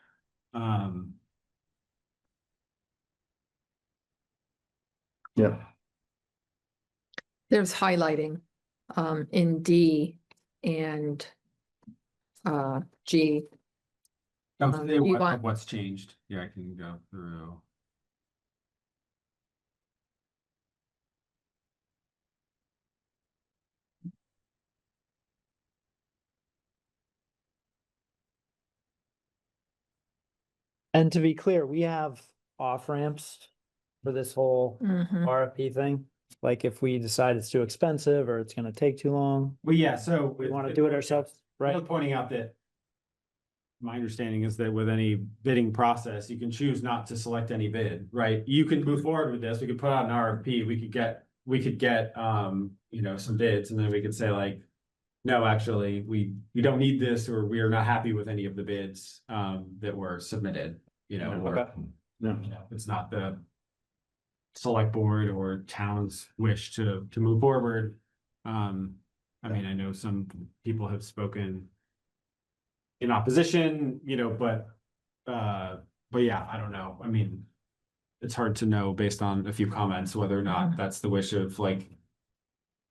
Yeah. There's highlighting in D and G. You want- What's changed? Yeah, I can go through. And to be clear, we have off ramps for this whole Mhm. RFP thing. Like if we decide it's too expensive or it's gonna take too long, Well, yeah, so we want to do it ourselves, right? Pointing out that my understanding is that with any bidding process, you can choose not to select any bid, right? You can move forward with this, we could put out an RFP, we could get, you know, some bids, and then we could say like, no, actually, we don't need this, or we are not happy with any of the bids, that were submitted, you know, or, Okay. you know, it's not the select board or town's wish to move forward. I mean, I know some people have spoken in opposition, you know, but yeah, I don't know. I mean, it's hard to know based on a few comments whether or not that's the wish of like.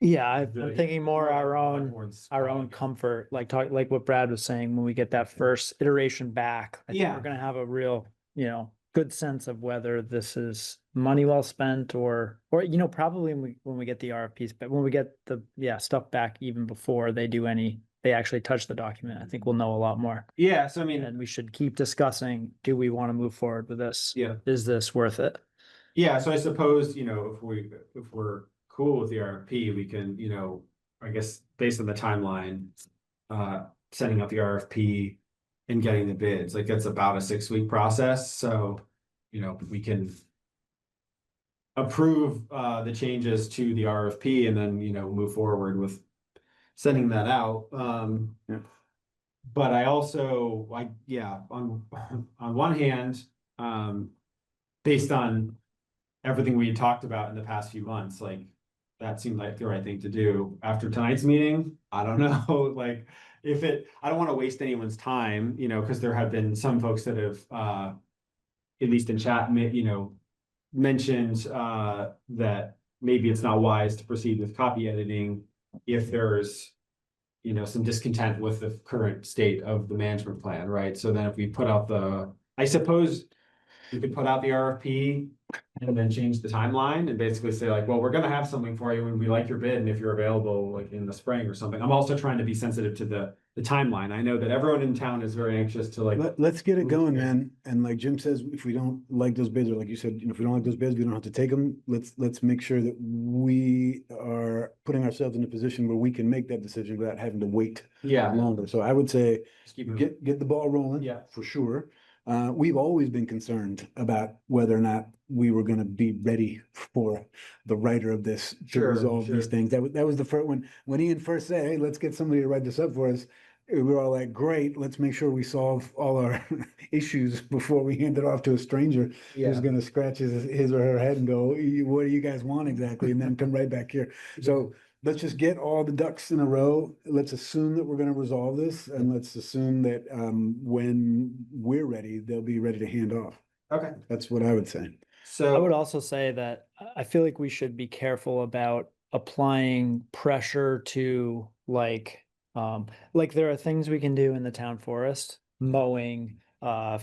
Yeah, I'm the- thinking more our select own, board's our own comfort, like what Brad was saying, when we get that first iteration back. I think Yeah. we're gonna have a real, you know, good sense of whether this is money well spent or, you know, probably when we get the RFPs, but when we get the, stuff back even before they actually touch the document, I think we'll know a lot more. Yeah, so I mean, And we should keep discussing, do we want to move forward with this? yeah. Is this worth it? Yeah, so I suppose, you know, if we're cool with the RFP, we can, you know, I guess based on the timeline, sending out the RFP and getting the bids, like that's about a 6-week process, so, you know, we can approve the changes to the RFP and then, you know, move forward with sending that out. But I also, on one hand, based on everything we had talked about in the past few months, like that seemed like the right thing to do. After tonight's meeting, I don't know, like I don't want to waste anyone's time, you know, because there have been some folks that have, at least in chat, you know, mentioned that maybe it's not wise to proceed with copy editing if there's, you know, some discontent with the current state of the management plan, right? So then if we put out I suppose we could put out the RFP and then change the timeline and basically say like, well, we're gonna have something for you when we like your bid and if you're available like in the spring or something. I'm also trying to be sensitive to the timeline. I know that everyone in town is very anxious to like. Let's get it going, man. And like Jim says, if we don't like those bids, or like you said, you know, if we don't like those bids, we don't have to take them. Let's make sure that we are putting ourselves in a position where we can make that decision without having to wait longer. So I would say, Just keep it- get the ball rolling. Yeah. For sure. We've always been concerned about whether or not we were gonna be ready for the writer of this to Sure, resolve these sure. things. That was the first, when Ian first said, hey, let's get somebody to write this up for us. We were all like, great, let's make sure we solve all our issues before we hand it off to a stranger who's gonna scratch his or her head and go, what do you guys want exactly? And then come right back here. So let's just get all the ducks in a row. Let's assume that we're gonna resolve this, and let's assume that when we're ready, they'll be ready to hand off. Okay, That's what I would say. so. I would also say that I feel like we should be careful about applying pressure to like there are things we can do in the town forest, mowing,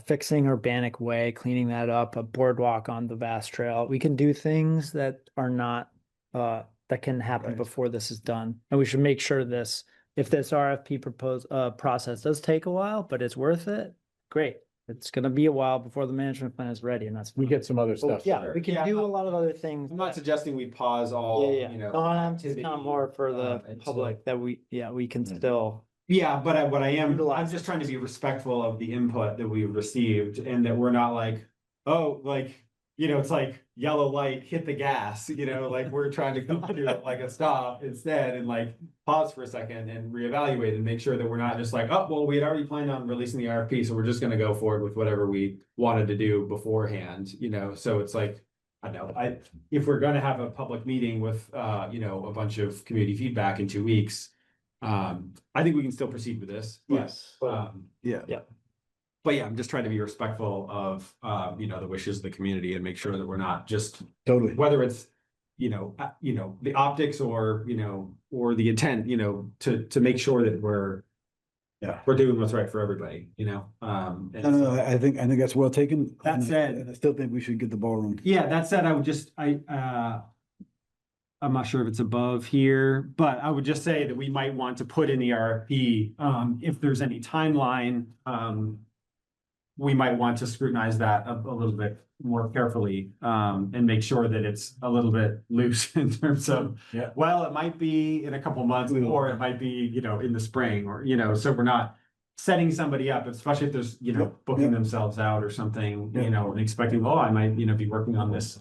fixing Urbanic Way, cleaning that up, a boardwalk on the vast trail. We can do things that are not, that can happen Right. before this is done. And we should make sure if this RFP process does take a while, but it's worth it, great. It's gonna be a while before the management plan is ready, and that's. We get some other stuff. Yeah, we can Yeah, do a lot of other things. I'm not suggesting we pause all, Yeah, you know. no, I'm just activity, kind of more for the until- public that we can still. Yeah, but what I'm Utilize just trying to be respectful of the input that we've received and that we're not like, oh, like, you know, it's like yellow light, hit the gas, you know, like we're trying to come to like a stop instead and like pause for a second and reevaluate and make sure that we're not just like, oh, well, we had already planned on releasing the RFP, so we're just gonna go forward with whatever we wanted to do beforehand, you know, so it's like, I don't know, if we're gonna have a public meeting with, you know, a bunch of community feedback in 2 weeks, I think we can still proceed with this. But, Yes. Yeah. But yeah, I'm just trying to be respectful of, you know, the wishes of the community and make sure that we're not just, Totally. whether it's, you know, the optics or, you know, or the intent, you know, to make sure that we're doing what's right for everybody, you know? And No, I think that's well taken. That And said- I still think we should get the ball rolling. Yeah, that said, I would just, I'm not sure if it's above here, but I would just say that we might want to put in the RFP, if there's any timeline, we might want to scrutinize that a little bit more carefully, and make sure that it's a little bit loose in terms of, Yeah. well, it might be in a couple months, or it might be, you know, in the spring, or, you know, so we're not setting somebody up, especially if there's, you know, Yep, booking yep. themselves out or something, you Yep. know, and expecting, oh, I might, you know, be working on this.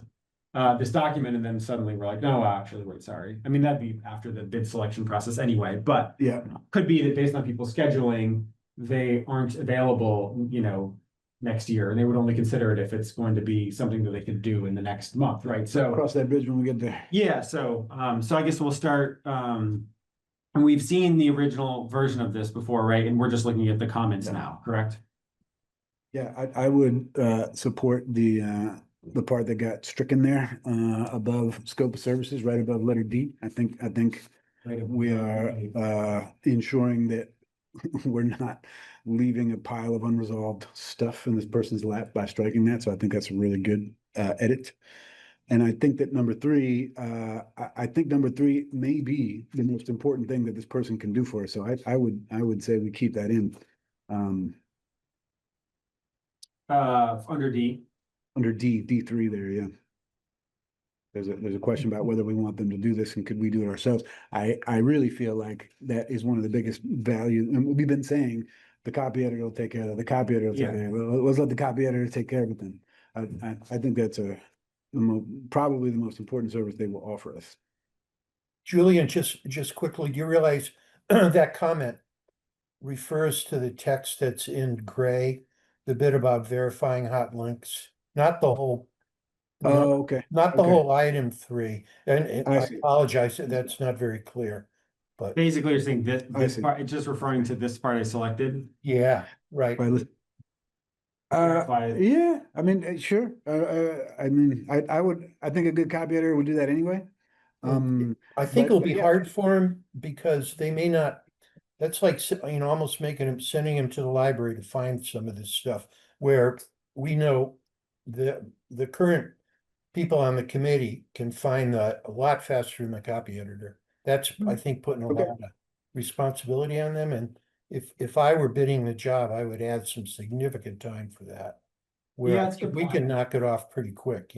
This document, and then suddenly we're like, no, actually, wait, sorry. I mean, that'd be after the bid selection process anyway, but Yeah, could be that based on people's scheduling, they aren't available, you know, next year, and they would only consider it if it's going to be something that they could do in the next month, right? So. cross that bridge when we get there. Yeah, so I guess we'll start, and we've seen the original version of this before, right? And we're just looking at the comments now, correct? Yeah, I would support the part that got stricken there above scope of services, right above letter D. I think we are ensuring that we're not leaving a pile of unresolved stuff in this person's lap by striking that. So I think that's a really good edit. And I think that number three, I think number three may be the most important thing that this person can do for us. So I would say we keep that in. Under D. Under D3 there, yeah. There's a question about whether we want them to do this and could we do it ourselves. I really feel like that is one of the biggest values, and we've been saying the copy editor will take care of it, the copy editor will take care of it. Let's let the copy editor take care of it then. I think that's probably the most important service they will offer us. Julian, just quickly, do you realize that comment refers to the text that's in gray, the bit about verifying hot links, not the whole. Oh, okay. Not the Okay. whole item 3, and I I see. apologize, that's not very clear, but Basically, you're saying that I this see. part, it's just referring to this part I selected. yeah, right. Verify. Yeah, I mean, sure. I mean, I think a good copy editor would do that anyway. I think but- it'll be yeah. hard for him because they may not, that's like, almost sending him to the library to find some of this stuff, where we know the current people on the committee can find that a lot faster than the copy editor. That's, I think, putting a Okay. lot of responsibility on them, and if I were bidding the job, I would add some significant time for that. Where Yeah, that's a good we point. can knock it off pretty quick,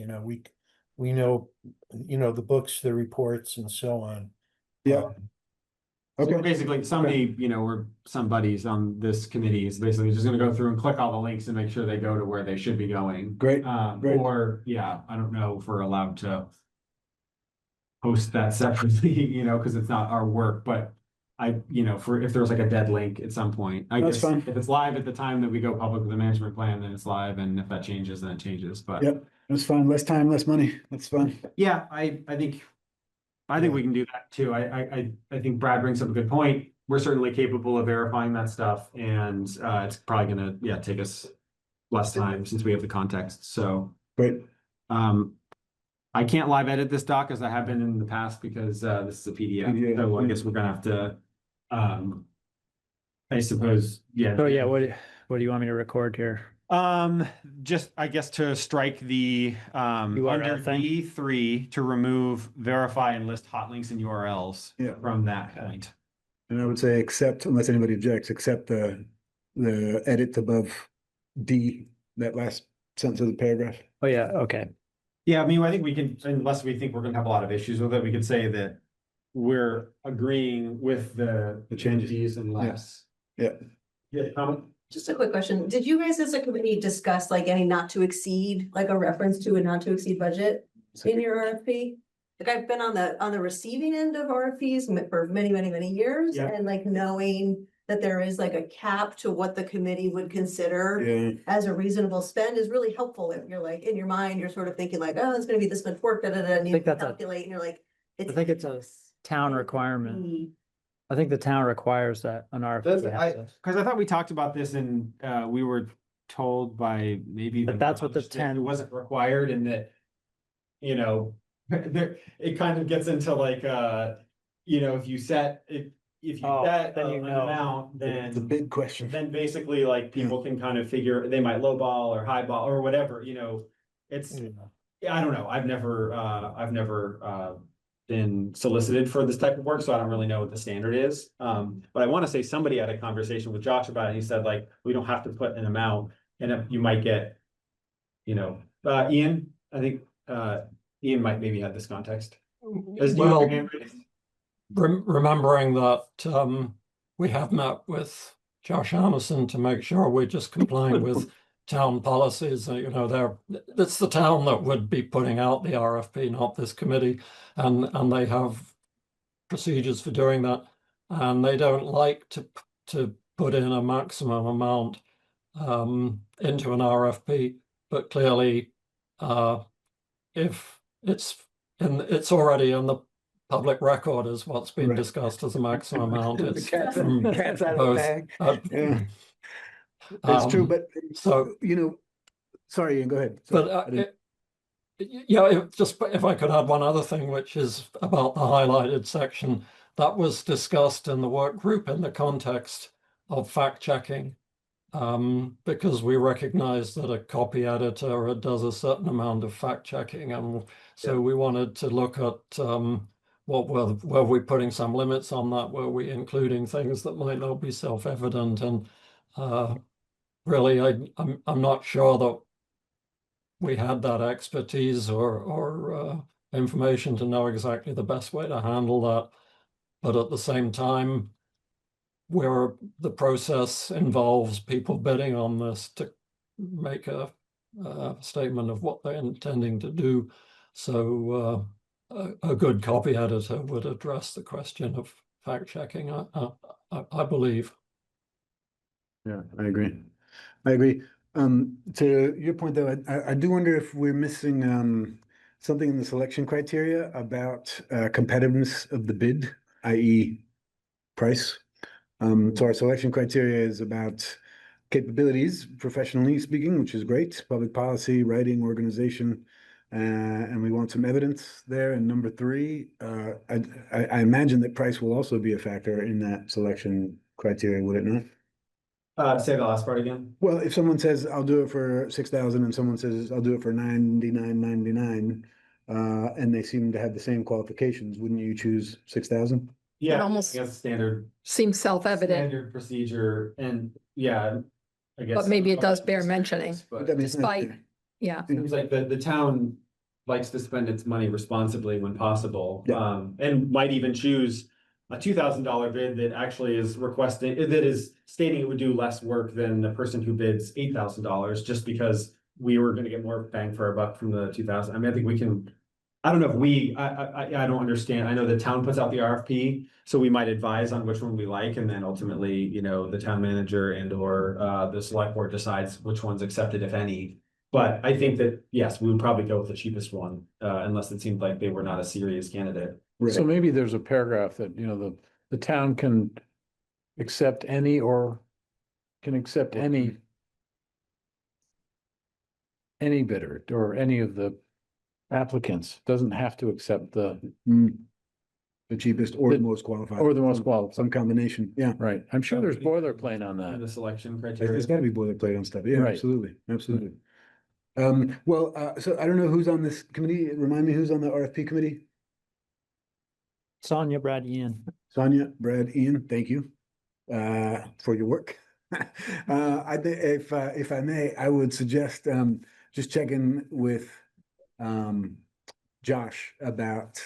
we know, the books, the reports and so on. Yeah. So Okay. basically, somebody, you know, or somebody's on this committee is basically just gonna go through and click all the links and make sure they go to where they should be going. Great. Great. Or, yeah, I don't know if we're allowed to post that separately, you know, because it's not our work, but you know, if there's like a dead link at some point, I That's guess fine. if it's live at the time that we go public with the management plan, then it's live, and if that changes, then it changes, but. Yep, that's fine. Less time, less money. That's fine. Yeah, I think we can do that too. I think Brad brings up a good point. We're certainly capable of verifying that stuff, and it's probably gonna, yeah, take us less time since we have the context, so. Great. I can't live edit this doc as I have been in the past because this is a PDF, so I guess we're gonna have to, I suppose, yeah. So yeah, what do you want me to record here? Just, I guess, to strike the URL under thing? D3 to remove, verify and list hot links and URLs Yeah. from that point. And I would say accept, unless anybody objects, accept the edit above D, that last sentence of the paragraph. Oh, yeah, okay. Yeah, I mean, I think we can, unless we think we're gonna have a lot of issues with it, we could say that we're agreeing with the changes. Ds and less. Yeah. Yeah, comment? Just a quick question. Did you guys as a committee discuss like any not to exceed, like a reference to a not to exceed budget in your RFP? Like I've been on the receiving end of RFPs for many years, Yeah. and like knowing that there is like a cap to what the committee would consider Yeah. as a reasonable spend is really helpful. If you're like, in your mind, you're sort of thinking like, oh, it's gonna be this much work, and you think that's a- calculate and you're like. I think it's a town requirement. I think the town requires that an RFP has to. Cause I thought we talked about this and we were told by maybe. But that's what the that 10 It wasn't required, and that, you know, there, it kind of gets into like, you know, if you set, if you Oh, set then you an know. amount, It's a then. big question. Then basically like people can kind of figure, they might lowball or highball or whatever, you know, it's, yeah, I don't know. I've never been solicited for this type of work, so I don't really know what the standard is. But I want to say somebody had a conversation with Josh about it. He said like, we don't have to put an amount, and you might get, you know, Ian, I think, Ian might maybe have this context. Does you have your hand raised? Remembering that we have met with Josh Anderson to make sure we're just complying with town policies. It's the town that would be putting out the RFP, not this committee, and they have procedures for doing that, and they don't like to put in a maximum amount into an RFP, but clearly, if it's already in the public record as what's been Right. discussed as a maximum amount. The It's cat's from out of the both, bag. Yeah. It's true, but so, sorry, Ian, go ahead. Sorry, but I didn't- if I could add one other thing, which is about the highlighted section, that was discussed in the work group in the context of fact checking. Because we recognize that a copy editor does a certain amount of fact checking, and so we wanted to look at were we putting some limits on that? Were we including things that might not be self-evident? And really, I'm not sure that we had that expertise or information to know exactly the best way to handle that. But at the same time, where the process involves people bidding on this to make a statement of what they're intending to do. So a good copy editor would address the question of fact checking, I believe. Yeah, I agree. I agree. To your point though, I do wonder if we're missing something in the selection criteria about competitiveness of the bid, i.e. price. So our selection criteria is about capabilities, professionally speaking, which is great, public policy, writing, organization, and we want some evidence there. And number three, I imagine that price will also be a factor in that selection criteria, would it not? Say the last part again. Well, if someone says, I'll do it for 6,000 and someone says, I'll do it for 99.99, and they seem to have the same qualifications, wouldn't you choose 6,000? Yeah, almost I guess standard seems self-evident, standard procedure, and yeah, I guess. but maybe it does bear mentioning, But That makes sense, despite, yeah. yeah. seems like the town likes to spend its money responsibly when possible. Yeah. And might even choose a $2,000 bid that actually is requesting, that is stating it would do less work than the person who bids $8,000, just because we were gonna get more bang for our buck from the 2,000. I mean, I think we can, I don't know if I don't understand. I know the town puts out the RFP, so we might advise on which one we like, and then ultimately, the town manager and or the select board decides which one's accepted, if any. But I think that, yes, we would probably go with the cheapest one, unless it seemed like they were not a serious candidate. So maybe there's a paragraph that, the town can accept any or can accept any bidder or any of the applicants, doesn't have to accept the cheapest or the most qualified. or the most qualified. Some combination, yeah. Right. I'm sure there's boilerplate on And that. the selection criteria. There's gotta be boilerplate on stuff, yeah, Right. absolutely, absolutely. So I don't know who's on this committee, remind me who's on the RFP committee? Sonia, Brad, Ian. Sonia, Brad, Ian, thank you for your work. I think if I may, I would suggest just checking with Josh about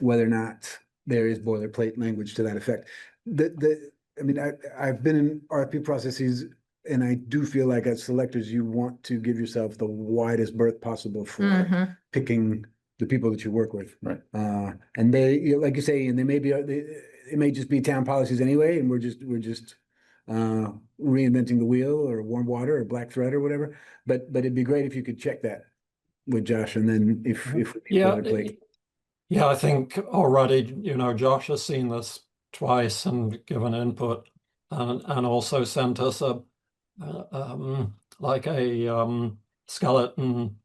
whether or not there is boilerplate language to that effect. I mean, I've been in RFP processes, and I do feel like as selectors, you want to give yourself the widest berth possible for Mhm. picking the people that you work with. Right. And they, like you say, and they may be, it may just be town policies anyway, and we're just reinventing the wheel or warm water or black thread or whatever. But it'd be great if you could check that with Josh, and then if boilerplate. Yeah, I think already, Josh has seen this twice and given input, and also sent us a skeleton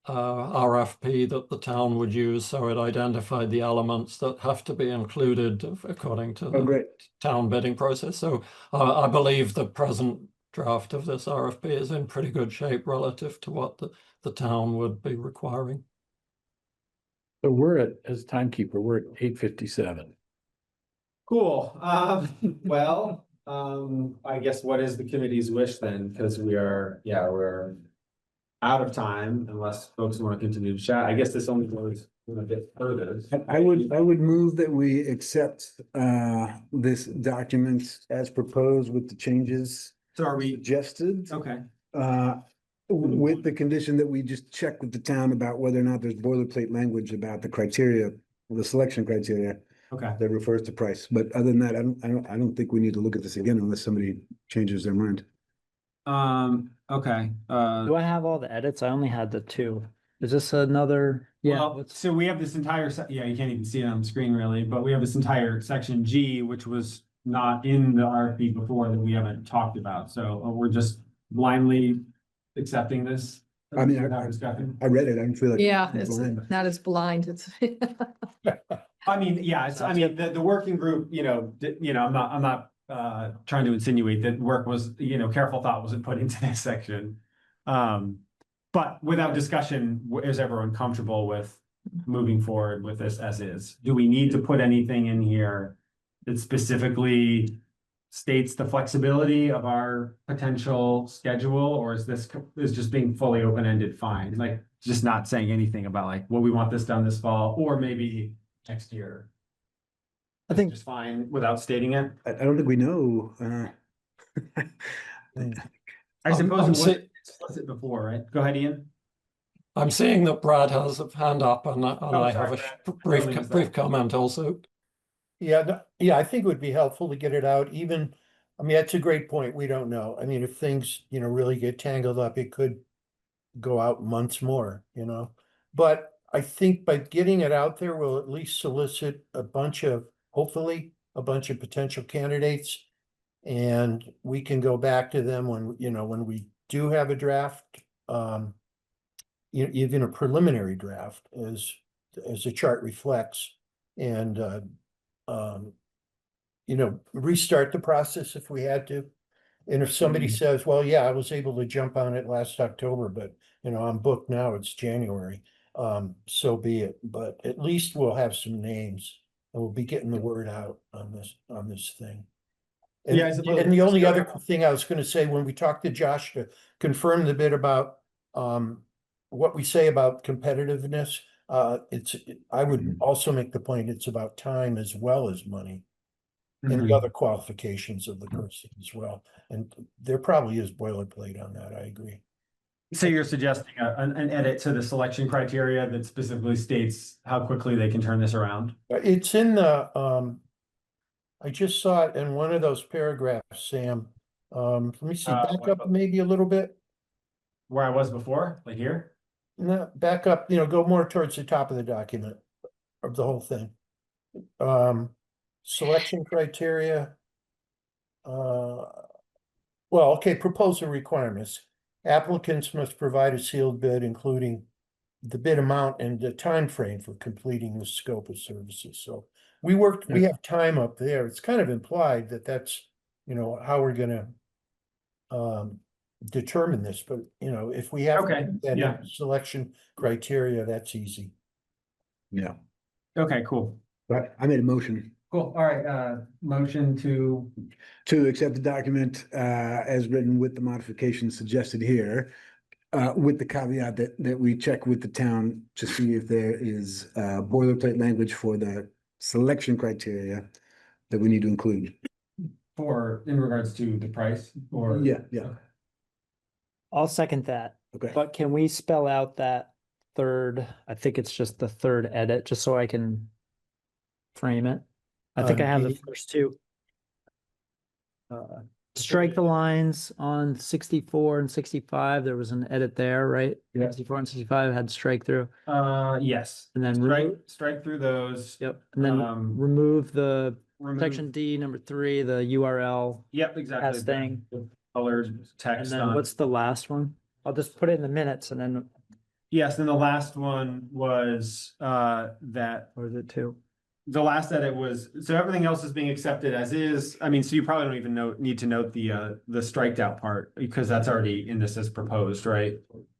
RFP that the town would use, so it identified the elements that have to be included according to the town bidding process. So I believe the present draft of this RFP is in pretty good shape relative to what the town would be requiring. So as timekeeper, we're at 8:57. Cool. I guess what is the committee's wish then? Because we're out of time unless folks want to continue to chat. I guess this only goes a bit further. I would move that we accept this document as proposed with the changes So are we, suggested. okay, With the condition that we just check with the town about whether or not there's boilerplate language about the criteria, the selection criteria okay. that refers to price. But other than that, I don't think we need to look at this again unless somebody changes their mind. Okay, Do I have all the edits? I only had the two. Is this another? Yeah. well, so we have this entire, yeah, you can't even see it on the screen really, but we have this entire section G, which was not in the RFP before that we haven't talked about. So we're just blindly accepting this. I mean, without discussion. I read it, I feel like. Yeah, I'm it's blind. not as blind. It's. I mean, yeah, I mean, the working group, I'm not trying to insinuate that work was, careful thought wasn't put into this section. But without discussion, is everyone comfortable with moving forward with this as is? Do we need to put anything in here that specifically states the flexibility of our potential schedule, or is this just being fully open-ended fine? Like, just not saying anything about like, well, we want this done this fall, or maybe next year. I think Just fine without stating it. I don't think we know. I suppose I'm it was explicit before, right? Go ahead, Ian. I'm seeing that Brad has a hand up and I have sorry, a Brad. Totally missed brief that. comment also. Yeah, I think it would be helpful to get it out even, I mean, that's a great point. We don't know. I mean, if things, really get tangled up, it could go out months more, But I think by getting it out there, we'll at least solicit hopefully, a bunch of potential candidates. And we can go back to them when we do have a draft, even a preliminary draft as the chart reflects. And restart the process if we had to. And if somebody says, well, yeah, I was able to jump on it last October, but I'm booked now, it's January. So be it, but at least we'll have some names and we'll be getting the word out on this thing. And, Yeah, I suppose and the just only go- other thing I was gonna say, when we talked to Josh to confirm the bit about what we say about competitiveness, I would also make the point, it's about time as well as money. And the other qualifications of the person as well. And there probably is boilerplate on that, I agree. So you're suggesting an edit to the selection criteria that specifically states how quickly they can turn this around? It's in the, I just saw it in one of those paragraphs, Sam. Let me see, back up maybe a little bit. Where I was before, like here? No, back up, go more towards the top of the document of the whole thing. Selection criteria. Okay, proposal requirements. Applicants must provide a sealed bid, including the bid amount and the time frame for completing the scope of services. So we have time up there. It's kind of implied that that's, how we're gonna determine this, but if we have Okay, that yeah. selection criteria, that's easy. Yeah, Okay, cool. but I made a motion Cool. All right, motion to accept the document as written with the modifications suggested here. With the caveat that we check with the town to see if there is boilerplate language for the selection criteria that we need to include. in regards to the price or? Yeah. I'll second that. Okay. But can we spell out that third? I think it's just the third edit, just so I can frame it. I think I have the first two. Strike the lines on 64 and 65. There was an edit there, right? Yeah. 64 and 65 had strike through. Yes. And then Strike through those. Yep. And then remove the Remove- section D, number 3, the URL Yep, exactly. testing. The colored And text then on. what's the last one? I'll just put it in the minutes and then, Yes, and the last one was that or is it 2? the last edit was, so everything else is being accepted as is. I mean, so you probably don't even need to note the striked out part because that's already in this as proposed, right?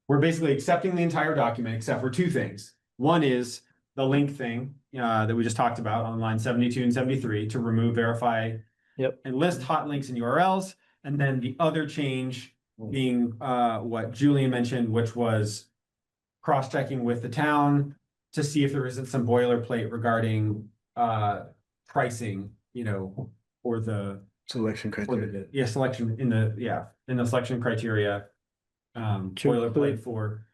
We're basically accepting the entire document except for two things. One is the link thing that we just talked about on line 72 and 73 to remove, verify, Yep. and list hot links and URLs. And then the other change being what Julian mentioned, which was cross-checking with the town to see if there isn't some boilerplate regarding pricing, you know, or the Selection criteria. yeah, selection in the selection criteria. Boilerplate for,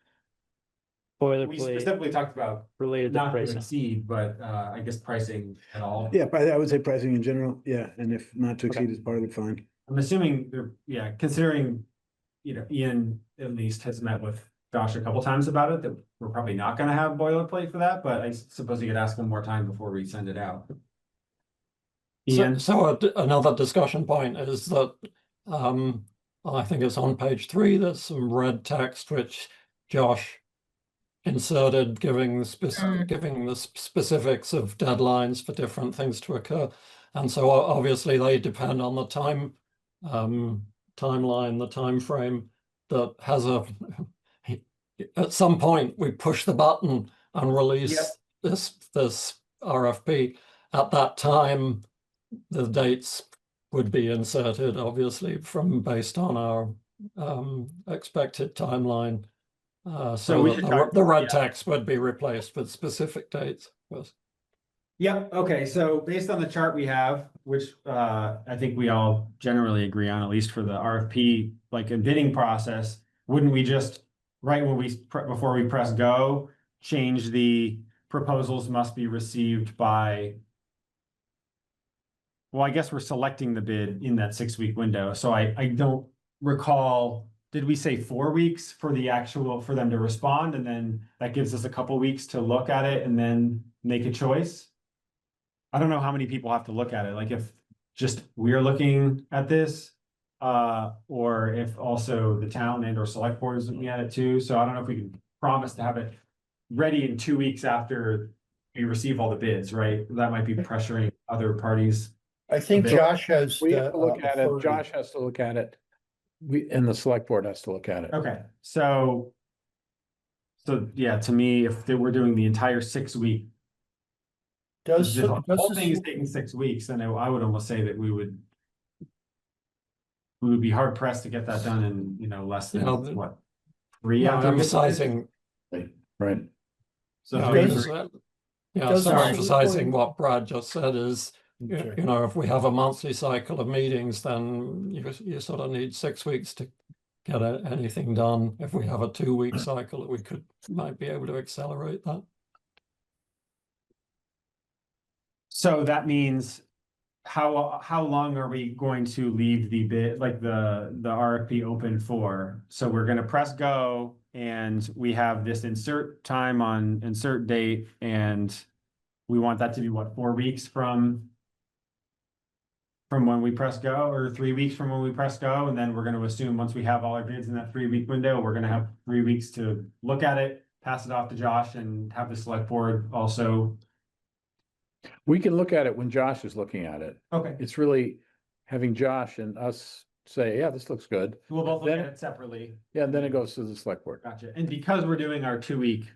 we Boilerplate specifically talked about related to not to pricing. exceed, but I guess pricing at all. Yeah, I would say pricing in general, yeah, and if not to exceed is part of it, fine. I'm assuming they're, yeah, considering, you know, Ian at least has met with Josh a couple times about it, that we're probably not gonna have boilerplate for that, but I suppose you could ask him more time before we send it out. Ian? Another discussion point is that, I think it's on page 3, there's some red text which Josh inserted giving the specifics of deadlines for different things to occur. And so obviously they depend on the timeline, the time frame that has at some point we push the button and release this RFP. At that time, the dates would be inserted, obviously, based on our expected timeline. So the red text would be replaced with specific dates. Yeah, okay, so based on the chart we have, which I think we all generally agree on, at least for the RFP, like a bidding process, wouldn't we just, right when before we press go, change the proposals must be received by, well, I guess we're selecting the bid in that 6-week window, so I don't recall, did we say 4 weeks for them to respond, and then that gives us a couple weeks to look at it and then make a choice? I don't know how many people have to look at it, like if just we're looking at this, or if also the town and or select board is looking at it too, so I don't know if we can promise to have it ready in 2 weeks after we receive all the bids, right? That might be pressuring other parties. I think Josh has. We have to look at it, Josh has to look at it. And the select board has to look at it. Okay, so yeah, to me, if we're doing the entire 6-week, the whole thing is taking 6 weeks, then I would almost say that we would be hard pressed to get that done in, you know, less than what, 3 hours? Emphasizing. Right. So emphasizing what Brad just said is, you know, if we have a monthly cycle of meetings, then you sort of need 6 weeks to get anything done. If we have a 2-week cycle, we might be able to accelerate that. So that means how long are we going to leave the bid, like the RFP open for? So we're gonna press go and we have this insert time on insert date, and we want that to be what, 4 weeks from when we press go, or 3 weeks from when we press go, and then we're gonna assume once we have all our bids in that 3-week window, we're gonna have 3 weeks to look at it, pass it off to Josh, and have the select board also. We can look at it when Josh is looking at it. Okay. It's really having Josh and us say, yeah, this looks good. We'll both look at it separately. Yeah, and then it goes to the select board. Gotcha. And because we're doing our 2-week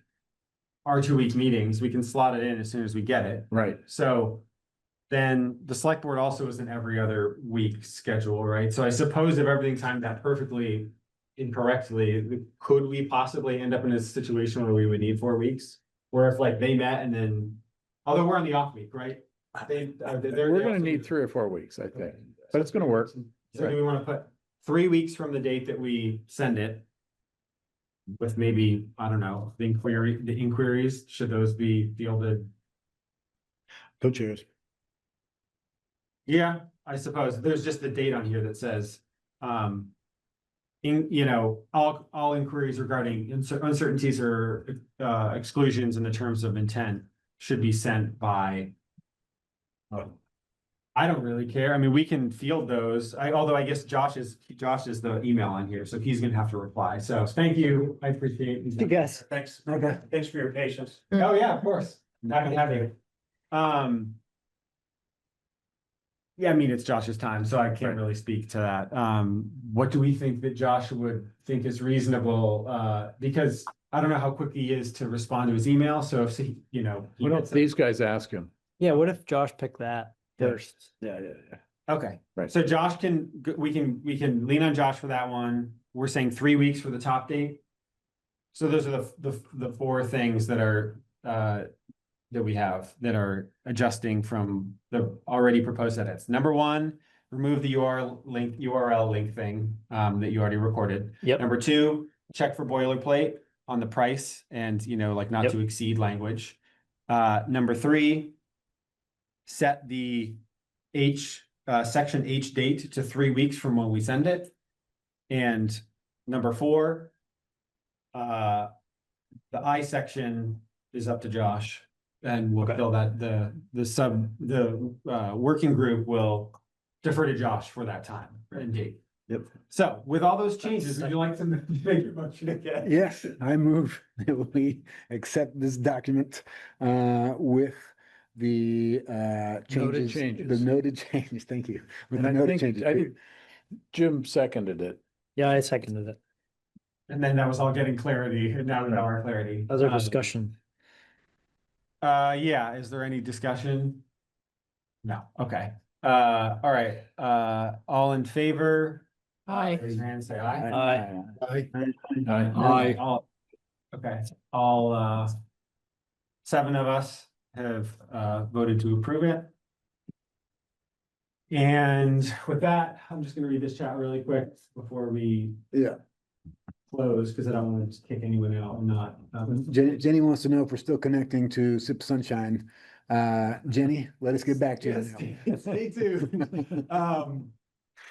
meetings, we can slot it in as soon as we get it. Right. So then the select board also is an every other week schedule, right? So I suppose if everything timed out perfectly incorrectly, could we possibly end up in a situation where we would need 4 weeks? Or if like they met and then, although we're on the off week, right? We're gonna need 3 or 4 weeks, I think, but it's gonna work. So do we want to put 3 weeks from the date that we send it? With maybe, I don't know, the inquiries, should those be fielded? Co-chairs. Yeah, I suppose there's just the date on here that says, you know, all inquiries regarding uncertainties or exclusions in the terms of intent should be sent by. I don't really care. I mean, we can field those. Although I guess Josh is the email on here, so he's gonna have to reply. So thank you. I appreciate it. Yes. Thanks. Okay. Thanks for your patience. Oh, yeah, of course. Happy to have you. Yeah, I mean, it's Josh's time, so I can't really speak to that. What do we think that Josh would think is reasonable? Because I don't know how quick he is to respond to his email, so if he, you know. Why don't these guys ask him? Yeah, what if Josh picked that first? Yeah. Okay, Right. so Josh we can lean on Josh for that one. we're saying 3 weeks for the top date. So those are the four things that are, that we have that are adjusting from the already proposed edits. Number one, remove the URL link thing, that you already recorded. Yep. Number two, check for boilerplate on the price and, like not Yep. to exceed language. Number three, set the section H date to 3 weeks from when we send it. And number four, the I section is up to Josh, and we'll Okay. fill that, the working group will defer to Josh for that time and date. Yep. So with all those changes, would you like to make your motion again? Yes, I move that we accept this document with the changes. changes. The noted changes, thank you. With And the I noted think, changes. Jim seconded it. Yeah, I seconded it. And then that was all getting clarity, and now we have our clarity. That was our discussion. Yeah, is there any discussion? No, okay. All right, all in favor? Aye. Raise your hand, say aye. Aye. Aye. All, okay, all, 7 of us have, voted to approve it. And with that, I'm just gonna read this chat really quick before we Yeah. close, because I don't want to kick anyone out and not. Jenny wants to know if we're still connecting to Sip Sunshine. Jenny, let us get back to you. Yes, stay tuned.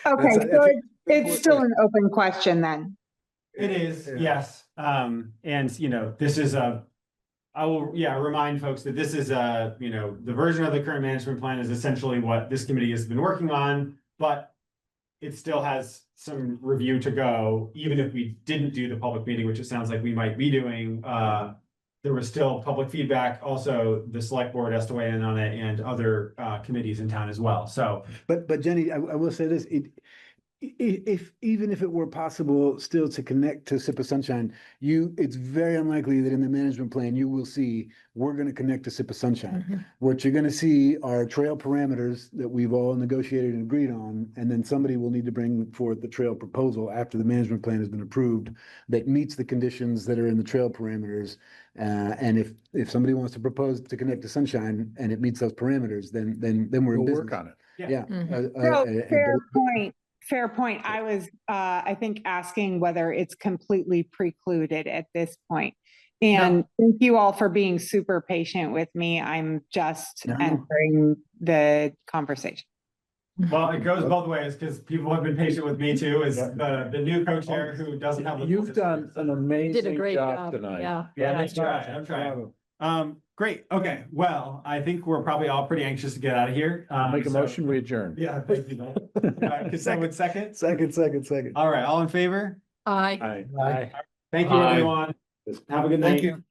Okay, That's so a- it's still an open question then. It is, Yeah. yes. And this is I will, remind folks that this is the version of the current management plan is essentially what this committee has been working on, but it still has some review to go, even if we didn't do the public meeting, which it sounds like we might be doing. There was still public feedback. Also, the select board has to weigh in on it, and other committees in town as well. So But Jenny, I will say this, even if it were possible still to connect to Sip of Sunshine, it's very unlikely that in the management plan, you will see, we're gonna connect to Sip of Sunshine. What you're gonna see are trail parameters that we've all negotiated and agreed on, and then somebody will need to bring forth the trail proposal after the management plan has been approved that meets the conditions that are in the trail parameters. And if somebody wants to propose to connect to Sunshine and it meets those parameters, then we're in We'll business. work on it. Yeah. So fair point. I was, I think, asking whether it's completely precluded at this point. And thank you all for being super patient with me. I'm just No. entering the conversation. well, it goes both ways, because people have been patient with me too, is the new co-chair who doesn't have the. You've done an Did a amazing great job job. tonight. Yeah. Yeah, I'm trying. Great, okay, well, I think we're probably all pretty anxious to get out of here. Make a so- motion, we adjourn. Yeah, thank you, man. Could someone second? Second. All right, all in favor? Aye. Aye. Thank you, Aye. everyone. Have a good night. Thank you.